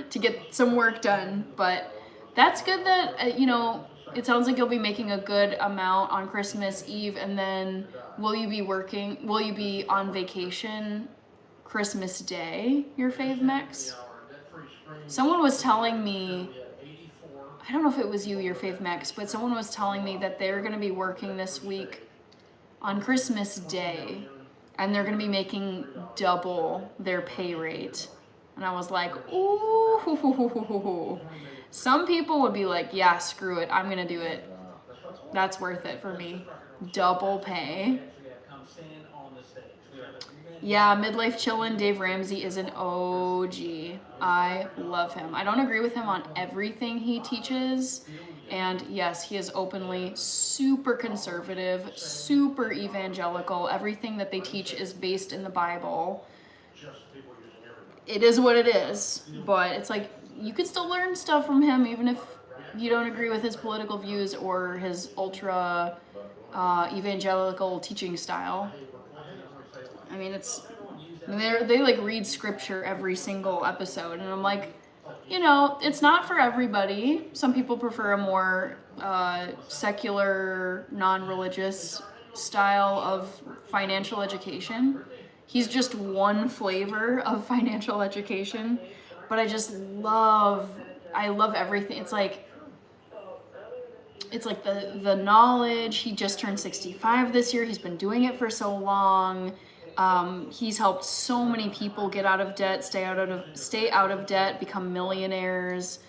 to get some work done. But that's good that, you know, it sounds like you'll be making a good amount on Christmas Eve, and then will you be on vacation Christmas Day, your fave Mex? Someone was telling me, I don't know if it was you, your fave Mex, but someone was telling me that they're going to be working this week on Christmas Day, and they're going to be making double their pay rate. And I was like, ooh. Some people would be like, yeah, screw it, I'm going to do it. That's worth it for me. Double pay. Yeah, Midlife Chillin', Dave Ramsey is an OG. I love him. I don't agree with him on everything he teaches. And yes, he is openly super conservative, super evangelical. Everything that they teach is based in the Bible. It is what it is. But it's like, you could still learn stuff from him even if you don't agree with his political views or his ultra evangelical teaching style. I mean, they like read scripture every single episode, and I'm like, you know, it's not for everybody. Some people prefer a more secular, non-religious style of financial education. He's just one flavor of financial education, but I love everything. It's like the knowledge. He just turned 65 this year. He's been doing it for so long. He's helped so many people get out of debt, stay out of debt, become millionaires.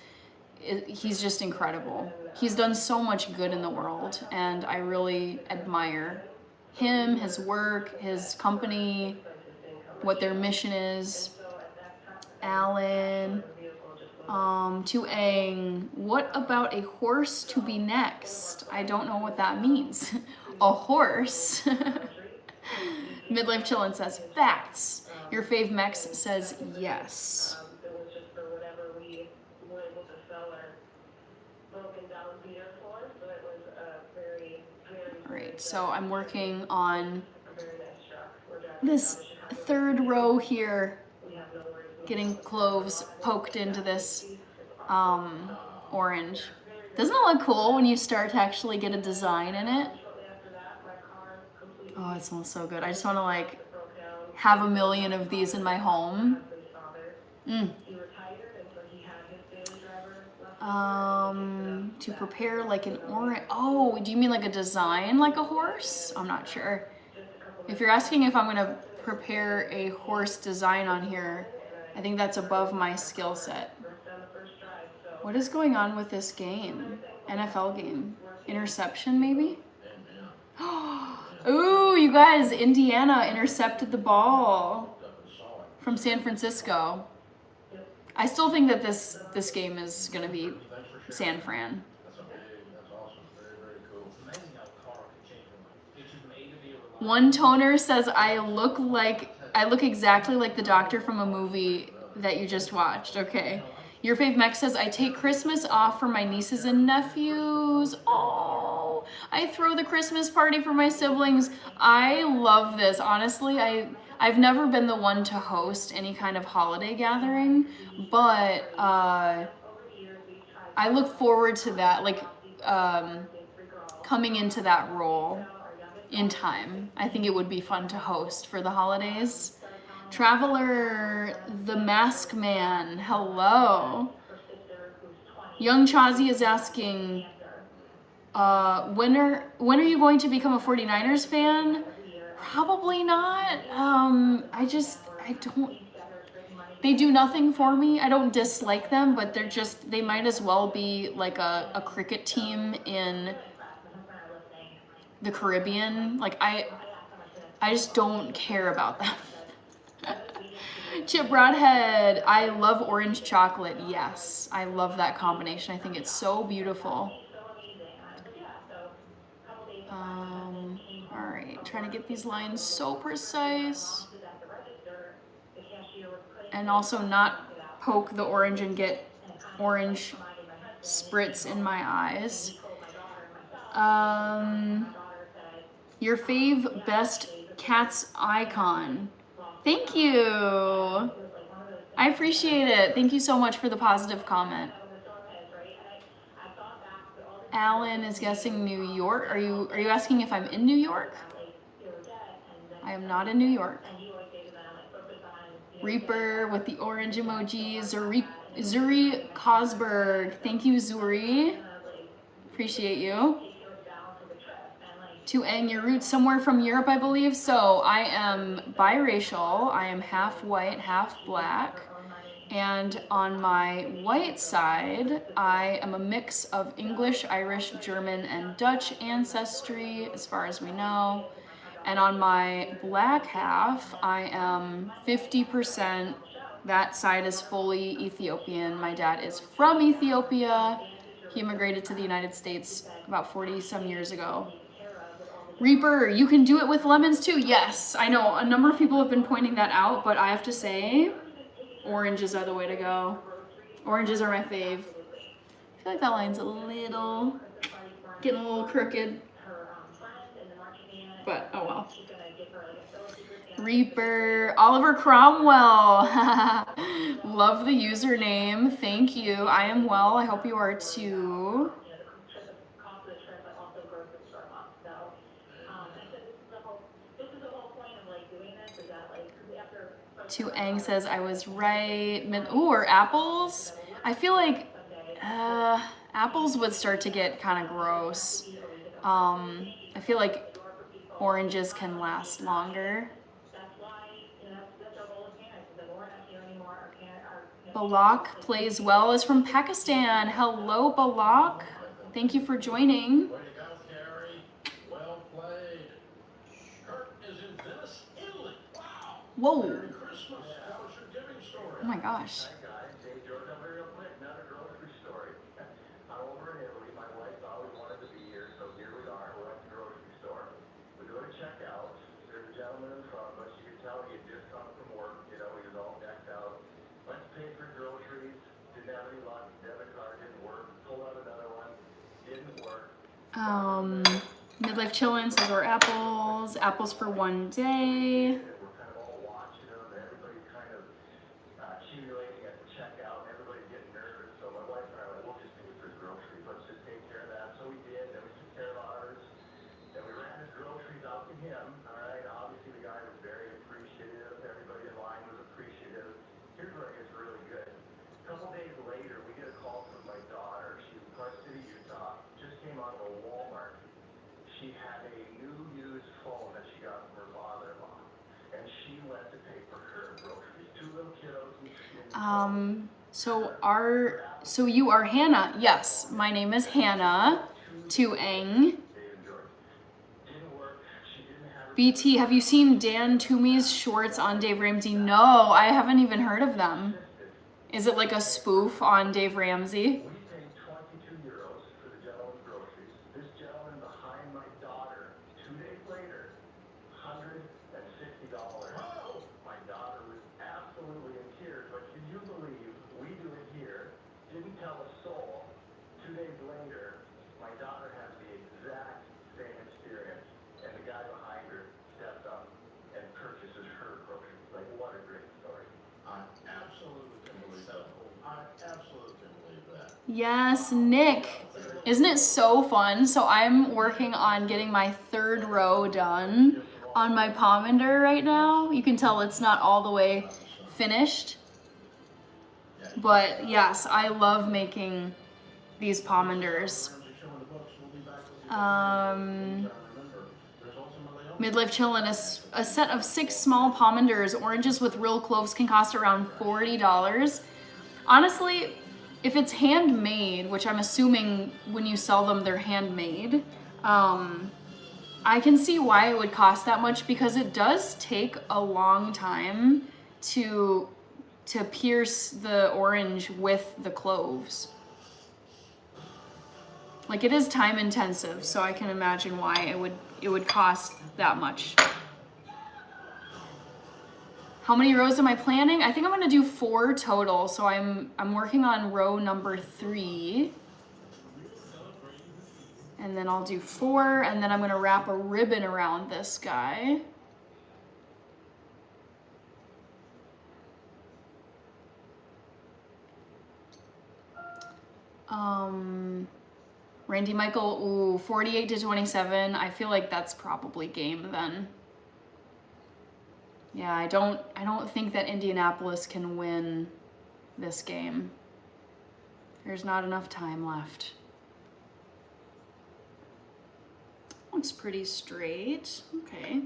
He's just incredible. He's done so much good in the world, and I really admire him, his work, his company, what their mission is. Alan, Tuang, what about a horse to be next? I don't know what that means. A horse? Midlife Chillin' says facts. Your fave Mex says yes. It was just for whatever we were able to sell our broken down beer for, so it was a very, very. Alright, so I'm working on A very nice truck. We're driving this down to Chicago. third row here, We have no worries. getting cloves poked into this orange. Doesn't it look cool when you start to actually get a design in it? Shortly after that, my car completely Oh, it smells so good. I just want to like broke down. have a million of these in my home. Husband's father. Mm. He retired, and so he had his daily driver left. To prepare like an orange. Oh, do you mean like a design like a horse? I'm not sure. If you're asking if I'm gonna prepare a horse design on here, I think that's above my skill set. What is going on with this game? NFL game. Interception maybe? Ooh, you guys, Indiana intercepted the ball Up and saw him. from San Francisco. I still think that this game is gonna be Thanks for San sharing. Fran. That's awesome. Very, very cool. It's amazing how a car can change your life. Get you from A to B or reliable. One toner says I look exactly like the doctor from a movie that you just watched. Okay. Your fave Mech says I take Christmas off for my nieces and nephews. Oh, I throw the Christmas party for my siblings. I love this. Honestly, I've never been the one to host any kind of holiday gathering, but I look forward to that, like coming into that role in time. I think it would be fun to host for the holidays. Traveler, the Mask Man, hello. Young Chazi is asking, when are you going to become a 49ers fan? Probably not. I don't, they do nothing for me. I don't dislike them, but they might as well be like a cricket team in the Caribbean. Like I just don't care about them. Chip Broadhead, I love orange chocolate. Yes, I love that combination. I think it's so beautiful. All right, trying to get these lines so precise. And also not poke the orange and get orange spritz in my eyes. Your fave best cat's icon. Thank you. I appreciate it. Thank you so much for the positive comment. Alan is guessing New York. Are you asking if I'm in New York? I am not in New York. Reaper with the orange emoji. Zuri Cosberg. Thank you, Zuri. Appreciate you. To Ang, your roots somewhere from Europe, I believe. So I am biracial. I am half white, half black. And on my white side, I am a mix of English, Irish, German, and Dutch ancestry, as far as we know. And on my black half, I am 50%. That side is fully Ethiopian. My dad is from Ethiopia. He immigrated to the United States about 40 some years ago. Reaper, you can do it with lemons too. Yes, I know a number of people have been pointing that out, but I have to say, oranges are the way to go. Oranges are my fave. I feel like that line's getting a little crooked, but oh well. Reaper, Oliver Cromwell. Love the username. Thank you. I am well. I hope you are too. To Ang says I was right. Ooh, or apples? I feel like apples would start to get kind of gross. I feel like oranges can last longer. Balak plays well, is from Pakistan. Hello, Balak. Thank you for joining. Way to go, Carrie. Well played. Kurt is in Venice, Italy. Wow. Whoa. Merry Christmas. That was your giving story. Oh my gosh. Hi guys, hey George, I'm real quick, another grocery story. I'm over in Italy, my wife always wanted to be here, so here we are, we're at the grocery store. We go to checkout, there's a gentleman in front of us, you can tell he had just come from work, you know, he was all decked out. Went to pay for groceries, didn't have any luck, debit card didn't work, pulled out another one, didn't work. Midlife Chillin' says we're apples. Apples for one day. We're kind of all watching them, and everybody's kind of accumulating at the checkout, and everybody's getting nervous. So my wife and I were like, we'll just pay for his groceries. Let's just take care of that. So we did. Then we took care of ours. Then we ran his groceries out to him. All right. Obviously, the guy was very appreciative. Everybody in line was appreciative. Here's where it gets really good. A couple days later, we get a call from my daughter. She's in Park City, Utah. Just came out of a Walmart. She had a new used phone that she got from her father-in-law, and she went to pay for her groceries. Two little kiddos. So you are Hannah. Yes, my name is Hannah. To Ang. Didn't work. She didn't have her BT, have you seen Dan Toomey's shorts on Dave Ramsey? No, I haven't even heard of them. Is it like a spoof on Dave Ramsey? We paid 22 euros for the gentleman's groceries. This gentleman behind my daughter, 2 days later, $160. Wow. My daughter was absolutely in tears, but can you believe we do it here? Didn't tell a soul. 2 days later, my daughter has the exact same experience, and the guy behind her steps up and purchases her groceries. Like, what a great story. I absolutely can believe that. I absolutely can believe that. Yes, Nick. Isn't it so fun? So I'm working on getting my 3rd row done on my pomander right now. You can tell it's not all the way finished. But yes, I love making these pomanders. Midlife Chillin', a set of 6 small pomanders, oranges with real cloves, can cost around $40. Honestly, if it's handmade, which I'm assuming when you sell them they're handmade, I can see why it would cost that much, because it does take a long time to pierce the orange with the cloves. Like, it is time intensive, so I can imagine why it would cost that much. How many rows am I planning? I think I'm gonna do 4 total. So I'm working on row number 3. And then I'll do 4, and then I'm gonna wrap a ribbon around this guy. Randy Michael, ooh, 48 to 27. I feel like that's probably game then. Yeah, I don't think that Indianapolis can win this game. There's not enough time left. Looks pretty straight. Okay.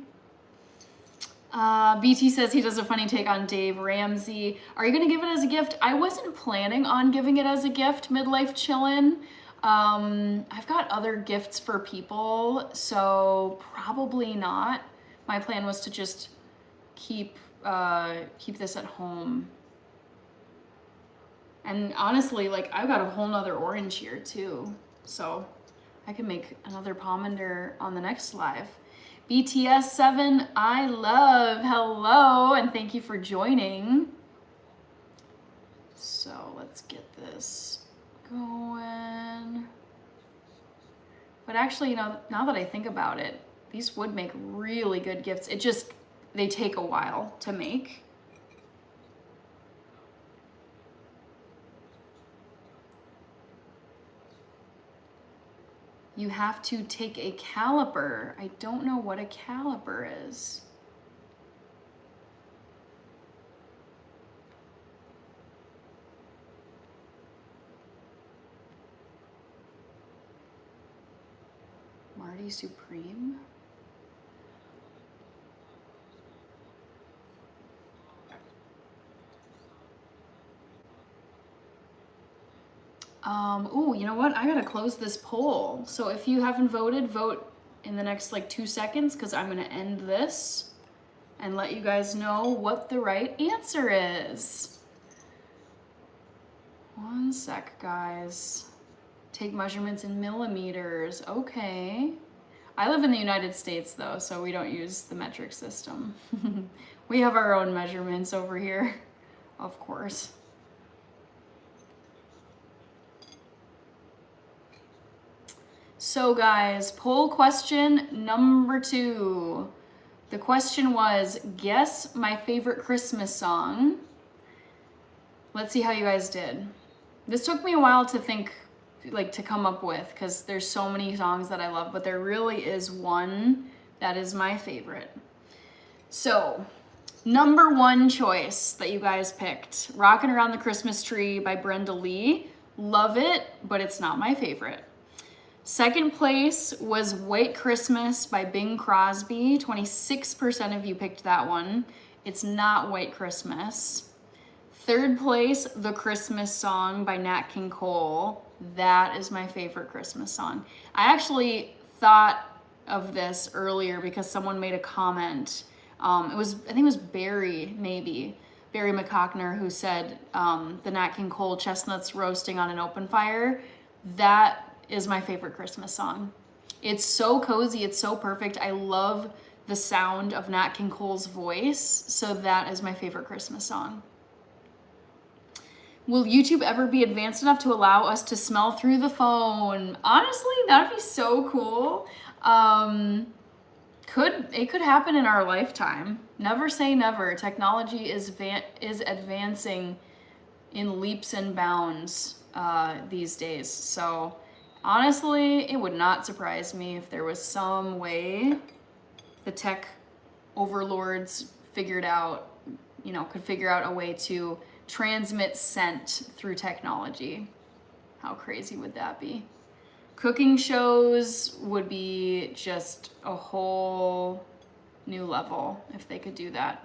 BT says he does a funny take on Dave Ramsey. Are you gonna give it as a gift? I wasn't planning on giving it as a gift, Midlife Chillin'. I've got other gifts for people, so probably not. My plan was to just keep this at home. And honestly, like, I've got a whole nother orange here too, so I can make another pomander on the next live. BTS7, I love, hello, and thank you for joining. So let's get this going. But actually, you know, now that I think about it, these would make really good gifts. It just, they take a while to make. You have to take a caliper. I don't know what a caliper is. Marty Supreme? Ooh, you know what? I gotta close this poll. So if you haven't voted, vote in the next like 2 seconds, because I'm gonna end this and let you guys know what the right answer is. 1 sec, guys. Take measurements in millimeters. Okay. I live in the United States though, so we don't use the metric system. We have our own measurements over here, of course. So guys, poll question number 2. The question was, guess my favorite Christmas song. Let's see how you guys did. This took me a while to think, like, to come up with, because there's so many songs that I love, but there really is one that is my favorite. So, number 1 choice that you guys picked, Rockin' Around the Christmas Tree by Brenda Lee. Love it, but it's not my favorite. Second place was White Christmas by Bing Crosby. 26% of you picked that one. It's not White Christmas. Third place, The Christmas Song by Nat King Cole. That is my favorite Christmas song. I actually thought of this earlier because someone made a comment. I think it was Barry, maybe. Barry McCockner, who said the Nat King Cole chestnuts roasting on an open fire. That is my favorite Christmas song. It's so cozy, it's so perfect. I love the sound of Nat King Cole's voice, so that is my favorite Christmas song. Will YouTube ever be advanced enough to allow us to smell through the phone? Honestly, that'd be so cool. It could happen in our lifetime. Never say never. Technology is advancing in leaps and bounds these days. So honestly, it would not surprise me if there was some way the tech overlords could figure out a way to transmit scent through technology. How crazy would that be? Cooking shows would be just a whole new level if they could do that.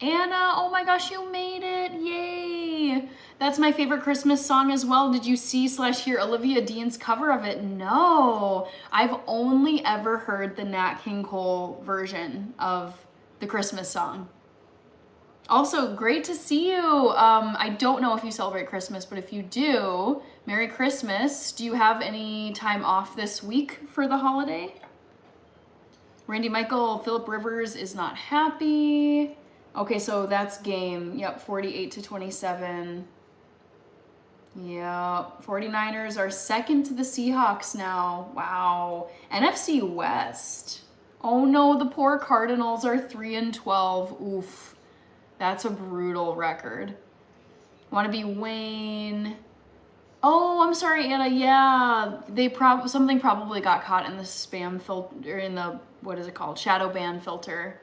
Anna, oh my gosh, you made it, yay! That's my favorite Christmas song as well. Did you see/hear Olivia Dean's cover of it? No, I've only ever heard the Nat King Cole version of the Christmas song. Also, great to see you. I don't know if you celebrate Christmas, but if you do, Merry Christmas. Do you have any time off this week for the holiday? Randy Michael, Philip Rivers is not happy. Okay, so that's game. Yep, 48-27. Yep, 49ers are second to the Seahawks now. Wow. NFC West. Oh no, the poor Cardinals are 3-12. Oof. That's a brutal record. Want to be Wayne? Oh, I'm sorry, Anna. Yeah, something probably got caught in the spam filter, in the, what is it called? Shadow ban filter.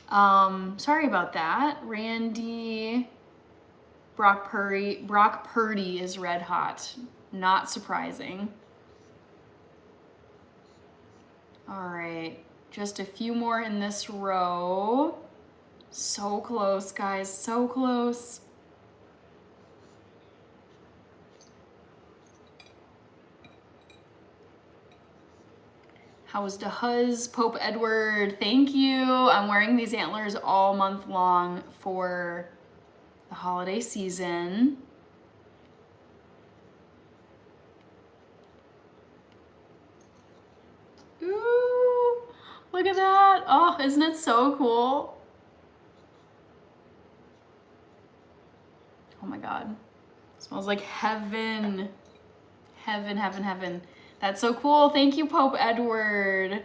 Sorry about that. Randy, Brock Purdy is red hot. Not surprising. All right, just a few more in this row. So close, guys, so close. How was the huzz, Pope Edward? Thank you. I'm wearing these antlers all month long for the holiday season. Ooh, look at that. Oh, isn't it so cool? Oh my God. It smells like heaven. Heaven, heaven, heaven. That's so cool. Thank you, Pope Edward.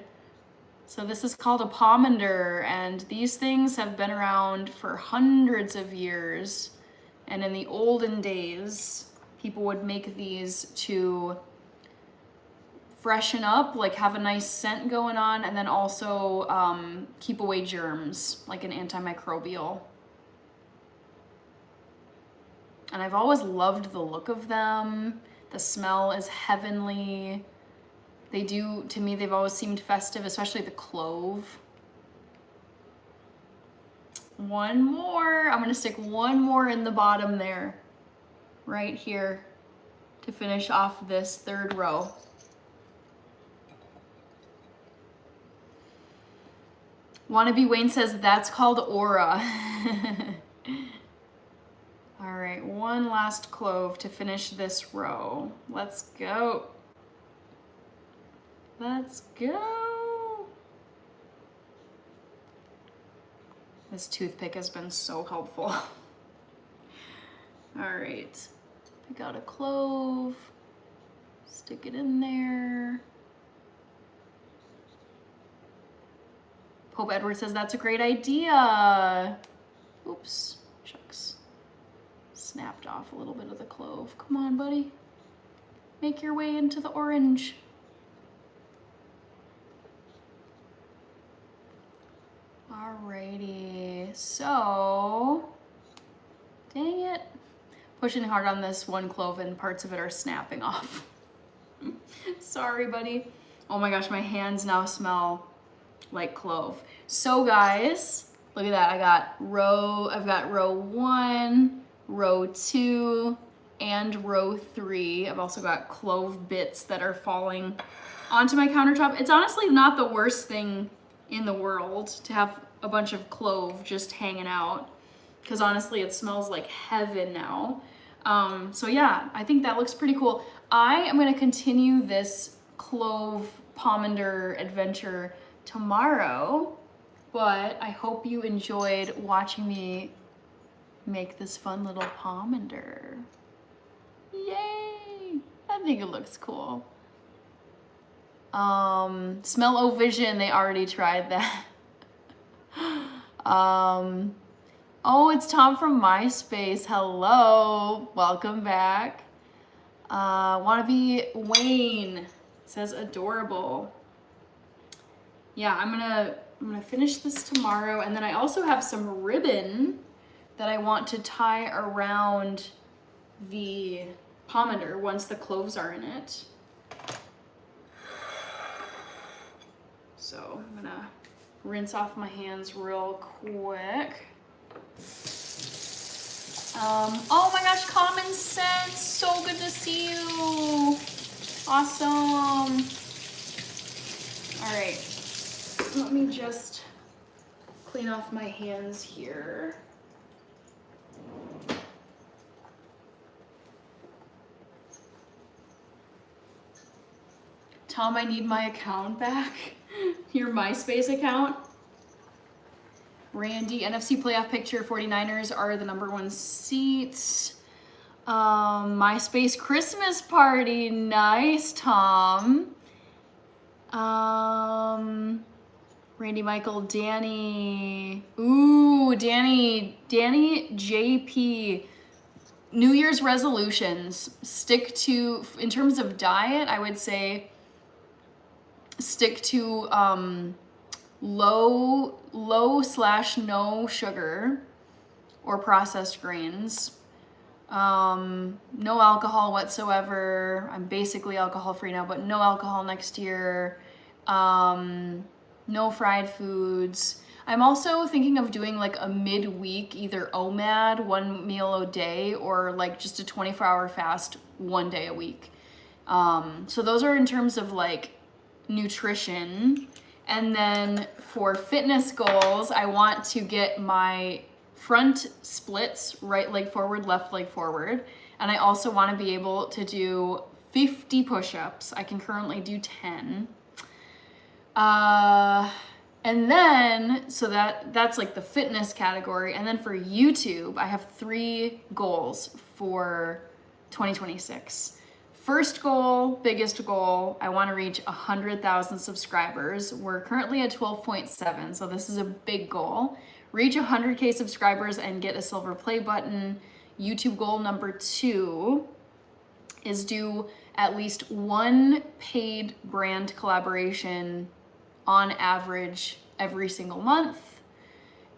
So this is called a pomander, and these things have been around for hundreds of years. And in the olden days, people would make these to freshen up, like have a nice scent going on, and then also keep away germs, like an antimicrobial. And I've always loved the look of them. The smell is heavenly. To me, they've always seemed festive, especially the clove. One more. I'm gonna stick one more in the bottom there, right here, to finish off this third row. Wannabe Wayne says that's called aura. All right, one last clove to finish this row. Let's go. Let's go. This toothpick has been so helpful. All right, pick out a clove, stick it in there. Pope Edward says that's a great idea. Oops, shucks. Snapped off a little bit of the clove. Come on, buddy. Make your way into the orange. Alrighty, so, dang it. Pushing hard on this one clove and parts of it are snapping off. Sorry, buddy. Oh my gosh, my hands now smell like clove. So guys, look at that. I've got row 1, row 2, and row 3. I've also got clove bits that are falling onto my countertop. It's honestly not the worst thing in the world to have a bunch of clove just hanging out, because honestly it smells like heaven now. So yeah, I think that looks pretty cool. I am going to continue this clove pomander adventure tomorrow, but I hope you enjoyed watching me make this fun little pomander. Yay! I think it looks cool. Smell-O-Vision, they already tried that. Oh, it's Tom from MySpace. Hello, welcome back. Wanna be Wayne says adorable. Yeah, I'm gonna finish this tomorrow, and then I also have some ribbon that I want to tie around the pomander once the cloves are in it. So I'm gonna rinse off my hands real quick. Oh my gosh, Common Sense, so good to see you. Awesome. All right, let me just clean off my hands here. Tom, I need my account back. Your MySpace account. Randy, NFC playoff picture, 49ers are the #1 seats. MySpace Christmas party, nice, Tom. Randy, Michael, Danny. Ooh, Danny JP. New Year's resolutions. Stick to, in terms of diet, I would say stick to low/no sugar or processed grains. No alcohol whatsoever. I'm basically alcohol free now, but no alcohol next year. No fried foods. I'm also thinking of doing like a midweek, either OMAD, 1 meal a day, or like just a 24-hour fast 1 day a week. So those are in terms of like nutrition. And then for fitness goals, I want to get my front splits, right leg forward, left leg forward. And I also want to be able to do 50 push-ups. I can currently do 10. And then, so that's like the fitness category. And then for YouTube, I have 3 goals for 2026. First goal, biggest goal, I want to reach 100,000 subscribers. We're currently at 12.7, so this is a big goal. Reach 100K subscribers and get a silver play button. YouTube goal number 2 is do at least 1 paid brand collaboration on average every single month.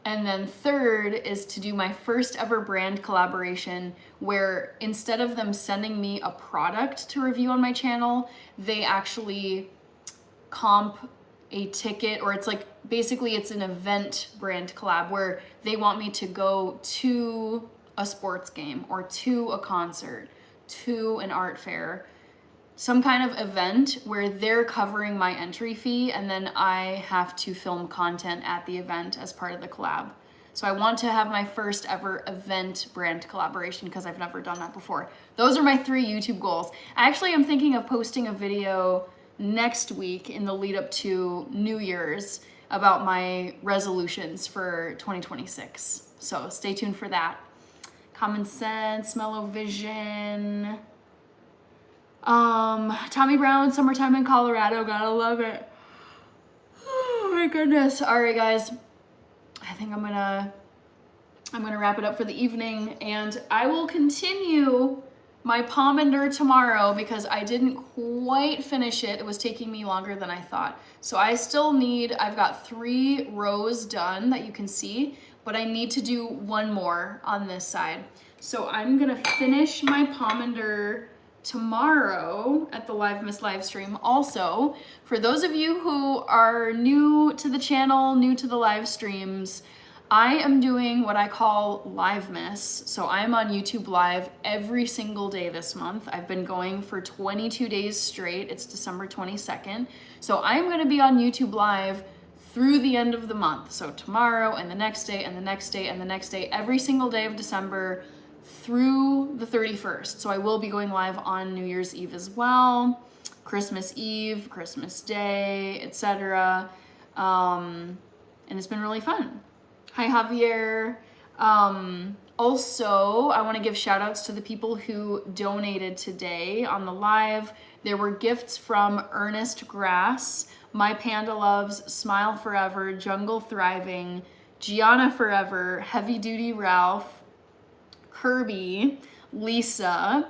And then third is to do my first ever brand collaboration where instead of them sending me a product to review on my channel, they actually comp a ticket, or it's like, basically it's an event brand collab where they want me to go to a sports game or to a concert, to an art fair, some kind of event where they're covering my entry fee, and then I have to film content at the event as part of the collab. So I want to have my first ever event brand collaboration because I've never done that before. Those are my 3 YouTube goals. Actually, I'm thinking of posting a video next week in the lead up to New Year's about my resolutions for 2026. So stay tuned for that. Common Sense, Smell-O-Vision. Tommy Brown, Summertime in Colorado, gotta love it. Oh my goodness. All right, guys, I think I'm gonna wrap it up for the evening, and I will continue my pomander tomorrow because I didn't quite finish it. It was taking me longer than I thought. So I still need, I've got 3 rows done that you can see, but I need to do 1 more on this side. So I'm gonna finish my pomander tomorrow at the Live Miss live stream. Also, for those of you who are new to the channel, new to the live streams, I am doing what I call Live Miss. So I'm on YouTube Live every single day this month. I've been going for 22 days straight. It's December 22nd. So I'm going to be on YouTube Live through the end of the month. So tomorrow and the next day and the next day and the next day, every single day of December through the 31st. So I will be going live on New Year's Eve as well, Christmas Eve, Christmas Day, etc. And it's been really fun. Hi, Javier. Also, I want to give shout outs to the people who donated today on the live. There were gifts from Ernest Grass, My Panda Loves, Smile Forever, Jungle Thriving, Gianna Forever, Heavy Duty Ralph, Kirby, Lisa,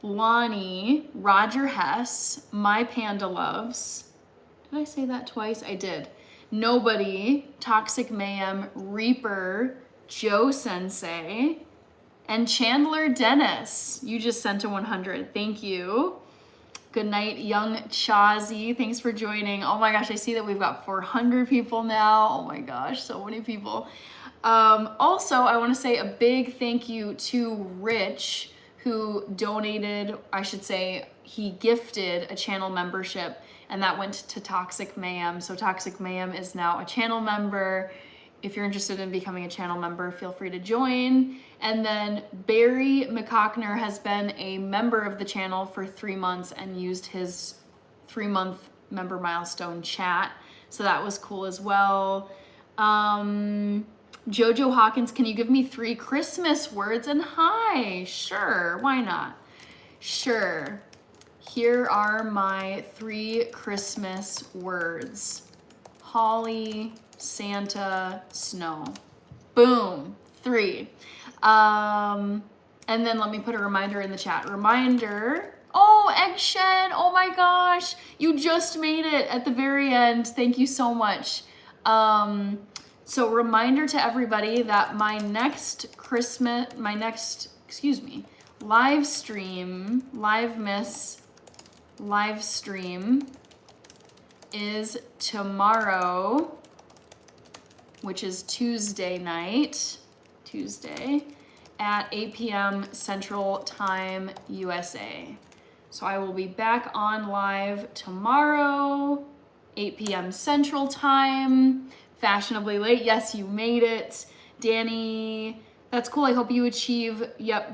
Lonnie, Roger Hess, My Panda Loves. Did I say that twice? I did. Nobody, Toxic Mayhem, Reaper, Joe Sensei, and Chandler Dennis. You just sent a 100. Thank you. Good night, Young Chazi. Thanks for joining. Oh my gosh, I see that we've got 400 people now. Oh my gosh, so many people. Also, I want to say a big thank you to Rich, who donated, I should say, he gifted a channel membership, and that went to Toxic Mayhem. So Toxic Mayhem is now a channel member. If you're interested in becoming a channel member, feel free to join. And then Barry McCockner has been a member of the channel for 3 months and used his 3-month member milestone chat. So that was cool as well. Jojo Hawkins, can you give me 3 Christmas words? And hi, sure, why not? Sure. Here are my 3 Christmas words. Holly, Santa, snow. Boom, 3. And then let me put a reminder in the chat. Reminder. Oh, Egg Shen, oh my gosh. You just made it at the very end. Thank you so much. So reminder to everybody that my next live stream, Live Miss live stream is tomorrow, which is Tuesday night, at 8 p.m. Central Time, USA. So I will be back on live tomorrow, 8 p.m. Central Time, fashionably late. Yes, you made it. Danny, that's cool. I hope you achieve,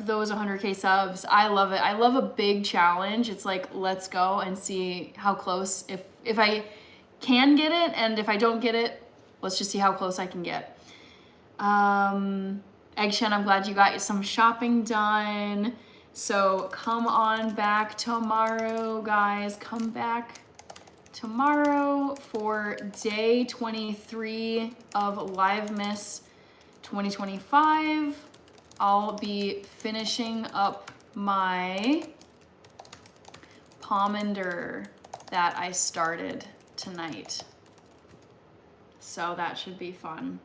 those 100K subs. I love it. I love a big challenge. It's like, let's go and see how close, if I can get it, and if I don't get it, let's just see how close I can get. Eggshen, I'm glad you got some shopping done. So come on back tomorrow, guys. Come back tomorrow for day 23 of Live Miss 2025. I'll be finishing up my pomander that I started tonight. So that should be fun.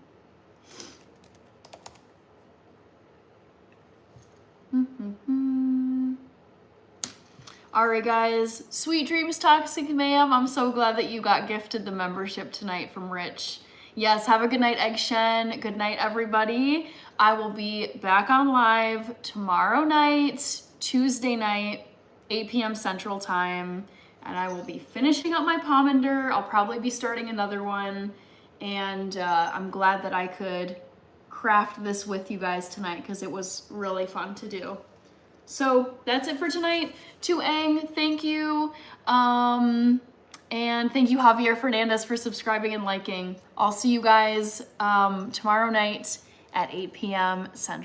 All right, guys. Sweet dreams, Toxic Mayhem. I'm so glad that you got gifted the membership tonight from Rich. Yes, have a good night, Eggshen. Good night, everybody. I will be back on live tomorrow night, Tuesday night, 8 p.m. Central Time, and I will be finishing up my pomander. I'll probably be starting another one, and I'm glad that I could craft this with you guys tonight because it was really fun to do. So that's it for tonight. To Eng, thank you. And thank you, Javier Fernandez, for subscribing and liking. I'll see you guys tomorrow night at 8 p.m. Central.